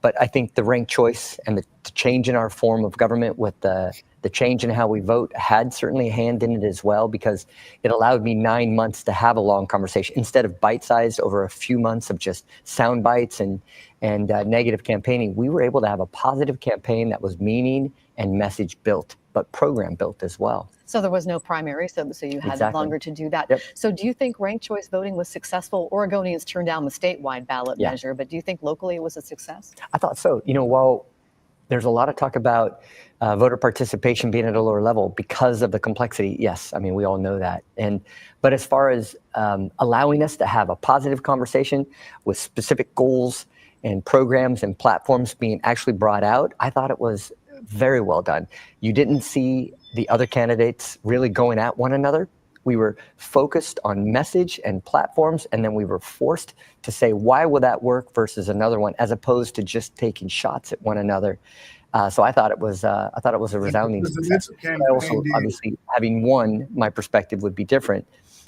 Q: But I think the ranked choice and the change in our form of government with the change in how we vote had certainly a hand in it as well, because it allowed me 9 months to have a long conversation instead of bite-sized over a few months of just sound bites and negative campaigning. We were able to have a positive campaign that was meaning and message built, but program built as well.
P: So there was no primary, so you had longer to do that.
Q: Yep.
P: So do you think ranked choice voting was successful? Oregonians turned down the statewide ballot measure, but do you think locally it was a success?
Q: I thought so. You know, while there's a lot of talk about voter participation being at a lower level because of the complexity, yes, I mean, we all know that. But as far as allowing us to have a positive conversation with specific goals and programs and platforms being actually brought out, I thought it was very well done. You didn't see the other candidates really going at one another. We were focused on message and platforms, and then we were forced to say, why will that work versus another one, as opposed to just taking shots at one another. So I thought it was a resounding success. I also, obviously, having won, my perspective would be different.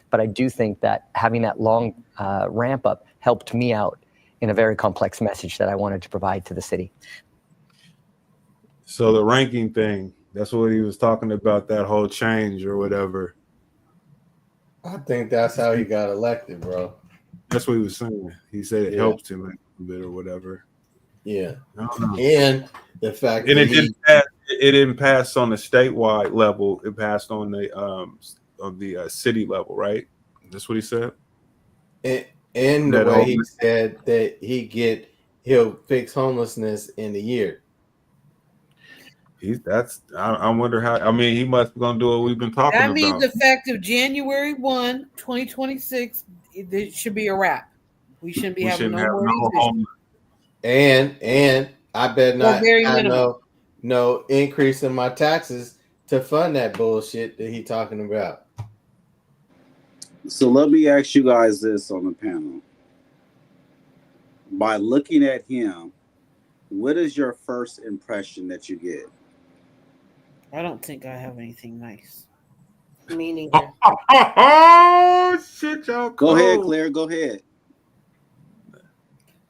Q: But I do think that having that long ramp up helped me out in a very complex message that I wanted to provide to the city.
D: So the ranking thing, that's what he was talking about, that whole change or whatever.
F: I think that's how he got elected, bro.
D: That's what he was saying. He said it helped him a little bit or whatever.
F: Yeah. And the fact
D: and
F: that
D: it didn't pass on the statewide level. It passed on the city level, right? That's what he said.
F: And the way he said that he'll fix homelessness in a year.
D: I wonder how. I mean, he must be gonna do what we've been talking
J: That means
D: about.
J: effective January 1, 2026, it should be a wrap. We shouldn't be having no more of these issues.
F: And I bet
J: Or
F: not
J: very
F: have
J: minimal.
F: no increase in my taxes to fund that bullshit that he talking about.
E: So let me ask you guys this on the panel. By looking at him, what is your first impression that you get?
J: I don't think I have anything nice.
H: Me neither.
D: Oh shit, y'all.
E: Go ahead, Claire. Go ahead.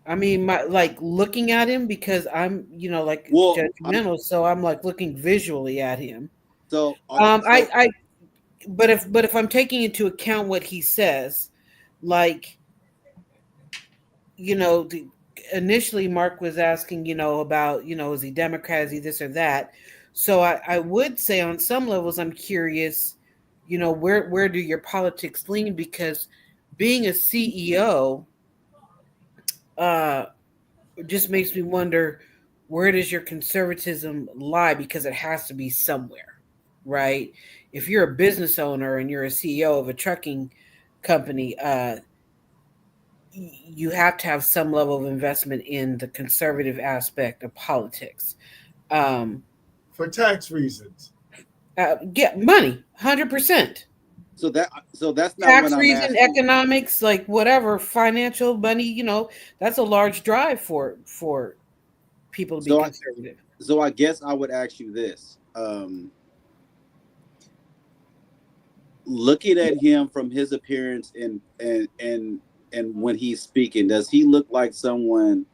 J: I mean, like looking at him because I'm, judgmental. So I'm like looking visually at him.
E: So,
J: but if I'm taking into account what he says, like, initially Mark was asking, about, is he Democrat, is he this or that? So I would say on some levels, I'm curious, where do your politics lean? Because being a CEO, just makes me wonder, where does your conservatism lie? Because it has to be somewhere, right? If you're a business owner and you're a CEO of a trucking company, you have to have some level of investment in the conservative aspect of politics.
G: For tax reasons.
J: Get money, 100%.
E: So that's not
J: tax
E: what
J: reason,
E: I'm asking.
J: economics, like whatever, financial money. That's a large drive for people to be conservative.
E: So I guess I would ask you this: looking at him from his appearance and when he's speaking, does he look like someone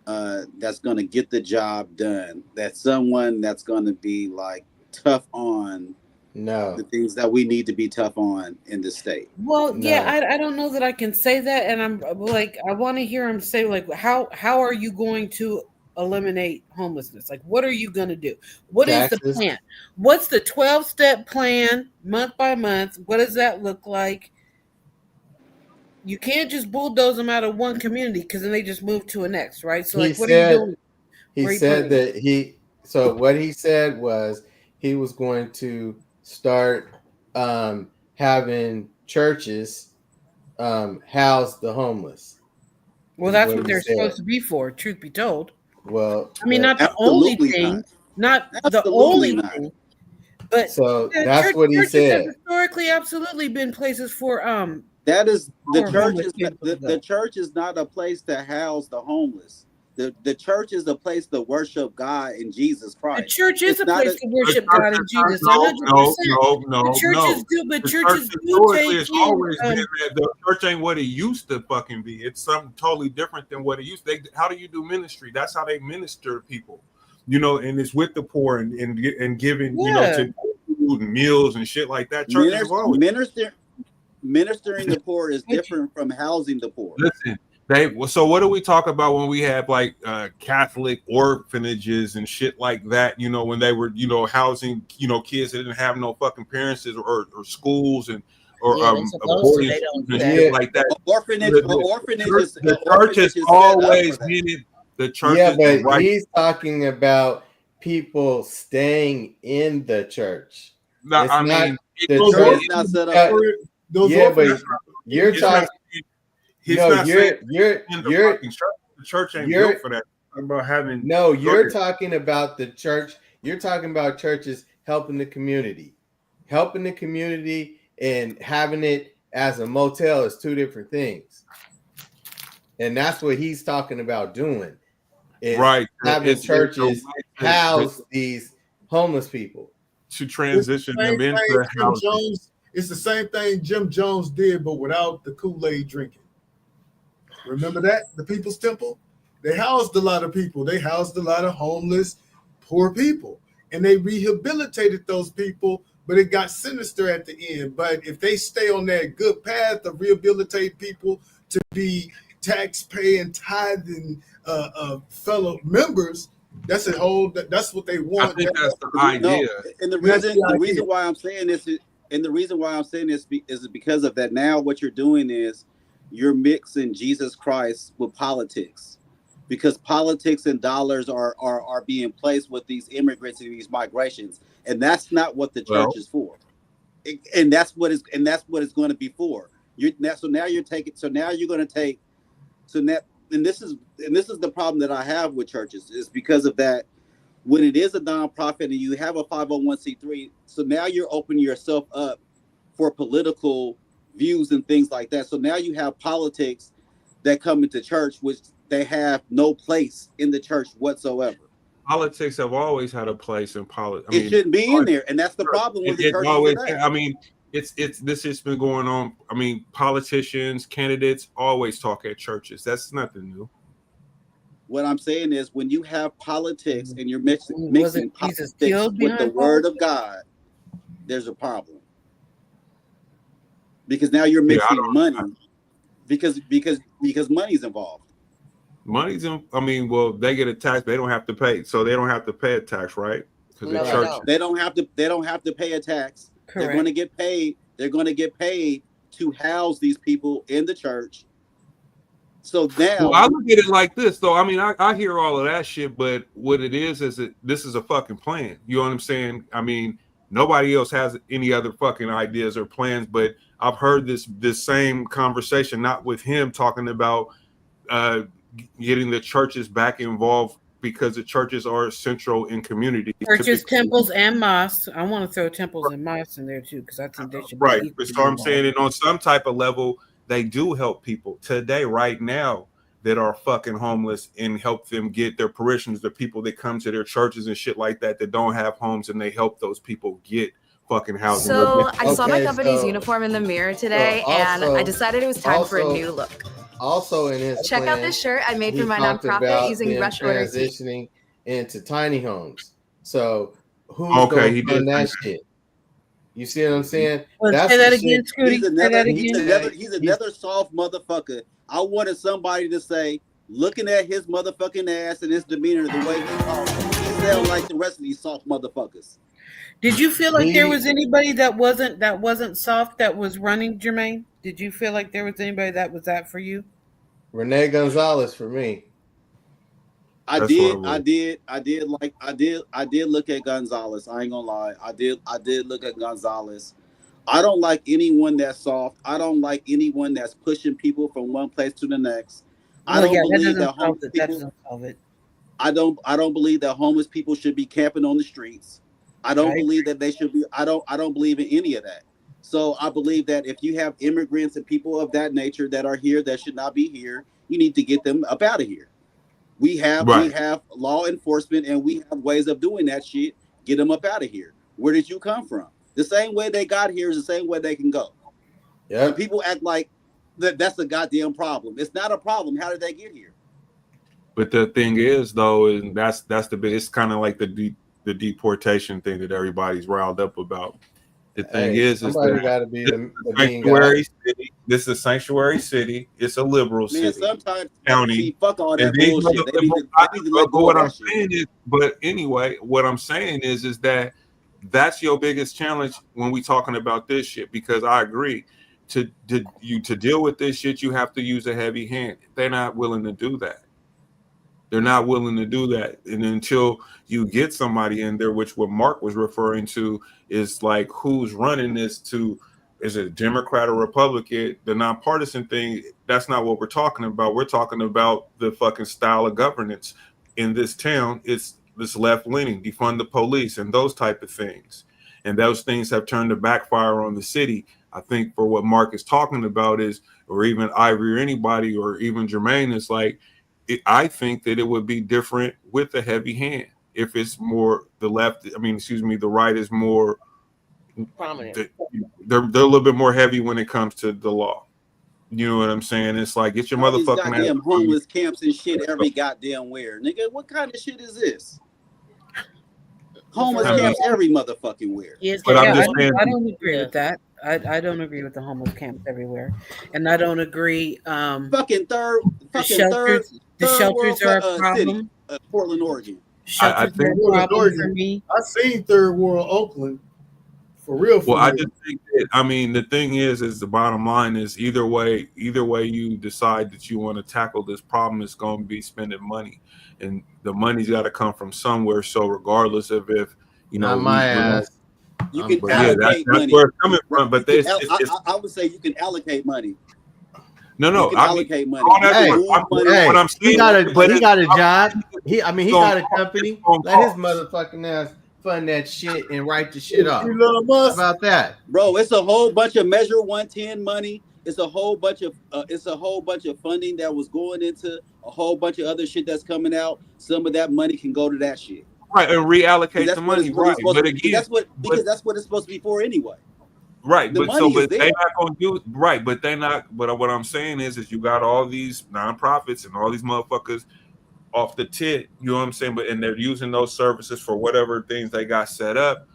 E: that's going to get the job done? That's someone that's going to be like tough on the things that we need to be tough on in the state?
J: Well, yeah, I don't know that I can say that, and I'm like, I want to hear him say, like, how are you going to eliminate homelessness? Like, what are you going to do? What is the plan? What's the 12-step plan, month by month? What does that look like? You can't just bulldoze them out of one community because then they just move to a next, right? So, like, what are you doing?
F: He said that so what he said was he was going to start having churches house the homeless.
J: Well, that's what they're supposed to be for, truth be told.
F: Well,
J: I mean, not the only thing, not the only thing, but
F: so that's what he said.
J: Have historically, absolutely been places for
E: that is the church is the church is not a place to house the homeless. The church is a place to worship God and Jesus Christ.
J: The church is a place to worship God and Jesus.
D: No.
J: The churches do, but churches do take
D: it's always been that the church ain't what it used to fucking be. It's something totally different than what it used to. How do you do ministry? That's how they minister to people, and it's with the poor and giving, to food and meals and shit like that. Churches always
E: ministering the poor is different from housing the poor.
D: Listen. So what do we talk about when we have like Catholic orphanages and shit like that? When they were housing kids that didn't have no fucking parents or schools and abortion and shit like that.
E: Orphanages.
D: The church has always needed the church.
F: Yeah, but he's talking about people staying in the church.
D: No, I mean
E: the church is not set up.
F: Yeah, but you're talking. No, you're
D: the church ain't built for that. About having
F: you're talking about the church. You're talking about churches helping the community and having it as a motel is two different things. And that's what he's talking about doing.
D: Right,
F: having churches house these homeless people
D: to transition them into housing.
G: It's the same thing Jim Jones did, but without the Kool-Aid drinking. Remember that? The People's Temple? They housed a lot of people. They housed a lot of homeless, poor people. And they rehabilitated those people, but it got sinister at the end. But if they stay on that good path of rehabilitate people to be tax-paying, tithing fellow members, that's what they want.
D: I think that's the idea.
E: No, and the reason why I'm saying this is because of that. Now what you're doing is you're mixing Jesus Christ with politics, because politics and dollars are being placed with these immigrants and these migrations, and that's not what the church is for. And that's what it's going to be for. So now you're going to take. So now, and this is the problem that I have with churches, is because of that. When it is a nonprofit and you have a 501c3, so now you're opening yourself up for political views and things like that. So now you have politics that come into church, which they have no place in the church whatsoever.
D: Politics have always had a place in politics.
E: It shouldn't be in there, and that's the problem with the churches today.
D: I mean, this has been going on. I mean, politicians, candidates always talk at churches. That's nothing new.
E: What I'm saying is, when you have politics and you're mixing politics with the word of God, there's a problem. Because now you're mixing money, because money's involved.
D: Money's in. I mean, well, they get a tax. They don't have to pay, so they don't have to pay a tax, right? Because the church.
E: They don't have to pay a tax. Correct. They're going to get paid. They're going to get paid to house these people in the church. So now,
D: well, I look at it like this, though. I mean, I hear all of that shit, but what it is this is a fucking plan. You know what I'm saying? I mean, nobody else has any other fucking ideas or plans, but I've heard this same conversation, not with him talking about getting the churches back involved, because the churches are central in community.
J: Churches, temples, and mosques. I want to throw temples and mosques in there too, because I think they should.
D: Right. So I'm saying it on some type of level. They do help people today, right now, that are fucking homeless, and help them get their parishioners, the people that come to their churches and shit like that don't have homes, and they help those people get fucking housing.
R: So I saw my company's uniform in the mirror today, and I decided it was time for a new look.
F: Also in his
R: check out this shirt I made for my nonprofit using rush order
F: transitioning into tiny homes. So who's going to fund that shit? You see what I'm saying?
E: That's say that again, Scooty. He's another soft motherfucker. I wanted somebody to say, looking at his motherfucking ass and his demeanor, the way he talks, he sounds like the rest of these soft motherfuckers.
J: Did you feel like there was anybody that wasn't soft that was running, Jermaine? Did you feel like there was anybody that was that for you?
F: Renee Gonzalez for me.
E: I did look at Gonzalez. I ain't gonna lie. I did look at Gonzalez. I don't like anyone that's soft. I don't like anyone that's pushing people from one place to the next. I don't believe that homeless people. I don't believe that homeless people should be camping on the streets. I don't believe that they should be. I don't believe in any of that. So I believe that if you have immigrants and people of that nature that are here that should not be here, you need to get them up out of here. We have law enforcement, and we have ways of doing that shit. Get them up out of here. Where did you come from? The same way they got here is the same way they can go. Yeah. People act like that's a goddamn problem. It's not a problem. How did they get here?
D: But the thing is, though, and that's the bit. It's kind of like the deportation thing that everybody's riled up about. The thing is that
F: gotta be the
D: sanctuary city. This is a sanctuary city. It's a liberal city.
E: Sometimes
D: county.
E: Fuck all that bullshit.
D: But anyway, what I'm saying is that that's your biggest challenge when we talking about this shit. Because I agree, to deal with this shit, you have to use a heavy hand. They're not willing to do that. They're not willing to do that. And until you get somebody in there, which what Mark was referring to is like, who's running this is it a Democrat or Republican? The nonpartisan thing, that's not what we're talking about. We're talking about the fucking style of governance in this town. It's this left-leaning, defund the police and those type of things. And those things have turned to backfire on the city. I think for what Mark is talking about is, or even Ivory or anybody, or even Jermaine, is like, I think that it would be different with a heavy hand if it's more the right is more
H: prominent.
D: They're a little bit more heavy when it comes to the law. You know what I'm saying? It's like, get your motherfucking
E: goddamn homeless camps and shit every goddamn where, nigga. What kind of shit is this? Homeless camps every motherfucking where.
J: Yes, but I don't agree with that. I don't agree with the homeless camps everywhere, and I don't agree.
E: The
J: shelters are a problem.
E: City, Portland, Oregon.
F: I seen Third World Oakland.
G: For real.
D: Well, I just think that, I mean, the thing is the bottom line is either way you decide that you want to tackle this problem, it's going to be spending money, and the money's got to come from somewhere. So regardless of if
F: not my ass.
E: You can
D: but yeah, that's
E: money.
D: where it's coming from. But
E: I would say you can allocate money.
D: No,
E: you can allocate money.
F: Hey,
D: what I'm saying,
F: he got a job. He got a
D: it's
F: company.
D: gonna
F: Let his
D: cost.
F: motherfucking ass fund that shit and write the shit up.
G: Elon Musk.
F: How about that,
E: bro? It's a whole bunch of Measure 110 money. It's a whole bunch of funding that was going into a whole bunch of other shit that's coming out. Some of that money can go to that shit.
D: Right, and reallocate the money. Right, but again,
E: that's what it's supposed to be for anyway.
D: Right,
E: the
D: but
E: money
D: so
E: is
D: but they not gonna do right, but they not. But what I'm saying is you got all these nonprofits and all these motherfuckers off the tit. You know what I'm saying? But and they're using those services for whatever things they got set up.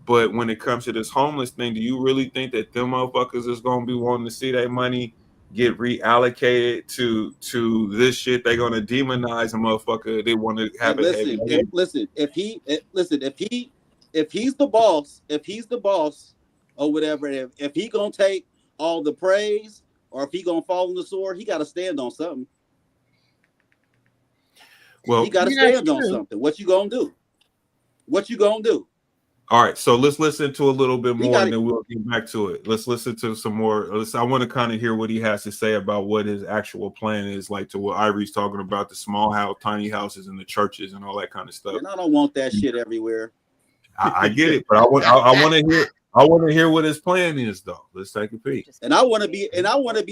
D: But when it comes to this homeless thing, do you really think that them motherfuckers is gonna be wanting to see their money get reallocated to this shit? They're gonna demonize a motherfucker. They want to have it heavy.
E: If he's the boss or whatever, if he gonna take all the praise or if he gonna fall on the sword, he got to stand on something.
D: Well,
E: he got to stand on something. What you gonna do?
D: All right, so let's listen to a little bit more, and then we'll get back to it. Let's listen to some more. I want to kind of hear what he has to say about what his actual plan is, like to what Ivory's talking about, the small house, tiny houses, and the churches, and all that kind of stuff.
E: And I don't want that shit everywhere.
D: I get it, but I want to hear what his plan is, though. Let's take a peek.
E: And I want to be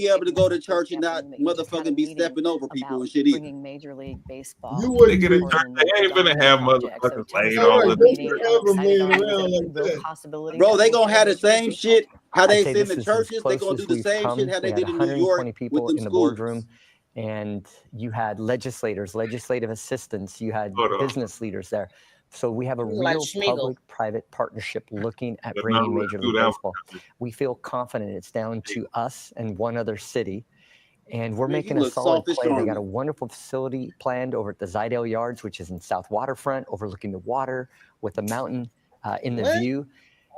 E: able to go to church and not motherfucking be stepping over people and shit either.
P: Bringing Major League Baseball.
D: You wouldn't get in church. They ain't gonna have motherfuckers laying all of
P: this.
E: Bro, they gonna have the same shit. How they send the churches, they gonna do the same shit. How they did in New York
Q: people
E: with them
Q: in the
E: schools.
Q: boardroom, and you had legislators, legislative assistants, you had business leaders there. So we have a
H: Like
Q: real
H: Schmiegel.
Q: public-private partnership looking at bringing Major League Baseball. We feel confident it's down to us and one other city, and we're making a solid play. They got a wonderful facility planned over at the Zidale Yards, which is in South Waterfront, overlooking the water with a mountain in the view.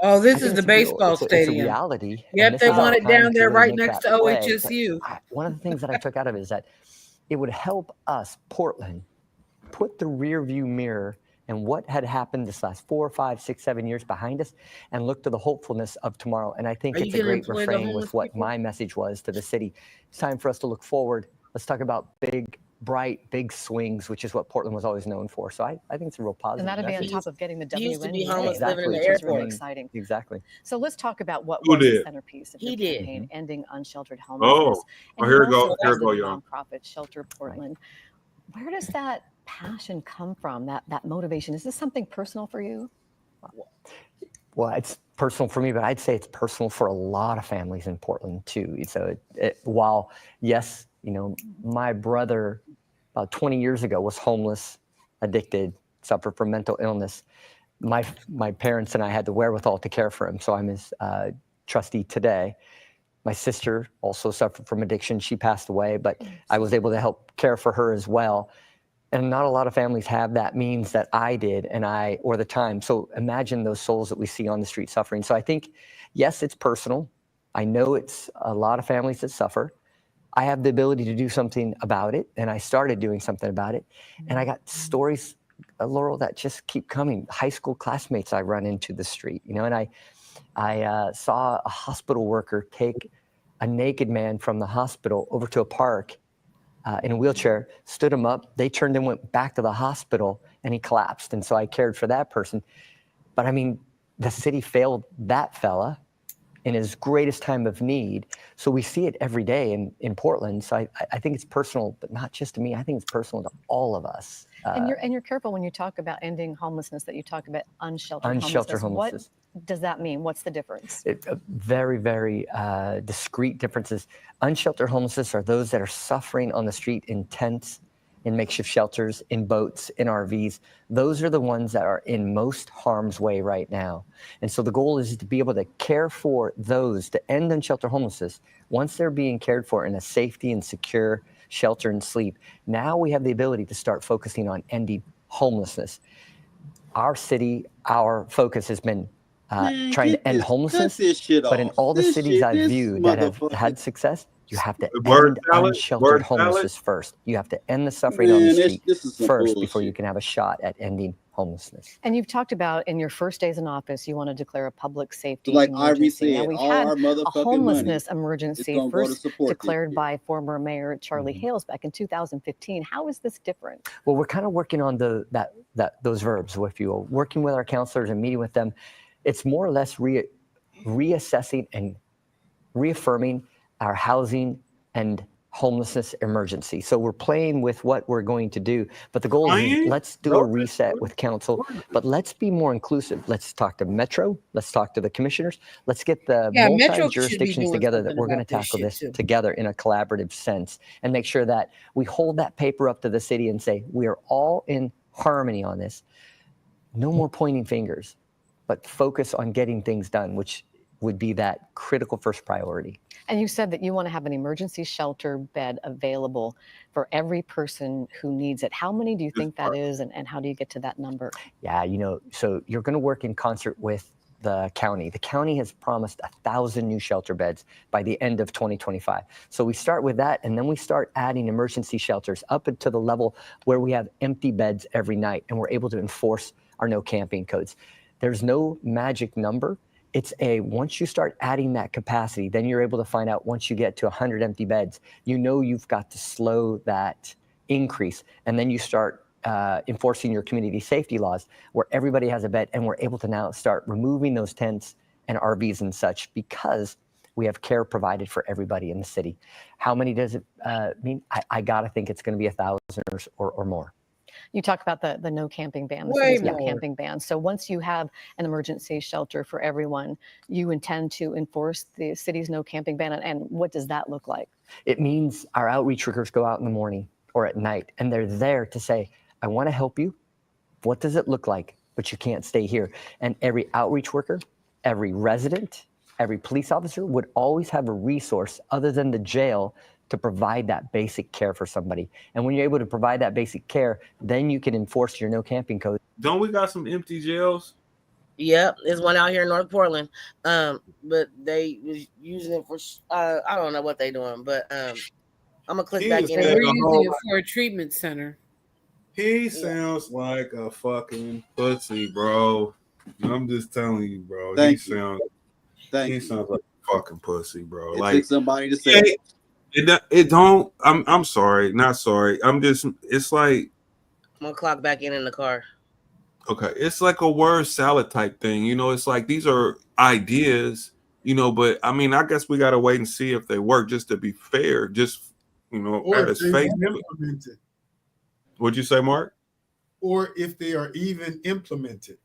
J: Oh, this is the baseball
Q: It's a
J: stadium.
Q: reality.
J: Yep, they want it down there right next to OHSU.
Q: One of the things that I took out of it is that it would help us, Portland, put the rear view mirror and what had happened this last 4, 5, 6, 7 years behind us and look to the hopefulness of tomorrow. And I think it's a great refrain with what my message was to the city. It's time for us to look forward. Let's talk about big, bright, big swings, which is what Portland was always known for. So I think it's a real positive.
P: And that'd be on
Q: message.
P: top of getting the
H: He used to be
P: WNBA.
H: homeless living in the
P: which is really
H: airport.
P: exciting.
Q: Exactly.
P: So let's talk about what
D: Who
P: was the
D: did?
P: centerpiece of
H: He
P: your
H: did.
P: campaign, ending unsheltered homelessness.
D: Oh,
P: And
D: here
P: you
D: we go.
P: also
D: Here we
P: founded
D: go,
P: the
D: y'all.
P: nonprofit Shelter Portland. Where does that passion come from? That motivation? Is this something personal for you?
Q: Well, it's personal for me, but I'd say it's personal for a lot of families in Portland too. So while, yes, my brother about 20 years ago was homeless, addicted, suffered from mental illness. My parents and I had the wherewithal to care for him. So I'm his trustee today. My sister also suffered from addiction. She passed away, but I was able to help care for her as well. And not a lot of families have that means that I did or the time. So imagine those souls that we see on the street suffering. So I think, yes, it's personal. I know it's a lot of families that suffer. I have the ability to do something about it. And I started doing something about it. And I got stories, Laurel, that just keep coming. High school classmates I run into the street, and I saw a hospital worker take a naked man from the hospital over to a park in a wheelchair, stood him up. They turned and went back to the hospital and he collapsed. And so I cared for that person. But I mean, the city failed that fella in his greatest time of need. So we see it every day in Portland. So I think it's personal, but not just to me. I think it's personal to all of us.
P: And you're careful when you talk about ending homelessness that you talk about unsheltered homelessness. What does that mean? What's the difference?
Q: Very, very discrete differences. Unsheltered homelessness are those that are suffering on the street in tents, in makeshift shelters, in boats, in RVs. Those are the ones that are in most harm's way right now. And so the goal is to be able to care for those, to end unsheltered homelessness. Once they're being cared for in a safety and secure shelter and sleep, now we have the ability to start focusing on ending homelessness. Our city, our focus has been
E: Man,
Q: trying to end
E: cut
Q: homelessness.
E: this shit
Q: But in
E: off.
Q: all the
E: This
Q: cities
E: shit,
Q: I've
E: this
Q: viewed that have
E: motherfucker.
Q: had success, you have to
D: Word
Q: end
D: salad?
Q: unsheltered
D: Word salad?
Q: homelessness first. You have to end the suffering on the
E: Man,
Q: street
E: this is some
Q: first before you
E: bullshit.
Q: can have a shot at ending homelessness.
P: And you've talked about in your first days in office, you want to declare a public safety
E: Like Ivory
P: emergency. Now,
E: said,
P: we've
E: all
P: had
E: our
P: a
E: motherfucking
P: homelessness
E: money is
P: emergency
E: gonna go to
P: first
E: support this
P: declared
E: shit.
P: by former Mayor Charlie Hales back in 2015. How is this different?
Q: Well, we're kind of working on those verbs, if you will, working with our counselors and meeting with them. It's more or less reassessing and reaffirming our housing and homelessness emergency. So we're playing with what we're going to do, but the goal is let's do a reset with council, but let's be more inclusive. Let's talk to Metro, let's talk to the commissioners, let's get the
J: Metro should be
Q: multi-jurisdictions
J: doing
Q: together that
J: something
Q: we're going to
J: about this
Q: tackle
J: shit,
Q: this
J: too.
Q: together in a collaborative sense and make sure that we hold that paper up to the city and say, we are all in harmony on this. No more pointing fingers, but focus on getting things done, which would be that critical first priority.
P: And you said that you want to have an emergency shelter bed available for every person who needs it. How many do you think that is, and how do you get to that number?
Q: Yeah, so you're going to work in concert with the county. The county has promised 1,000 new shelter beds by the end of 2025. So we start with that, and then we start adding emergency shelters up to the level where we have empty beds every night, and we're able to enforce our no camping codes. There's no magic number. It's once you start adding that capacity, then you're able to find out once you get to 100 empty beds, you've got to slow that increase. And then you start enforcing your community safety laws where everybody has a bed, and we're able to now start removing those tents and RVs and such because we have care provided for everybody in the city. How many does it mean? I got to think it's going to be 1,000 or more.
P: You talked about the no camping ban, the
J: Way
P: city's no
J: more.
P: camping ban. So once you have an emergency shelter for everyone, you intend to enforce the city's no camping ban. And what does that look like?
Q: It means our outreach workers go out in the morning or at night, and they're there to say, I want to help you. What does it look like? But you can't stay here. And every outreach worker, every resident, every police officer would always have a resource other than the jail to provide that basic care for somebody. And when you're able to provide that basic care, then you can enforce your no camping code.
D: Don't we got some empty jails?
H: Yep, there's one out here in North Portland. But they was using it for I don't know what they doing, but I'm gonna click back in.
J: We're using it for a treatment center.
D: He sounds like a fucking pussy, bro. I'm just telling you, bro. He sounds like a fucking pussy, bro.
E: It
D: like
E: took somebody to say
D: it don't. I'm sorry, not sorry. It's like
H: I'm gonna clock back in the car.
D: Okay, it's like a word salad type thing. It's like these are ideas, but I mean, I guess we gotta wait and see if they work, just to be fair. Just
G: or
D: at
G: if
D: his
G: they're
D: face.
G: implemented,
D: What'd you say, Mark?
G: or if they are even implemented.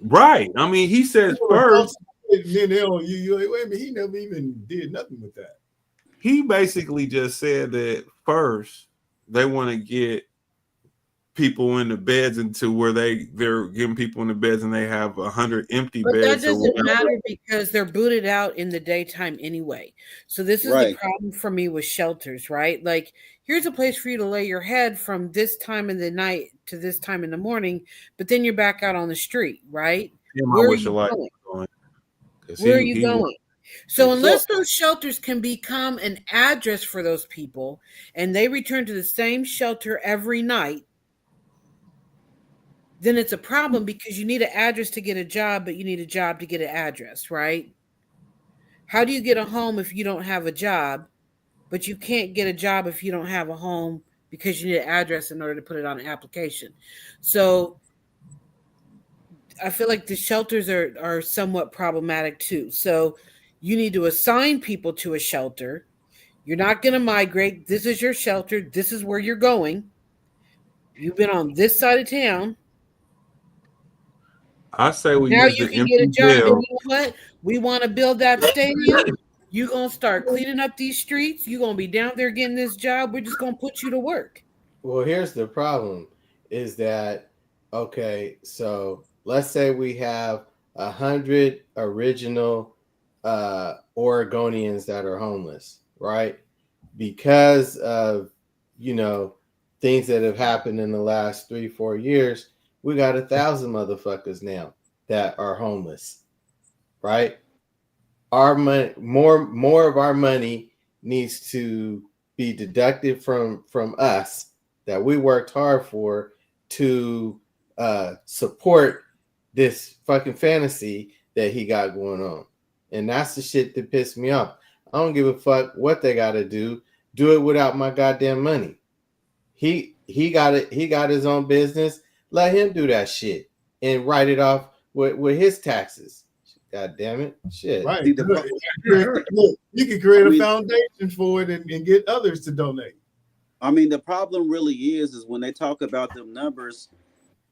D: Right. I mean, he says first.
G: And then you wait a minute, he never even did nothing with that.
D: He basically just said that first they want to get people in the beds into where they're getting people in the beds and they have 100 empty
J: But
D: beds.
J: that doesn't matter because they're booted out in the daytime anyway. So this is the problem for me with shelters, right? Like, here's a place for you to lay your head from this time in the night to this time in the morning, but then you're back out on the street, right? Where are you going? Where are you going? So unless those shelters can become an address for those people and they return to the same shelter every night, then it's a problem because you need an address to get a job, but you need a job to get an address, right? How do you get a home if you don't have a job, but you can't get a job if you don't have a home because you need an address in order to put it on an application? So I feel like the shelters are somewhat problematic too. So you need to assign people to a shelter. You're not going to migrate. This is your shelter. This is where you're going. You've been on this side of town.
D: I say we
J: now
D: use
J: you
D: the
J: can get a
D: empty
J: job.
D: jail.
J: And you know what? We want to build that stadium. You're going to start cleaning up these streets. You're going to be down there getting this job. We're just going to put you to work.
F: Well, here's the problem is that, okay, so let's say we have 100 original Oregonians that are homeless, right? Because of, things that have happened in the last 3-4 years, we got 1,000 motherfuckers now that are homeless, right? Our money, more of our money needs to be deducted from us that we worked hard for to support this fucking fantasy that he got going on. And that's the shit that pissed me off. I don't give a fuck what they got to do. Do it without my goddamn money. He got it. He got his own business. Let him do that shit and write it off with his taxes. God damn it. Shit.
G: Right. You can create a foundation for it and get others to donate.
E: I mean, the problem really is when they talk about them numbers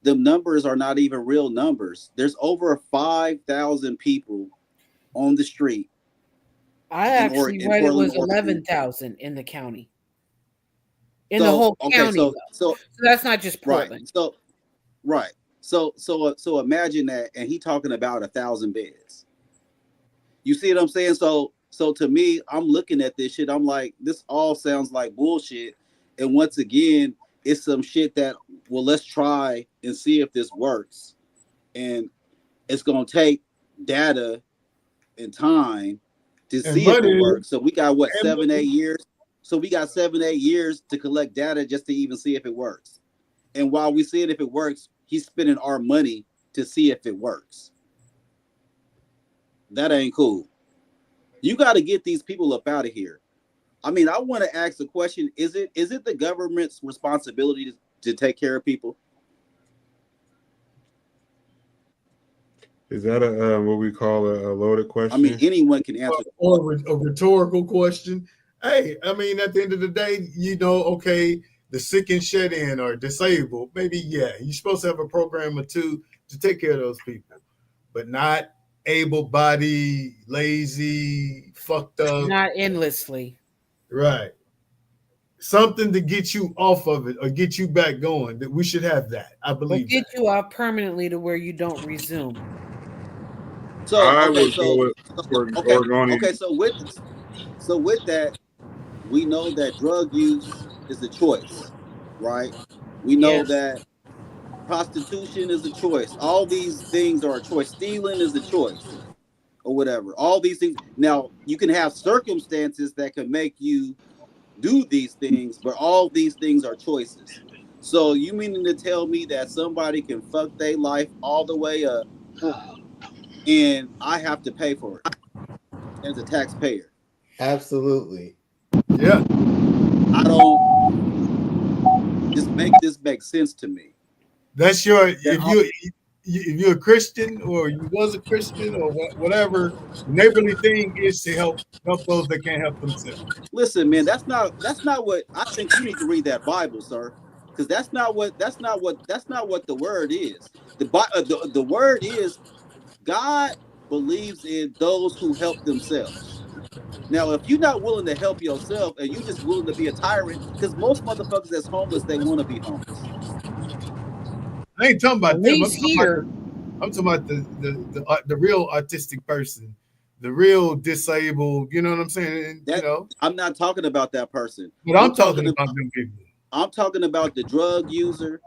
E: are not even real numbers. There's over 5,000 people on the street.
J: I actually read it was 11,000 in the county. In the whole county. So that's not just Portland.
E: Right. So imagine that, and he talking about 1,000 beds. You see what I'm saying? So to me, I'm looking at this shit. I'm like, this all sounds like bullshit. And once again, it's some shit that, well, let's try and see if this works. And it's gonna take data and time to see if it works. So we got 7-8 years. So we got 7-8 years to collect data just to even see if it works. And while we see it if it works, he's spending our money to see if it works. That ain't cool. You got to get these people up out of here. I mean, I want to ask the question: Is it the government's responsibility to take care of people?
D: Is that a what we call a loaded question?
E: I mean, anyone can answer.
G: Or a rhetorical question. Hey, I mean, at the end of the day, okay, the sick and shed in or disabled, maybe, yeah, you're supposed to have a program or two to take care of those people, but not able-bodied, lazy, fucked up.
J: Not endlessly.
G: Right. Something to get you off of it or get you back going. That we should have that. I believe.
J: Get you off permanently to where you don't resume.
E: So with that, we know that drug use is a choice, right? We know that prostitution is a choice. All these things are a choice. Stealing is a choice, or whatever. All these things. Now, you can have circumstances that can make you do these things, but all these things are choices. So you meaning to tell me that somebody can fuck their life all the way up, and I have to pay for it as a taxpayer?
F: Absolutely.
G: Yeah.
E: I don't just make this make sense to me.
G: That's your if you're a Christian or you was a Christian or whatever, neighborly thing is to help those that can't help themselves.
E: Listen, man, that's not what I think. You need to read that Bible, sir, because that's not what the word is. The word is God believes in those who help themselves. Now, if you're not willing to help yourself and you're just willing to be a tyrant, because most motherfuckers that's homeless, they want to be homeless.
G: I ain't talking about them.
E: I'm
G: talking about the real autistic person, the real disabled. You know what I'm saying?
E: I'm not talking about that person.
G: But I'm talking about them people.
E: I'm talking about the drug user,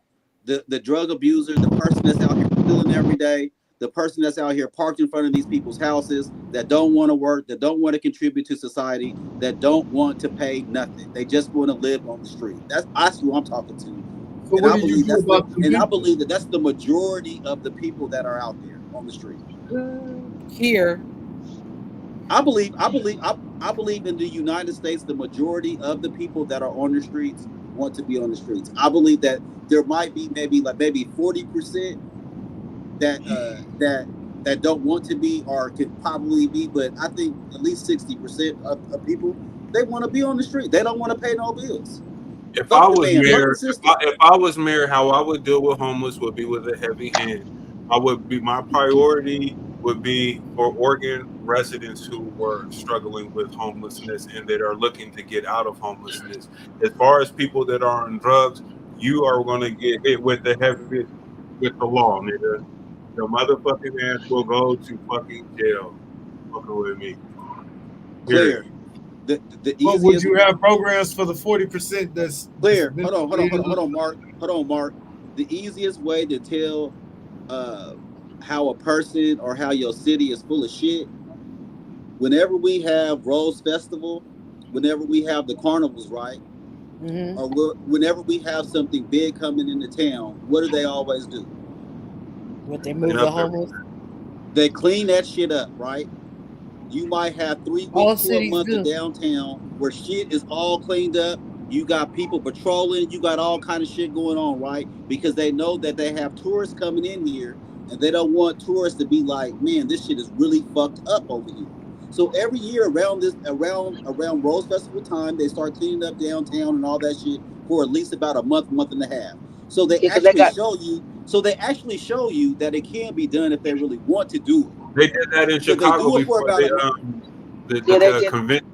E: the drug abuser, the person that's out here stealing every day, the person that's out here parked in front of these people's houses that don't want to work, that don't want to contribute to society, that don't want to pay nothing. They just want to live on the street. That's who I'm talking to. And I believe that that's the majority of the people that are out there on the street.
J: Here.
E: I believe in the United States, the majority of the people that are on the streets want to be on the streets. I believe that there might be maybe 40% that don't want to be or could probably be, but I think at least 60% of people, they want to be on the street. They don't want to pay no bills.
D: If I was mayor, how I would deal with homeless would be with a heavy hand. My priority would be for Oregon residents who were struggling with homelessness and that are looking to get out of homelessness. As far as people that are on drugs, you are going to get hit with the law, nigga. Your motherfucking ass will go to fucking jail. Fucking with me.
E: Clear.
G: Would you have programs for the 40% that's
E: clear? Hold on, Mark. The easiest way to tell how a person or how your city is full of shit. Whenever we have Rose Festival, whenever we have the carnivals, right?
J: Mm-hmm.
E: Or whenever we have something big coming into town, what do they always do?
J: What, they move the homeless?
E: They clean that shit up, right? You might have 3
J: All
E: weeks to a
J: cities
E: month
J: do.
E: of downtown where shit is all cleaned up. You got people patrolling. You got all kind of shit going on, right? Because they know that they have tourists coming in here, and they don't want tourists to be like, man, this shit is really fucked up over here. So every year around Rose Festival time, they start cleaning up downtown and all that shit for at least about a month and a half. So they actually show you. So they actually show you that it can be done if they really want to do it.
D: They did that in
E: So they
D: Chicago
E: do it for
D: before
E: about
D: they
E: a month.
D: the convention.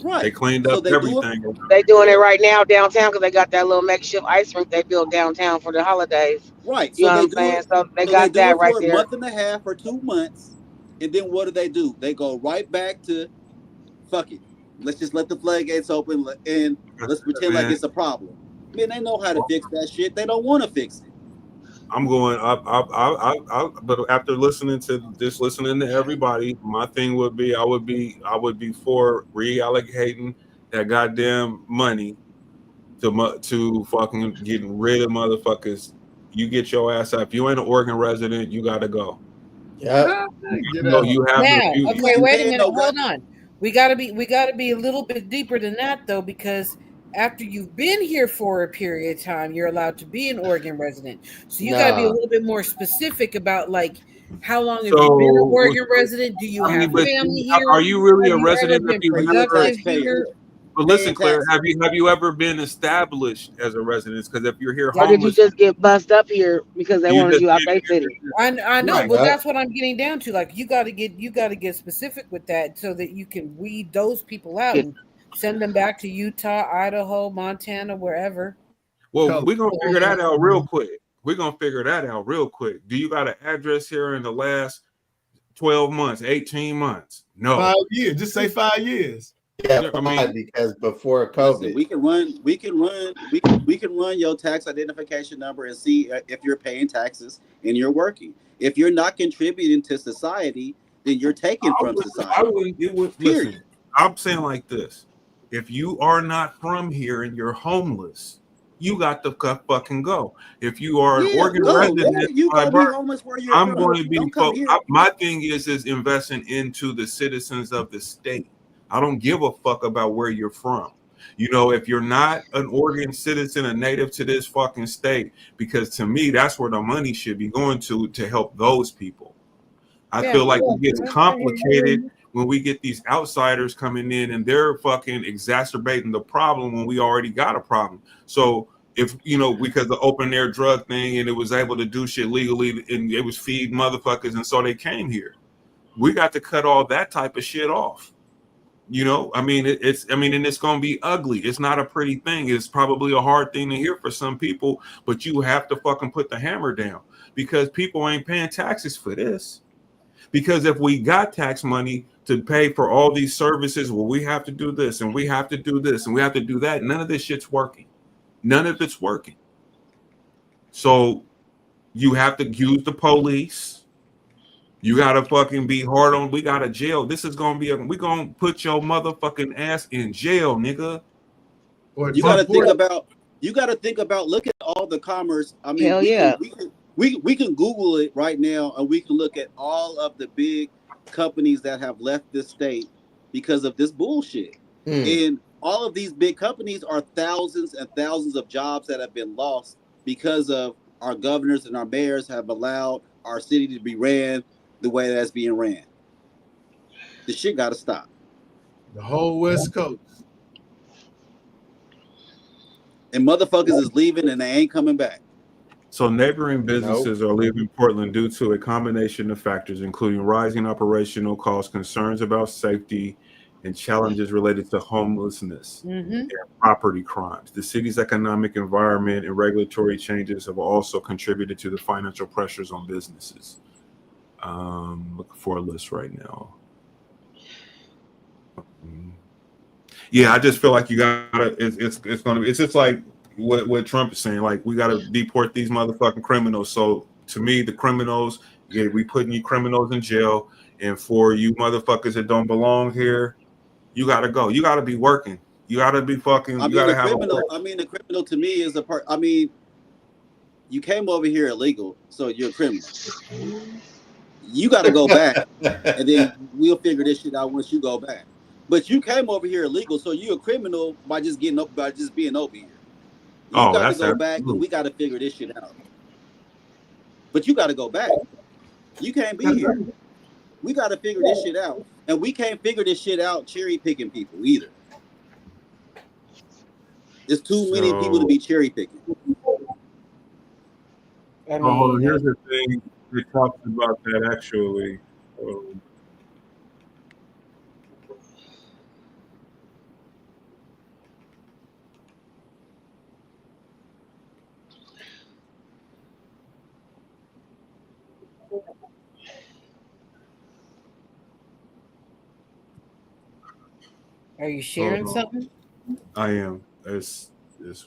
E: Right.
D: They cleaned
E: So
D: up
E: they do it.
D: everything.
S: They doing it right now downtown because they got that little makeshift ice rink they built downtown for the holidays.
E: Right.
S: You
E: So
S: know what
E: they
S: I'm
E: do
S: saying?
E: it.
S: So they
E: So they
S: got
E: do
S: that
E: it
S: right
E: for a
S: there.
E: month and a half or 2 months, and then what do? They go right back to, fuck it. Let's just let the floodgates open and let's pretend like it's a problem. Man, they know how to fix that shit. They don't want to fix it.
D: I'm going up. But after listening to everybody, my thing would be I would be for reallocating that goddamn money to fucking getting rid of motherfuckers. You get your ass up. If you ain't an Oregon resident, you got to go.
F: Yeah.
D: You have
J: Now,
D: the
J: okay, wait a minute. Hold on. We gotta be a little bit deeper than that though, because after you've been here for a period of time, you're allowed to be an Oregon resident. So you gotta be a
F: Nah.
J: little bit more specific about like how long have you
D: So,
J: been an Oregon resident? Do you
D: I mean,
J: have
D: but
J: family here?
D: are you really
J: Have
D: a
J: you ever
D: resident if
J: been
D: you're here?
J: productive here?
D: But listen, Claire, have you ever been established as a resident? Because if you're here
S: Or did you
D: homeless,
S: just get bussed up here because they
D: you
S: wanted
D: just
S: you out
D: get
S: their city?
J: I know,
D: Right.
J: but that's what I'm getting down to. Like you gotta get specific with that so that you can weed those people out and send them back to Utah, Idaho, Montana, wherever.
D: Well, we're gonna figure that out real quick. Do you got an address here in the last 12 months, 18 months? No.
G: 5 years. Just say 5 years.
F: Yeah, because before COVID,
E: Listen, we can run your tax identification number and see if you're paying taxes and you're working. If you're not contributing to society, then you're taking from society.
D: Listen, I'm saying like this. If you are not from here and you're homeless, you got to fucking go. If you are an Oregon resident,
E: you go be homeless where you're
D: I'm
E: from.
D: going to be.
E: Don't come here.
D: My thing is investing into the citizens of the state. I don't give a fuck about where you're from. You know, if you're not an Oregon citizen, a native to this fucking state, because to me, that's where the money should be going to help those people. I feel like it gets complicated when we get these outsiders coming in and they're fucking exacerbating the problem when we already got a problem. So if, because the open air drug thing and it was able to do shit legally and it was feed motherfuckers and so they came here. We got to cut all that type of shit off. And it's going to be ugly. It's not a pretty thing. It's probably a hard thing to hear for some people, but you have to fucking put the hammer down because people ain't paying taxes for this. Because if we got tax money to pay for all these services, well, we have to do this and we have to do this and we have to do that. None of this shit's working. None of it's working. So you have to use the police. You gotta fucking be hard on. We got a jail. This is gonna be. We gonna put your motherfucking ass in jail, nigga.
E: You gotta think about. Look at all the commerce. I mean, we can Google it right now, and we can look at all of the big companies that have left this state because of this bullshit. And all of these big companies are thousands and thousands of jobs that have been lost because of our governors and our mayors have allowed our city to be ran the way that's being ran. The shit got to stop.
G: The whole West Coast.
E: And motherfuckers is leaving and they ain't coming back.
D: So neighboring businesses are leaving Portland due to a combination of factors, including rising operational costs, concerns about safety, and challenges related to homelessness and property crimes. The city's economic environment and regulatory changes have also contributed to the financial pressures on businesses. Looking for a list right now. Yeah, I just feel like you gotta. It's gonna be. It's just like what Trump is saying. Like we gotta deport these motherfucking criminals. So to me, the criminals, Yeah, we putting you criminals in jail, and for you motherfuckers that don't belong here, you gotta go. You gotta be working. You gotta be fucking.
E: I
D: You
E: mean,
D: gotta
E: the
D: have
E: criminal. I mean, the criminal to me is the part. I mean, you came over here illegal, so you're a criminal. You got to go back, and then we'll figure this shit out once you go back. But you came over here illegal, so you're a criminal by just getting up, by just being over here. You got to go back, and we got to figure this shit out. But you got to go back. You can't be here. We got to figure this shit out, and we can't figure this shit out cherry picking people either. There's too many people to be cherry picking.
D: hold on. Here's the thing. It talks about that actually.
J: Are you sharing something?
D: I am. It's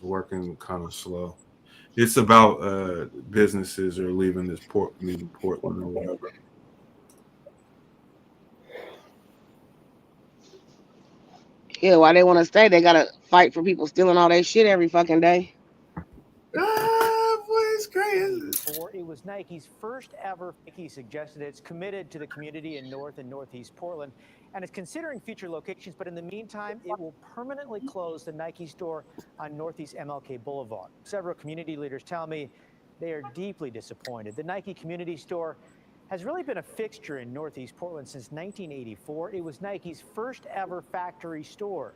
D: working kind of slow. It's about businesses are leaving Portland or whatever.
S: Yeah, why they want to stay? They gotta fight for people stealing all their shit every fucking day.
G: It's crazy.
T: It was Nike's first ever. Nike suggested it's committed to the community in North and Northeast Portland, and it's considering future locations. But in the meantime, it will permanently close the Nike store on Northeast MLK Boulevard. Several community leaders tell me they are deeply disappointed. The Nike community store has really been a fixture in Northeast Portland since 1984. It was Nike's first ever factory store.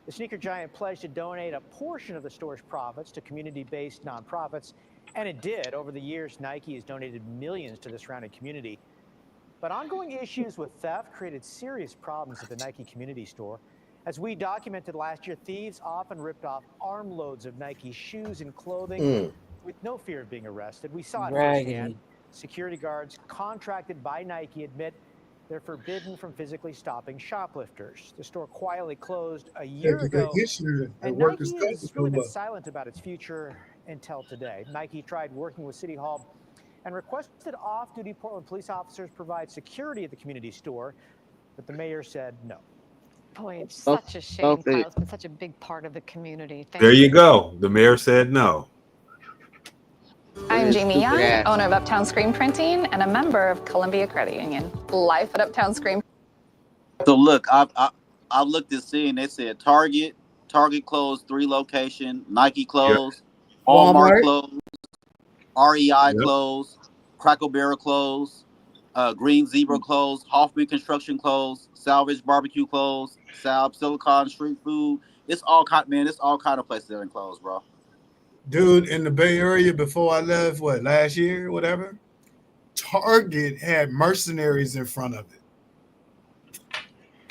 T: The sneaker giant pledged to donate a portion of the store's profits to community-based nonprofits, and it did. Over the years, Nike has donated millions to the surrounding community. But ongoing issues with theft created serious problems at the Nike community store. As we documented last year, thieves often ripped off armloads of Nike shoes and clothing with no fear of being arrested. We saw it firsthand. Security guards contracted by Nike admit they're forbidden from physically stopping shoplifters. The store quietly closed a year ago, and Nike has really been silent about its future until today. Nike tried working with City Hall and requested off-duty Portland police officers provide security at the community store, but the mayor said no.
P: Boy, it's such a shame, Kyle. It's been such a big part of the community.
D: There you go. The mayor said no.
U: I'm Jamie Young, owner of Uptown Screen Printing and a member of Columbia Credit Union. Life at Uptown Screen.
E: So look, I looked at seeing they said Target closed 3 locations, Nike closed, Walmart closed, REI closed, Cracker Barrel closed, Green Zebra closed, Hoffman Construction closed, Salvage Barbecue closed, Silicon Street Food. It's all kind of places that are closed, bro.
G: Dude, in the Bay Area before I left, last year, whatever, Target had mercenaries in front of it.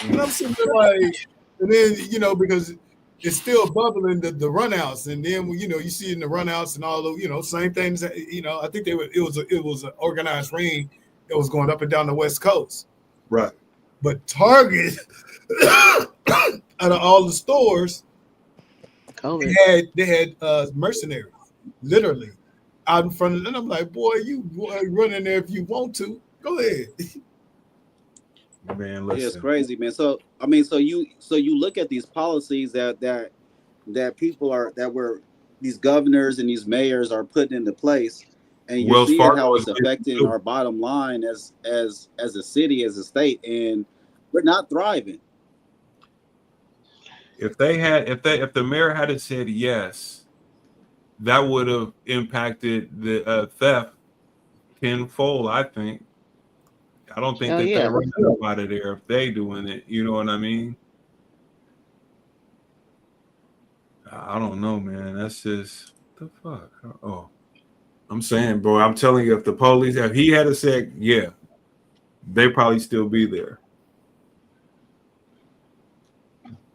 G: And I'm sitting there like, and then, because it's still bubbling the runouts. And then, you see in the runouts and all the, same things, I think it was an organized ring that was going up and down the West Coast.
D: Right.
G: But Target, out of all the stores, they had mercenaries literally out in front of them. I'm like, boy, you run in there if you want to. Go ahead.
D: Man, listen.
E: Yeah, it's crazy, man. So you look at these policies that these governors and these mayors are putting into place, and you're seeing how it's affecting our bottom line as a city, as a state, and we're not thriving.
D: If the mayor had said yes, that would have impacted the theft tenfold. I think. I don't think they run out of there if they doing it. You know what I mean? I don't know, man. That's just what the fuck. Oh, I'm saying, bro. I'm telling you, if he had said yeah, they probably still be there.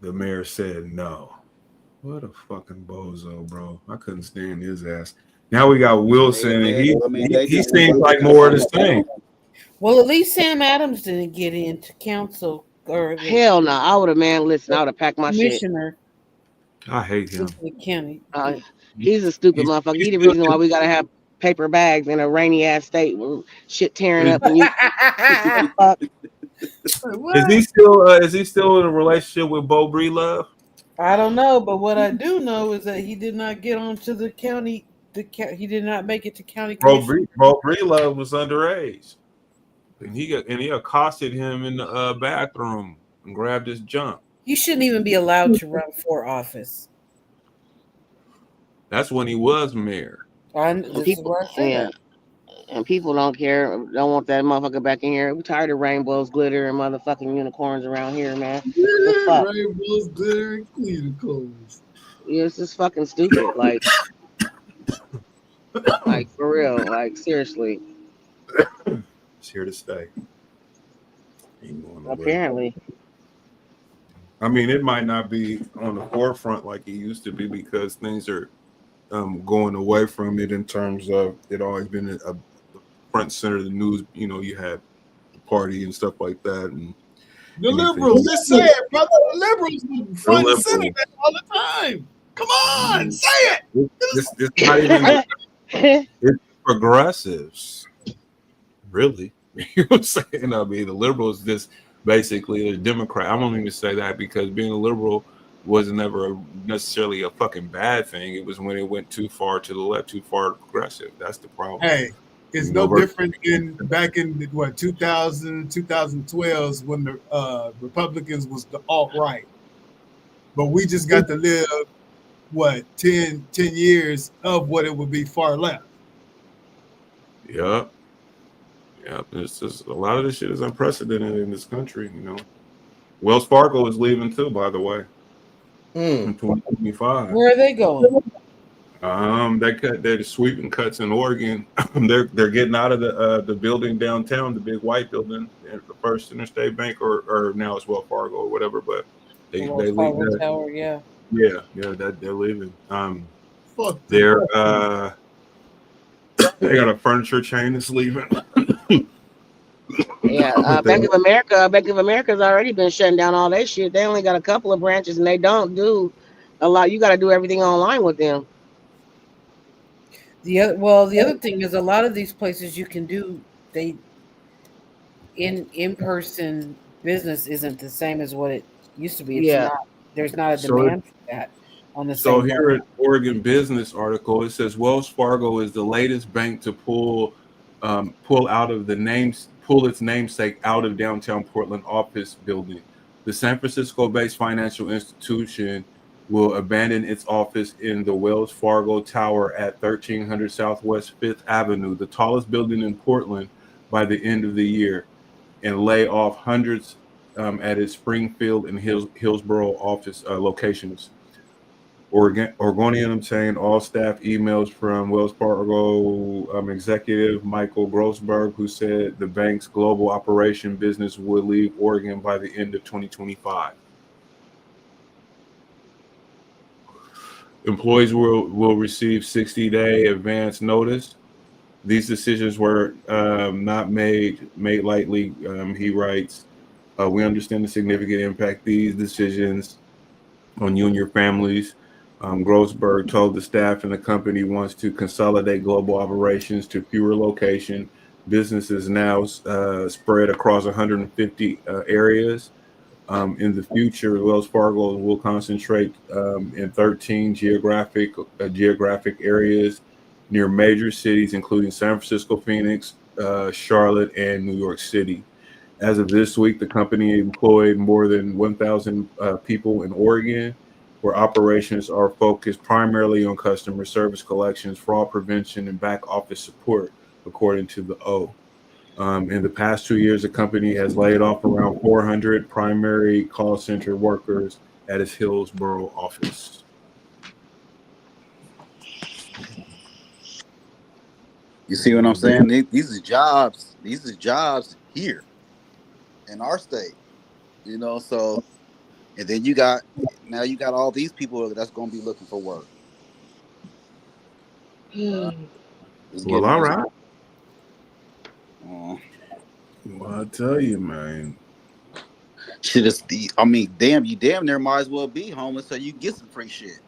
D: The mayor said no. What a fucking bozo, bro. I couldn't stand his ass. Now we got Wilson, and he seems like more of the same.
J: Well, at least Sam Adams didn't get into council. Or
S: hell no. I would have packed my
J: commissioner.
D: I hate him.
J: County.
S: He's a stupid motherfucker. He's the reason why we gotta have paper bags in a rainy ass state with shit tearing up and you fuck.
D: Is he still in a relationship with Bo Breelove?
J: I don't know, but what I do know is that he did not get onto the county. He did not make it to county commission.
D: Bo Breelove was underage, and he accosted him in the bathroom and grabbed his junk.
J: You shouldn't even be allowed to run for office.
D: That's when he was mayor.
J: This is where I say that.
S: And people don't care, don't want that motherfucker back in here. We tired of rainbows, glitter, and motherfucking unicorns around here, man.
G: Rainbows, glitter, and unicorns.
S: Yeah, it's just fucking stupid. Like for real. Like seriously.
D: It's here to stay.
S: Apparently.
D: I mean, it might not be on the forefront like it used to be because things are going away from it in terms of it always been a front center of the news. You know, you had the party and stuff like that. And
G: the liberals, just say it, brother. The liberals front and center that all the time. Come on, say it.
D: It's not even. It's progressives, really. You know what I'm saying? I mean, the liberals just basically a Democrat. I won't even say that because being a liberal wasn't ever necessarily a fucking bad thing. It was when it went too far to the left, too far to progressive. That's the problem.
G: Hey, it's no different in back in 2012 when the Republicans was the alt-right. But we just got to live 10 years of what it would be far left.
D: Yeah. Yeah, it's just a lot of this shit is unprecedented in this country, you know. Wells Fargo is leaving too, by the way. In 2025.
J: Where are they going?
D: They're sweeping cuts in Oregon. they're getting out of the building downtown, the big white building, the First Interstate Bank, or now it's Wells Fargo or whatever. But they leave that.
J: Tower, yeah.
D: Yeah, that they're leaving.
G: Fuck.
D: They're they got a furniture chain that's leaving.
S: Yeah, Bank of America's already been shutting down all that shit. They only got a couple of branches and they don't do a lot. You got to do everything online with them.
J: The other thing is a lot of these places you can do in-person business isn't the same as what it used to be. It's not. There's not a demand for that on the same
D: So here at Oregon Business article, it says Wells Fargo is the latest bank to pull its namesake out of downtown Portland office building. The San Francisco-based financial institution will abandon its office in the Wells Fargo Tower at 1300 Southwest 5th Avenue, the tallest building in Portland, by the end of the year, and lay off hundreds at its Springfield and Hillsborough office locations. Oregonian obtained all staff emails from Wells Fargo executive Michael Grossberg, who said the bank's global operation business would leave Oregon by the end of 2025. Employees will receive 60-day advance notice. These decisions were not made lightly. He writes, we understand the significant impact these decisions on you and your families. Grossberg told the staff and the company wants to consolidate global operations to fewer locations. Businesses now spread across 150 areas. In the future, Wells Fargo will concentrate in 13 geographic areas near major cities, including San Francisco, Phoenix, Charlotte, and New York City. As of this week, the company employed more than 1,000 people in Oregon, where operations are focused primarily on customer service, collections, fraud prevention, and back office support, according to the O. In the past 2 years, the company has laid off around 400 primary call center workers at its Hillsborough office.
E: You see what I'm saying? These are jobs. These are jobs here in our state. You know, so. And then you got all these people that's going to be looking for work.
D: Well, all right. Well, I tell you, man.
E: Shit is you damn near might as well be homeless so you get some free shit.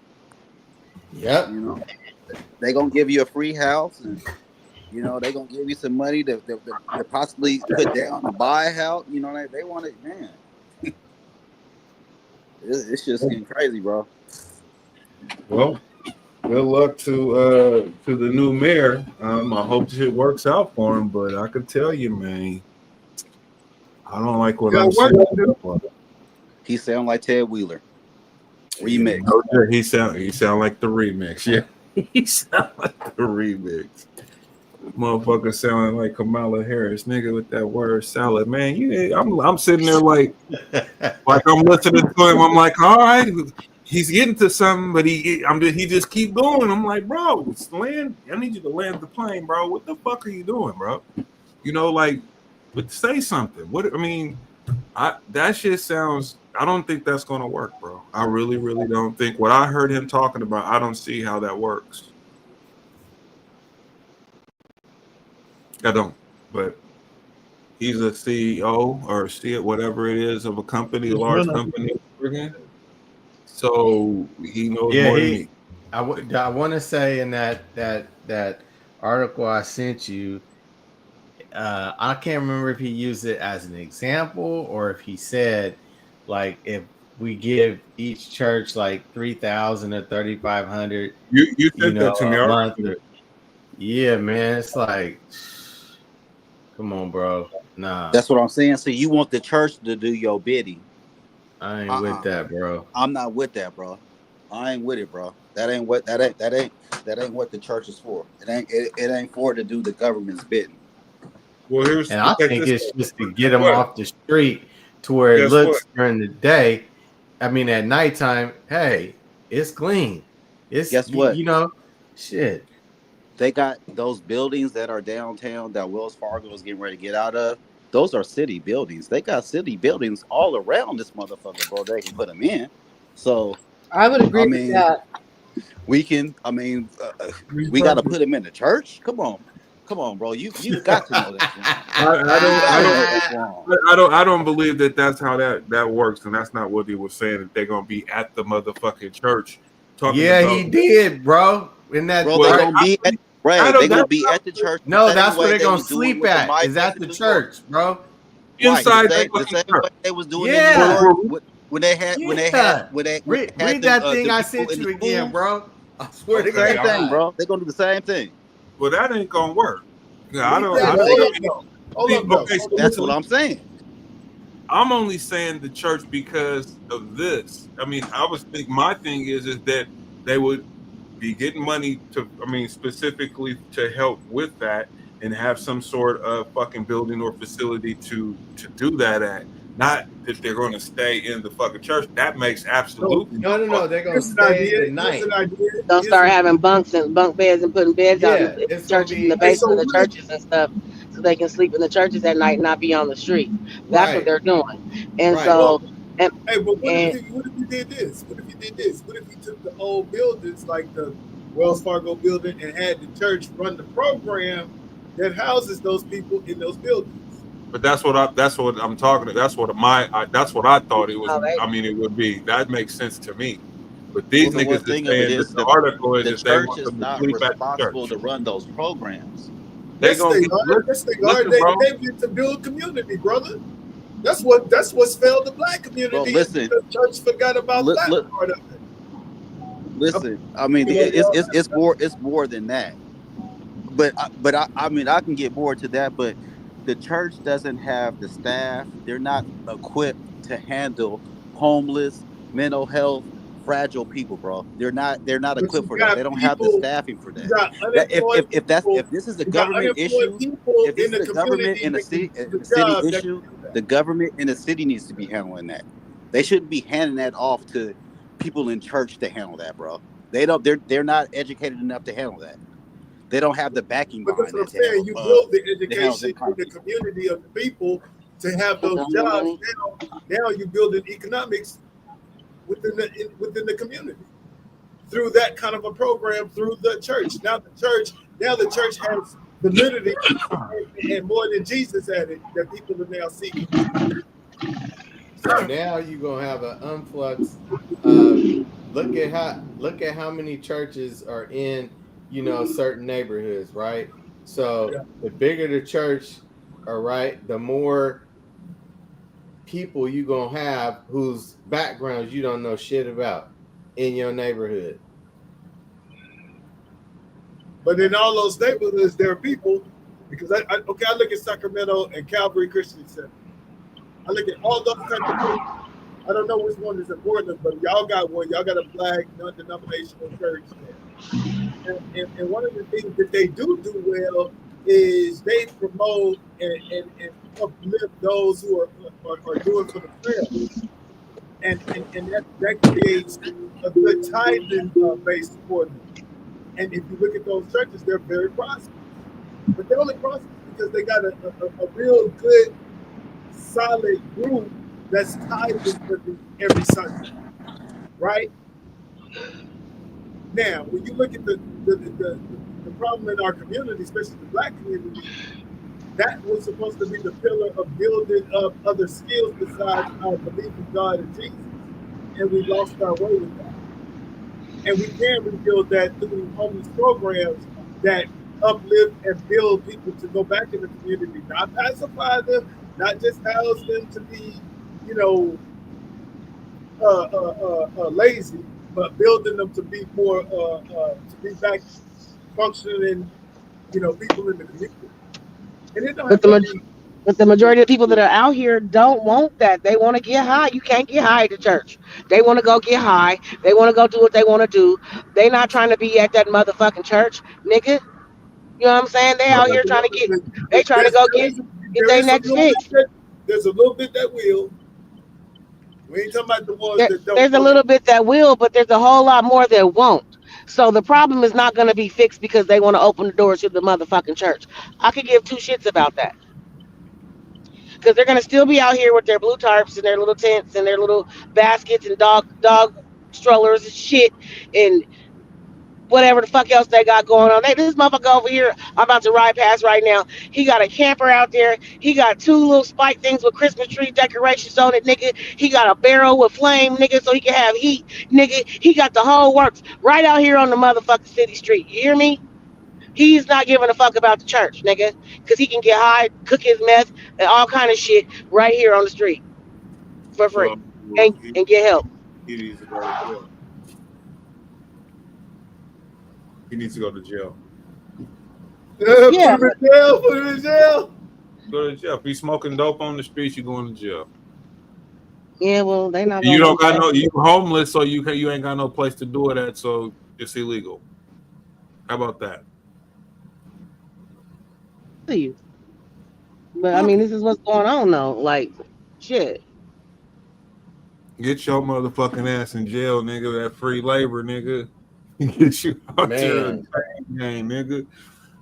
F: Yep.
E: You know? they gonna give you a free house, and they gonna give you some money to possibly put down to buy a house. They want it, man. It's just getting crazy, bro.
D: Well, good luck to the new mayor. I hope shit works out for him, but I can tell you, man, I don't like what I'm seeing.
E: He sound like Ted Wheeler. Remix.
D: Yeah, he sound like the remix. Yeah, he sound like the remix. Motherfucker sounding like Kamala Harris, nigga, with that word salad, man. I'm sitting there like I'm listening to him. I'm like, all right, he's getting to something, but he just keep going. I'm like, bro, land. I need you to land the plane, bro. What the fuck are you doing, bro? But say something. What I mean, that shit sounds. I don't think that's gonna work, bro. I really, really don't think. What I heard him talking about, I don't see how that works. I don't. But he's a CEO or whatever it is of a company, a large company. So he knows more than me.
F: I want to say in that article I sent you, I can't remember if he used it as an example or if he said, like, if we give each church like 3,000 or 3,500,
D: you sent that to me
F: a month.
D: already.
F: Yeah, man, it's like, come on, bro. Nah,
E: that's what I'm saying. So you want the church to do your bidding?
F: I ain't with that, bro.
E: I'm not with that, bro. I ain't with it, bro. That ain't what the church is for. It ain't for to do the government's bidding.
D: Well,
F: I think it's just to get them off the street to where it looks during the day. I mean, at nighttime, hey, it's clean.
E: Guess what?
F: Shit.
E: They got those buildings that are downtown that Wells Fargo is getting ready to get out of. Those are city buildings. They got city buildings all around this motherfucker, bro. They can put them in. So
S: I would agree with that.
E: We can. We got to put them in the church. Come on, bro. You got to know that's wrong.
D: I don't believe that's how that works, and that's not what he was saying. That they're gonna be at the motherfucking church.
F: He did, bro. In that,
E: bro, they're gonna be at. Right, they're gonna be at the church.
F: No, that's where they're gonna sleep at. Is at the church, bro.
D: Inside
E: the same way they was doing in New York when they had
F: read that thing I sent you again, bro. I swear to God,
E: same thing, bro. They're gonna do the same thing.
D: Well, that ain't gonna work. I don't.
E: That's what I'm saying.
D: I'm only saying the church because of this. I mean, my thing is that they would be getting money specifically to help with that and have some sort of fucking building or facility to do that at. Not that they're going to stay in the fucking church. That makes absolutely
F: no. They're going to stay in the night.
S: They'll start having bunk beds and putting beds out in the churches, in the basement of the churches and stuff, so they can sleep in the churches at night and not be on the street. That's what they're doing. And so,
G: but what if you did this? What if you did this? What if you took the old buildings like the Wells Fargo building and had the church run the program that houses those people in those buildings?
D: But that's what I'm talking. That's what I thought it was. It would be. That makes sense to me. But these niggas are saying that the article is that they want them to sleep at the church
E: to run those programs.
G: Yes, they get to build community, brother. That's what's failed the black community.
E: Bro, listen,
G: the church forgot about that part of it.
E: Listen, it's more than that. But I can get more to that, but the church doesn't have the staff. They're not equipped to handle homeless, mental health, fragile people, bro. They're not equipped for that. They don't have the staffing for that. If this is a government issue, if this is a government in a city issue, the government in the city needs to be handling that. They shouldn't be handing that off to people in church to handle that, bro. They're not educated enough to handle that. They don't have the backing behind
G: that. Saying you build the education in the community of the people to have those jobs. Now you build an economics within the community through that kind of a program through the church. Now the church has validity and more than Jesus at it that people are now seeking.
F: So now you're gonna have an influx. Look at how many churches are in you know, certain neighborhoods, right? So the bigger the church, all right, the more people you gonna have whose backgrounds you don't know shit about in your neighborhood.
G: But in all those neighborhoods, there are people, because I look at Sacramento and Calvary Christian Center. I look at all those types of churches. I don't know which one is important, but y'all got one. Y'all got a black non-denominational church there. And one of the things that they do well is they promote and uplift those who are doing for the prayer. And that creates a good tithing base for them. And if you look at those churches, they're very prosperous. But they're only prosperous because they got a real good, solid group that's tithing every Sunday. Right? Now, when you look at the problem in our community, especially the black community, that was supposed to be the pillar of building up other skills besides our belief in God and Jesus. And we lost our way with that. And we can rebuild that through homeless programs that uplift and build people to go back in the community, not pacify them, not just house them to be, you know, lazy, but building them to be more, to be back functioning, you know, people in the community. And it don't have to be.
S: But the majority of the people that are out here don't want that. They want to get high. You can't get high at the church. They want to go get high. They want to go do what they want to do. They not trying to be at that motherfucking church, nigga. You know what I'm saying? They out here trying to get. They trying to go get their next fix.
G: There's a little bit that will. We ain't talking about the ones that don't.
S: There's a little bit that will, but there's a whole lot more that won't. So the problem is not going to be fixed because they want to open the doors to the motherfucking church. I could give two shits about that. Because they're gonna still be out here with their blue tarps and their little tents and their little baskets and dog strollers and shit and whatever the fuck else they got going on. This motherfucker over here, I'm about to ride past right now. He got a camper out there. He got two little spike things with Christmas tree decorations on it, nigga. He got a barrel with flame, nigga, so he can have heat, nigga. He got the whole works right out here on the motherfucking city street. You hear me? He's not giving a fuck about the church, nigga, because he can get high, cook his meth, and all kind of shit right here on the street for free and get help.
D: He needs to go to jail. He needs to go to jail.
S: Yeah.
G: Put him in jail. Put him in jail.
D: Go to jail. If he's smoking dope on the streets, you're going to jail.
S: Yeah, well, they not.
D: You don't got no. You homeless, so you ain't got no place to do it at, so it's illegal. How about that?
S: You. But I mean, this is what's going on though. Like, shit.
D: Get your motherfucking ass in jail, nigga. That free labor, nigga. Get you out there in the game, nigga.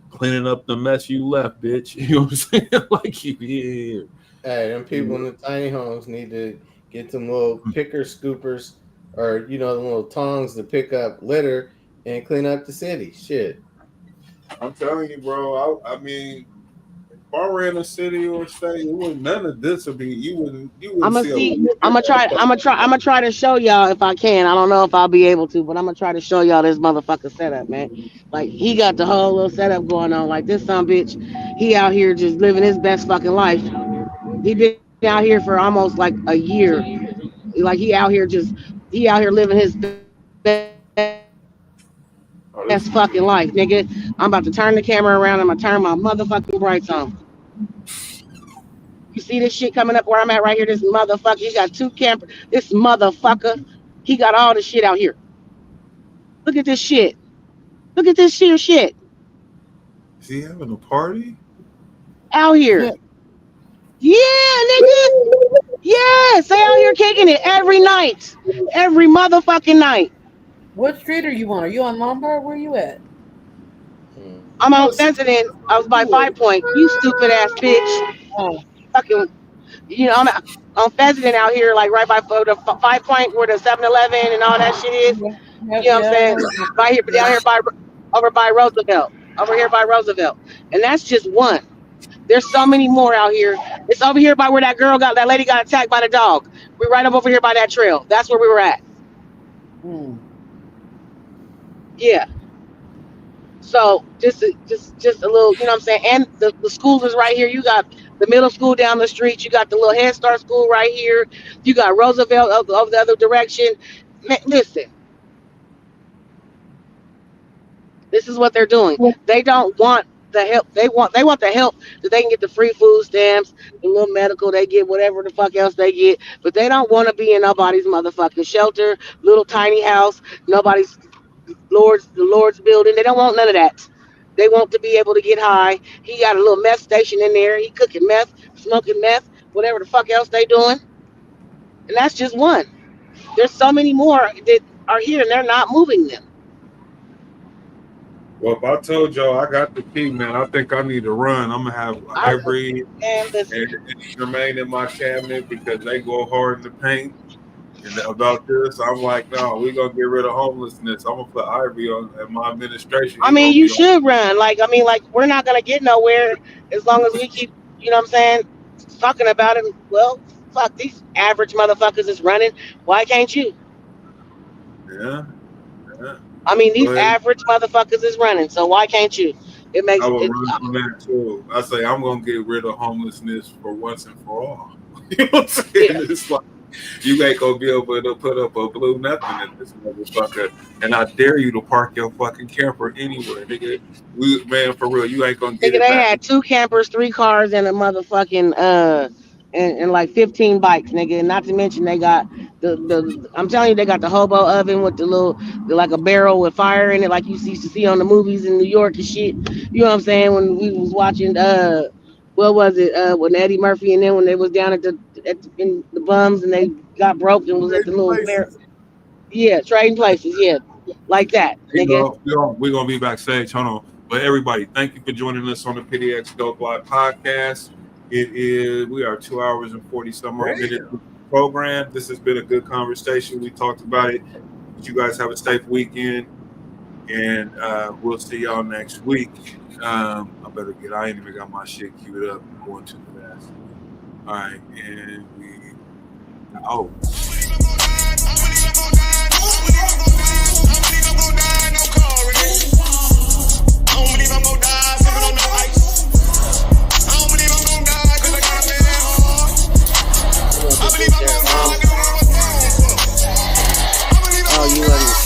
D: Cleaning up the mess you left, bitch. You know what I'm saying? Like you here.
F: Hey, them people in the tiny homes need to get them little picker scoopers or, you know, the little tongs to pick up litter and clean up the city. Shit.
D: I'm telling you, bro. I mean, if I ran a city or a state, it wouldn't none of this would be. You wouldn't
S: I'm
D: see.
S: gonna try to show y'all if I can. I don't know if I'll be able to, but I'm gonna try to show y'all this motherfucker setup, man. Like he got the whole little setup going on. Like this son bitch, he out here just living his best fucking life. He been out here for almost like a year. Like he out here living his best fucking life, nigga. I'm about to turn the camera around. I'm gonna turn my motherfucking brights on. You see this shit coming up where I'm at right here? This motherfucker, he got two campers. This motherfucker, he got all the shit out here. Look at this shit. Look at this shit.
D: Is he having a party?
S: Out here. Yeah, nigga. Yes, they out here kicking it every night. Every motherfucking night.
J: What street are you on? Are you on Lombard? Where are you at?
S: I'm on Pheasant. I was by 5 Point. You stupid ass bitch.
J: Oh.
S: Fucking, you know, I'm on Pheasant out here, like right by the 5 Point where the 7-Eleven and all that shit is. You know what I'm saying? Right here, down here over by Roosevelt. Over here by Roosevelt. And that's just one. There's so many more out here. It's over here by where that lady got attacked by the dog. We're right up over here by that trail. That's where we were at. Yeah. So just a little, you know what I'm saying? And the school is right here. You got the middle school down the street. You got the little Head Start school right here. You got Roosevelt over the other direction. Man, listen, this is what they're doing. They don't want the help. They want the help that they can get the free food stamps, the little medical they get, whatever the fuck else they get. But they don't want to be in nobody's motherfucking shelter, little tiny house, nobody's the Lord's building. They don't want none of that. They want to be able to get high. He got a little meth station in there. He cooking meth, smoking meth, whatever the fuck else they doing. And that's just one. There's so many more that are here and they're not moving them.
D: Well, if I told y'all I got the key, man, I think I need to run. I'm gonna have Ivory and Jermaine in my cabinet because they go hard in the paint. And about this, I'm like, no, we're gonna get rid of homelessness. I'm gonna put Ivory on at my administration.
S: I mean, you should run. Like, we're not gonna get nowhere as long as we keep, you know what I'm saying, talking about it. Well, fuck, these average motherfuckers is running. Why can't you?
D: Yeah.
S: I mean, these average motherfuckers is running, so why can't you? It makes
D: I will run on that too. I say I'm gonna get rid of homelessness for once and for all. You know what I'm saying? Yeah. It's like you ain't gonna be able to put up a blue nothing in this motherfucker, and I dare you to park your fucking camper anywhere, nigga. Man, for real, you ain't gonna get it
S: they
D: back.
S: had 2 campers, 3 cars, and a motherfucking and like 15 bikes, nigga. And not to mention they got the I'm telling you, they got the hobo oven with like a barrel with fire in it, like you used to see on the movies in New York and shit. You know what I'm saying? When we was watching what was it? When Eddie Murphy and then when they was down in the bums and they got broke and was at the little barrel. Yeah, trading places, yeah. Like that, nigga.
D: We're gonna be backstage. Hold on. But everybody, thank you for joining us on the PDXDOPE Live podcast. We are 2 hours and 40 some odd minutes program. This has been a good conversation. We talked about it. But you guys have a safe weekend, and we'll see y'all next week. I ain't even got my shit queued up. I'm going too fast. All right, and
A: I don't believe I'm gonna die, sipping on no ice. I don't believe I'm gonna die, cause I got a bad heart. I believe I'm gonna die, cause I'm a phone. I believe I'm gonna die.